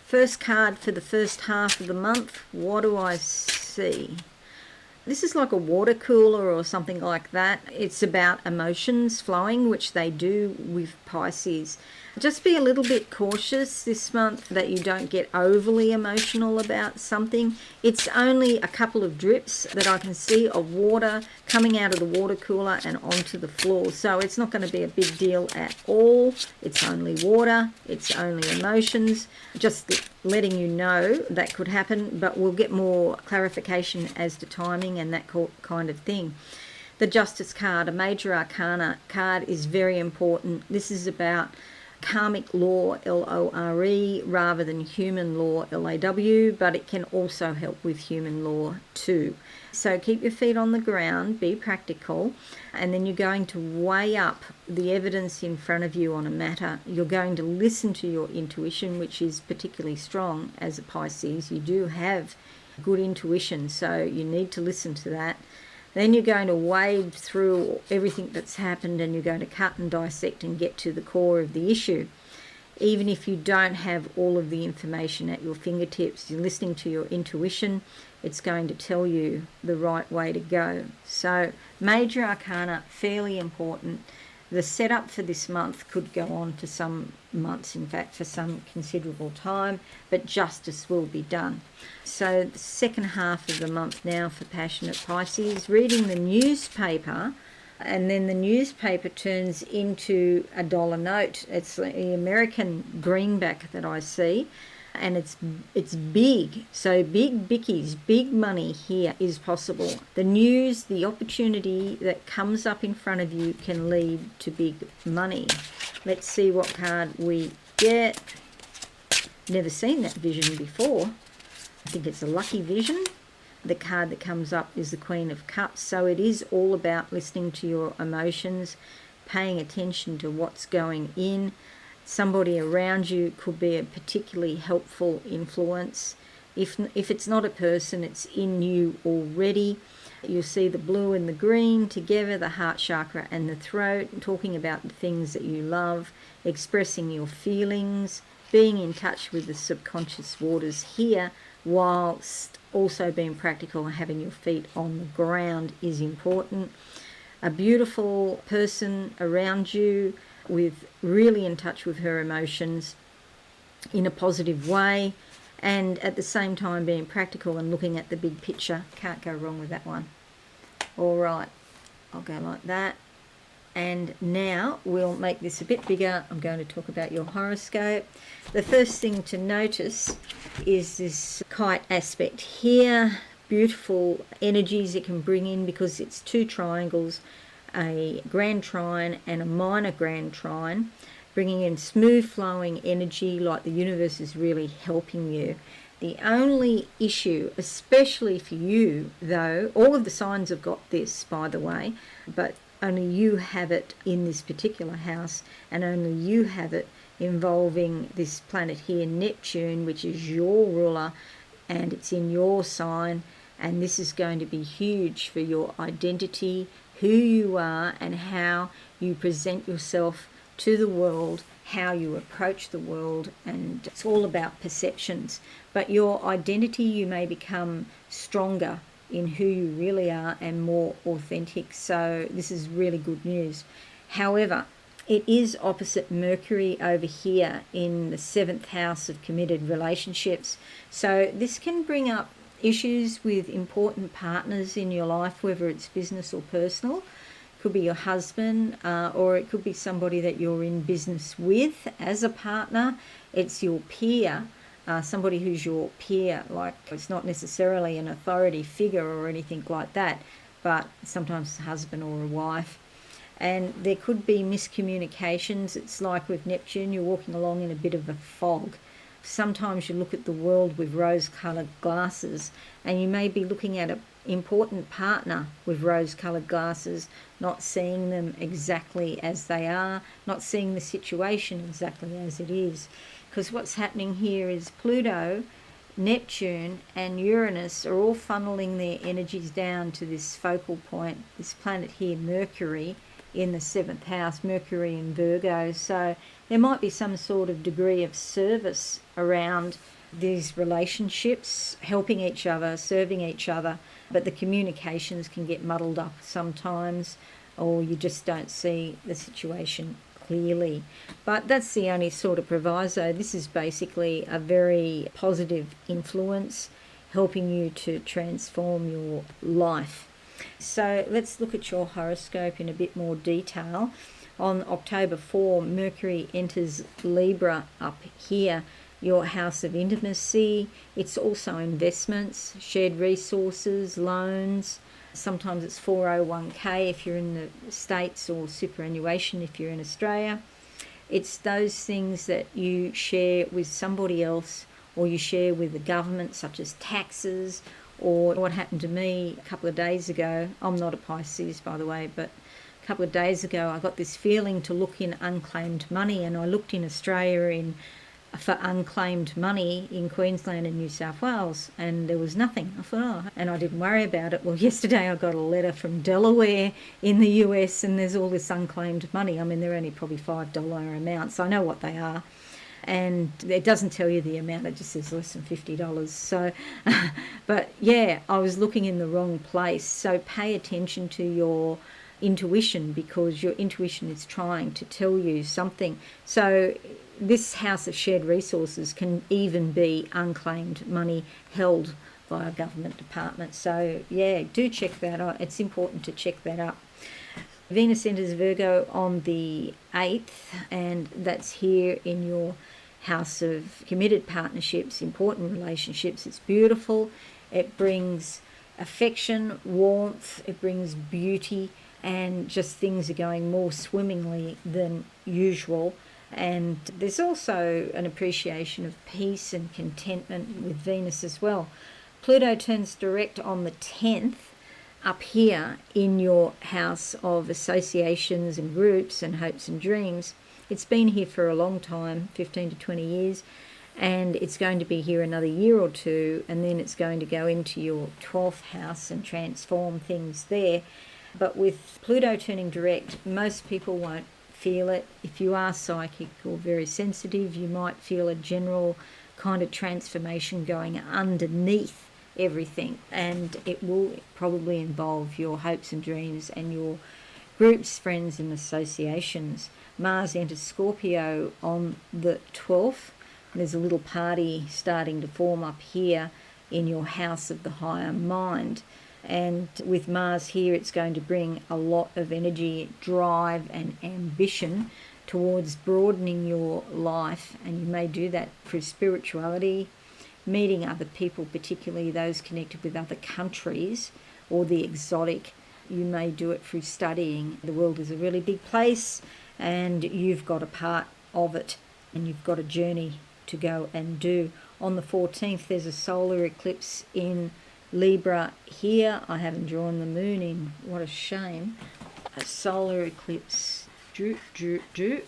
A: first card for the first half of the month, what do I see? This is like a water cooler or something like that. It's about emotions flowing, which they do with Pisces. Just be a little bit cautious this month that you don't get overly emotional about something. It's only a couple of drips that I can see of water coming out of the water cooler and onto the floor. So it's not going to be a big deal at all. It's only water. It's only emotions. Just letting you know that could happen, but we'll get more clarification as to timing and that kind of thing. The Justice card, a major arcana card, is very important. This is about karmic law, L-O-R-E, rather than human law, L-A-W, but it can also help with human law too. So keep your feet on the ground, be practical, and then you're going to weigh up the evidence in front of you on a matter. You're going to listen to your intuition, which is particularly strong as a Pisces. You do have good intuition, so you need to listen to that. Then you're going to wade through everything that's happened, and you're going to cut and dissect and get to the core of the issue. even if you don't have all of the information at your fingertips, you're listening to your intuition, it's going to tell you the right way to go. So major arcana, fairly important. The setup for this month could go on for some months, in fact for some considerable time, but justice will be done. So the second half of the month now for passionate Pisces, reading the newspaper, and then the newspaper turns into a dollar note. It's the American greenback that I see, and it's big. So big bickies, big money here is possible. The news, the opportunity that comes up in front of you can lead to big money. Let's see what card we get. Never seen that vision before. I think it's a lucky vision. The card that comes up is the Queen of Cups. So it is all about listening to your emotions, paying attention to what's going in. Somebody around you could be a particularly helpful influence. If it's not a person, it's in you already. You'll see the blue and the green together, the heart chakra and the throat, talking about the things that you love, expressing your feelings, being in touch with the subconscious waters here, whilst also being practical and having your feet on the ground is important. A beautiful person around you, with really in touch with her emotions in a positive way, and at the same time being practical and looking at the big picture. Can't go wrong with that one. All right, I'll go like that. And now we'll make this a bit bigger. I'm going to talk about your horoscope. The first thing to notice is this kite aspect here. Beautiful energies it can bring in because it's two triangles, a grand trine and a minor grand trine, bringing in smooth flowing energy, like the universe is really helping you. The only issue, especially for you though, all of the signs have got this, by the way, but only you have it in this particular house, and only you have it involving this planet here, Neptune, which is your ruler, and it's in your sign, and this is going to be huge for your identity, who you are and how you present yourself to the world, how you approach the world, and it's all about perceptions. But your identity, you may become stronger in who you really are and more authentic. So this is really good news. However, it is opposite Mercury over here in the 7th house of committed relationships. So this can bring up issues with important partners in your life, whether it's business or personal. It could be your husband, or it could be somebody that you're in business with as a partner. It's your peer, somebody who's your peer, like it's not necessarily an authority figure or anything like that, but sometimes a husband or a wife. And there could be miscommunications. It's like with Neptune, you're walking along in a bit of a fog. Sometimes you look at the world with rose-coloured glasses, and you may be looking at an important partner with rose-coloured glasses, not seeing them exactly as they are, not seeing the situation exactly as it is. Because what's happening here is Pluto, Neptune and Uranus are all funneling their energies down to this focal point, this planet here, Mercury, in the 7th house, Mercury in Virgo. So there might be some sort of degree of service around these relationships, helping each other, serving each other, but the communications can get muddled up sometimes, or you just don't see the situation clearly. But that's the only sort of proviso. This is basically a very positive influence helping you to transform your life. So let's look at your horoscope in a bit more detail. On October 4, Mercury enters Libra up here, your house of intimacy. It's also investments, shared resources, loans. Sometimes it's 401k if you're in the States, or superannuation if you're in Australia. It's those things that you share with somebody else, or you share with the government, such as taxes, or what happened to me a couple of days ago. I'm not a Pisces, by the way, but a couple of days ago I got this feeling to look in unclaimed money, and I looked in Australia for unclaimed money in Queensland and New South Wales, and there was nothing. I thought, and I didn't worry about it. Well, yesterday I got a letter from Delaware in the US, and there's all this unclaimed money. I mean, they're only probably $5 amounts. I know what they are. and it doesn't tell you the amount, it just says less than $50. So, but yeah, I was looking in the wrong place. So pay attention to your intuition, because your intuition is trying to tell you something. So this house of shared resources can even be unclaimed money held by a government department. So yeah, do check that out. It's important to check that up. Venus enters Virgo on the 8th, and that's here in your house of committed partnerships, important relationships. It's beautiful. It brings affection, warmth, it brings beauty, and just things are going more swimmingly than usual. And there's also an appreciation of peace and contentment with Venus as well. Pluto turns direct on the 10th, up here in your house of associations and groups and hopes and dreams. It's been here for a long time, 15 to 20 years, and it's going to be here another year or two, and then it's going to go into your 12th house and transform things there. But with Pluto turning direct, most people won't feel it. If you are psychic or very sensitive, you might feel a general kind of transformation going underneath everything, and it will probably involve your hopes and dreams and your groups, friends and associations. Mars enters Scorpio on the 12th. There's a little party starting to form up here in your house of the higher mind, and with Mars here, it's going to bring a lot of energy, drive and ambition towards broadening your life, and you may do that through spirituality, meeting other people, particularly those connected with other countries or the exotic. You may do it through studying. The world is a really big place, and you've got a part of it, and you've got a journey to go and do. On the 14th, there's a solar eclipse in Libra here. I haven't drawn the moon in. What a shame. A solar eclipse,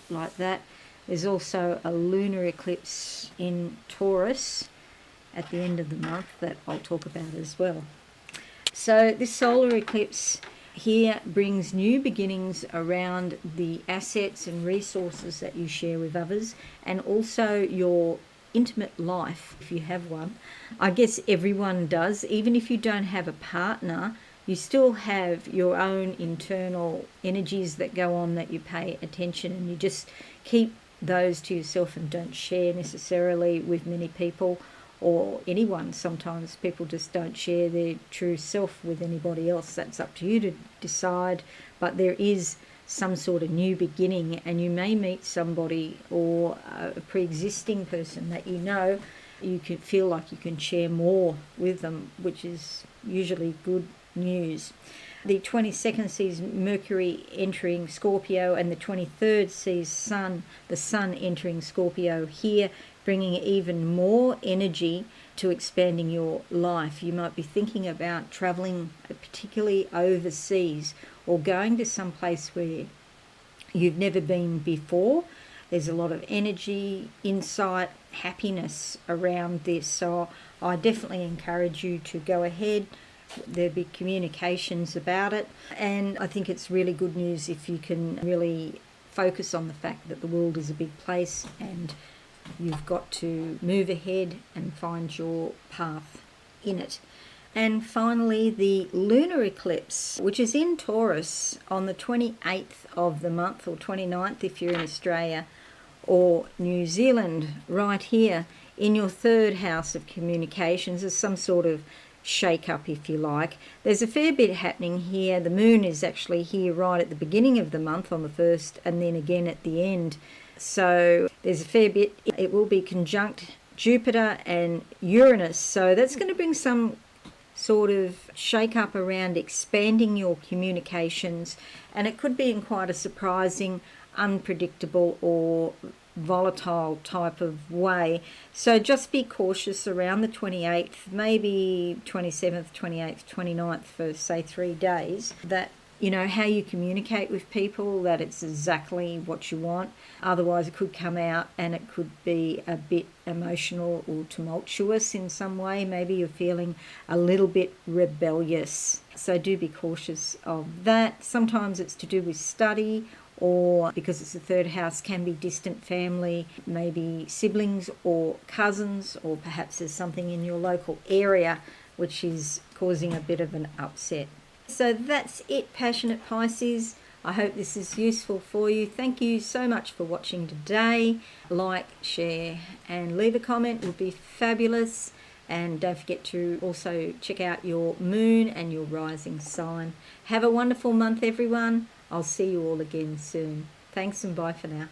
A: like that. There's also a lunar eclipse in Taurus at the end of the month that I'll talk about as well. So this solar eclipse here brings new beginnings around the assets and resources that you share with others, and also your intimate life, if you have one. I guess everyone does. Even if you don't have a partner, you still have your own internal energies that go on that you pay attention, and you just keep those to yourself and don't share necessarily with many people or anyone. Sometimes people just don't share their true self with anybody else. That's up to you to decide, but there is some sort of new beginning, and you may meet somebody or a pre-existing person that you know. You can feel like you can share more with them, which is usually good news. The 22nd sees Mercury entering Scorpio, and the 23rd sees the Sun entering Scorpio here, bringing even more energy to expanding your life. You might be thinking about traveling, particularly overseas, or going to some place where you've never been before. There's a lot of energy, insight, happiness around this. So I definitely encourage you to go ahead. There'll be communications about it, and I think it's really good news if you can really focus on the fact that the world is a big place and you've got to move ahead and find your path in it. And finally, the lunar eclipse, which is in Taurus on the 28th of the month, or 29th if you're in Australia or New Zealand, right here in your third house of communications. There's some sort of shake-up, if you like. There's a fair bit happening here. The moon is actually here right at the beginning of the month on the 1st, and then again at the end. So there's a fair bit. It will be conjunct Jupiter and Uranus. So that's going to bring some sort of shake-up around expanding your communications. And it could be in quite a surprising, unpredictable or volatile type of way. So just be cautious around the 28th, maybe 27th, 28th, 29th for, say, 3 days, that you know how you communicate with people, that it's exactly what you want. Otherwise it could come out and it could be a bit emotional or tumultuous in some way. Maybe you're feeling a little bit rebellious. So do be cautious of that. Sometimes it's to do with study or because it's the third house, can be distant family, maybe siblings or cousins, or perhaps there's something in your local area which is causing a bit of an upset. So that's it, passionate Pisces. I hope this is useful for you. Thank you so much for watching today. Like, share, and leave a comment would be fabulous. And don't forget to also check out your moon and your rising sign. Have a wonderful month, everyone. I'll see you all again soon. Thanks and bye for now.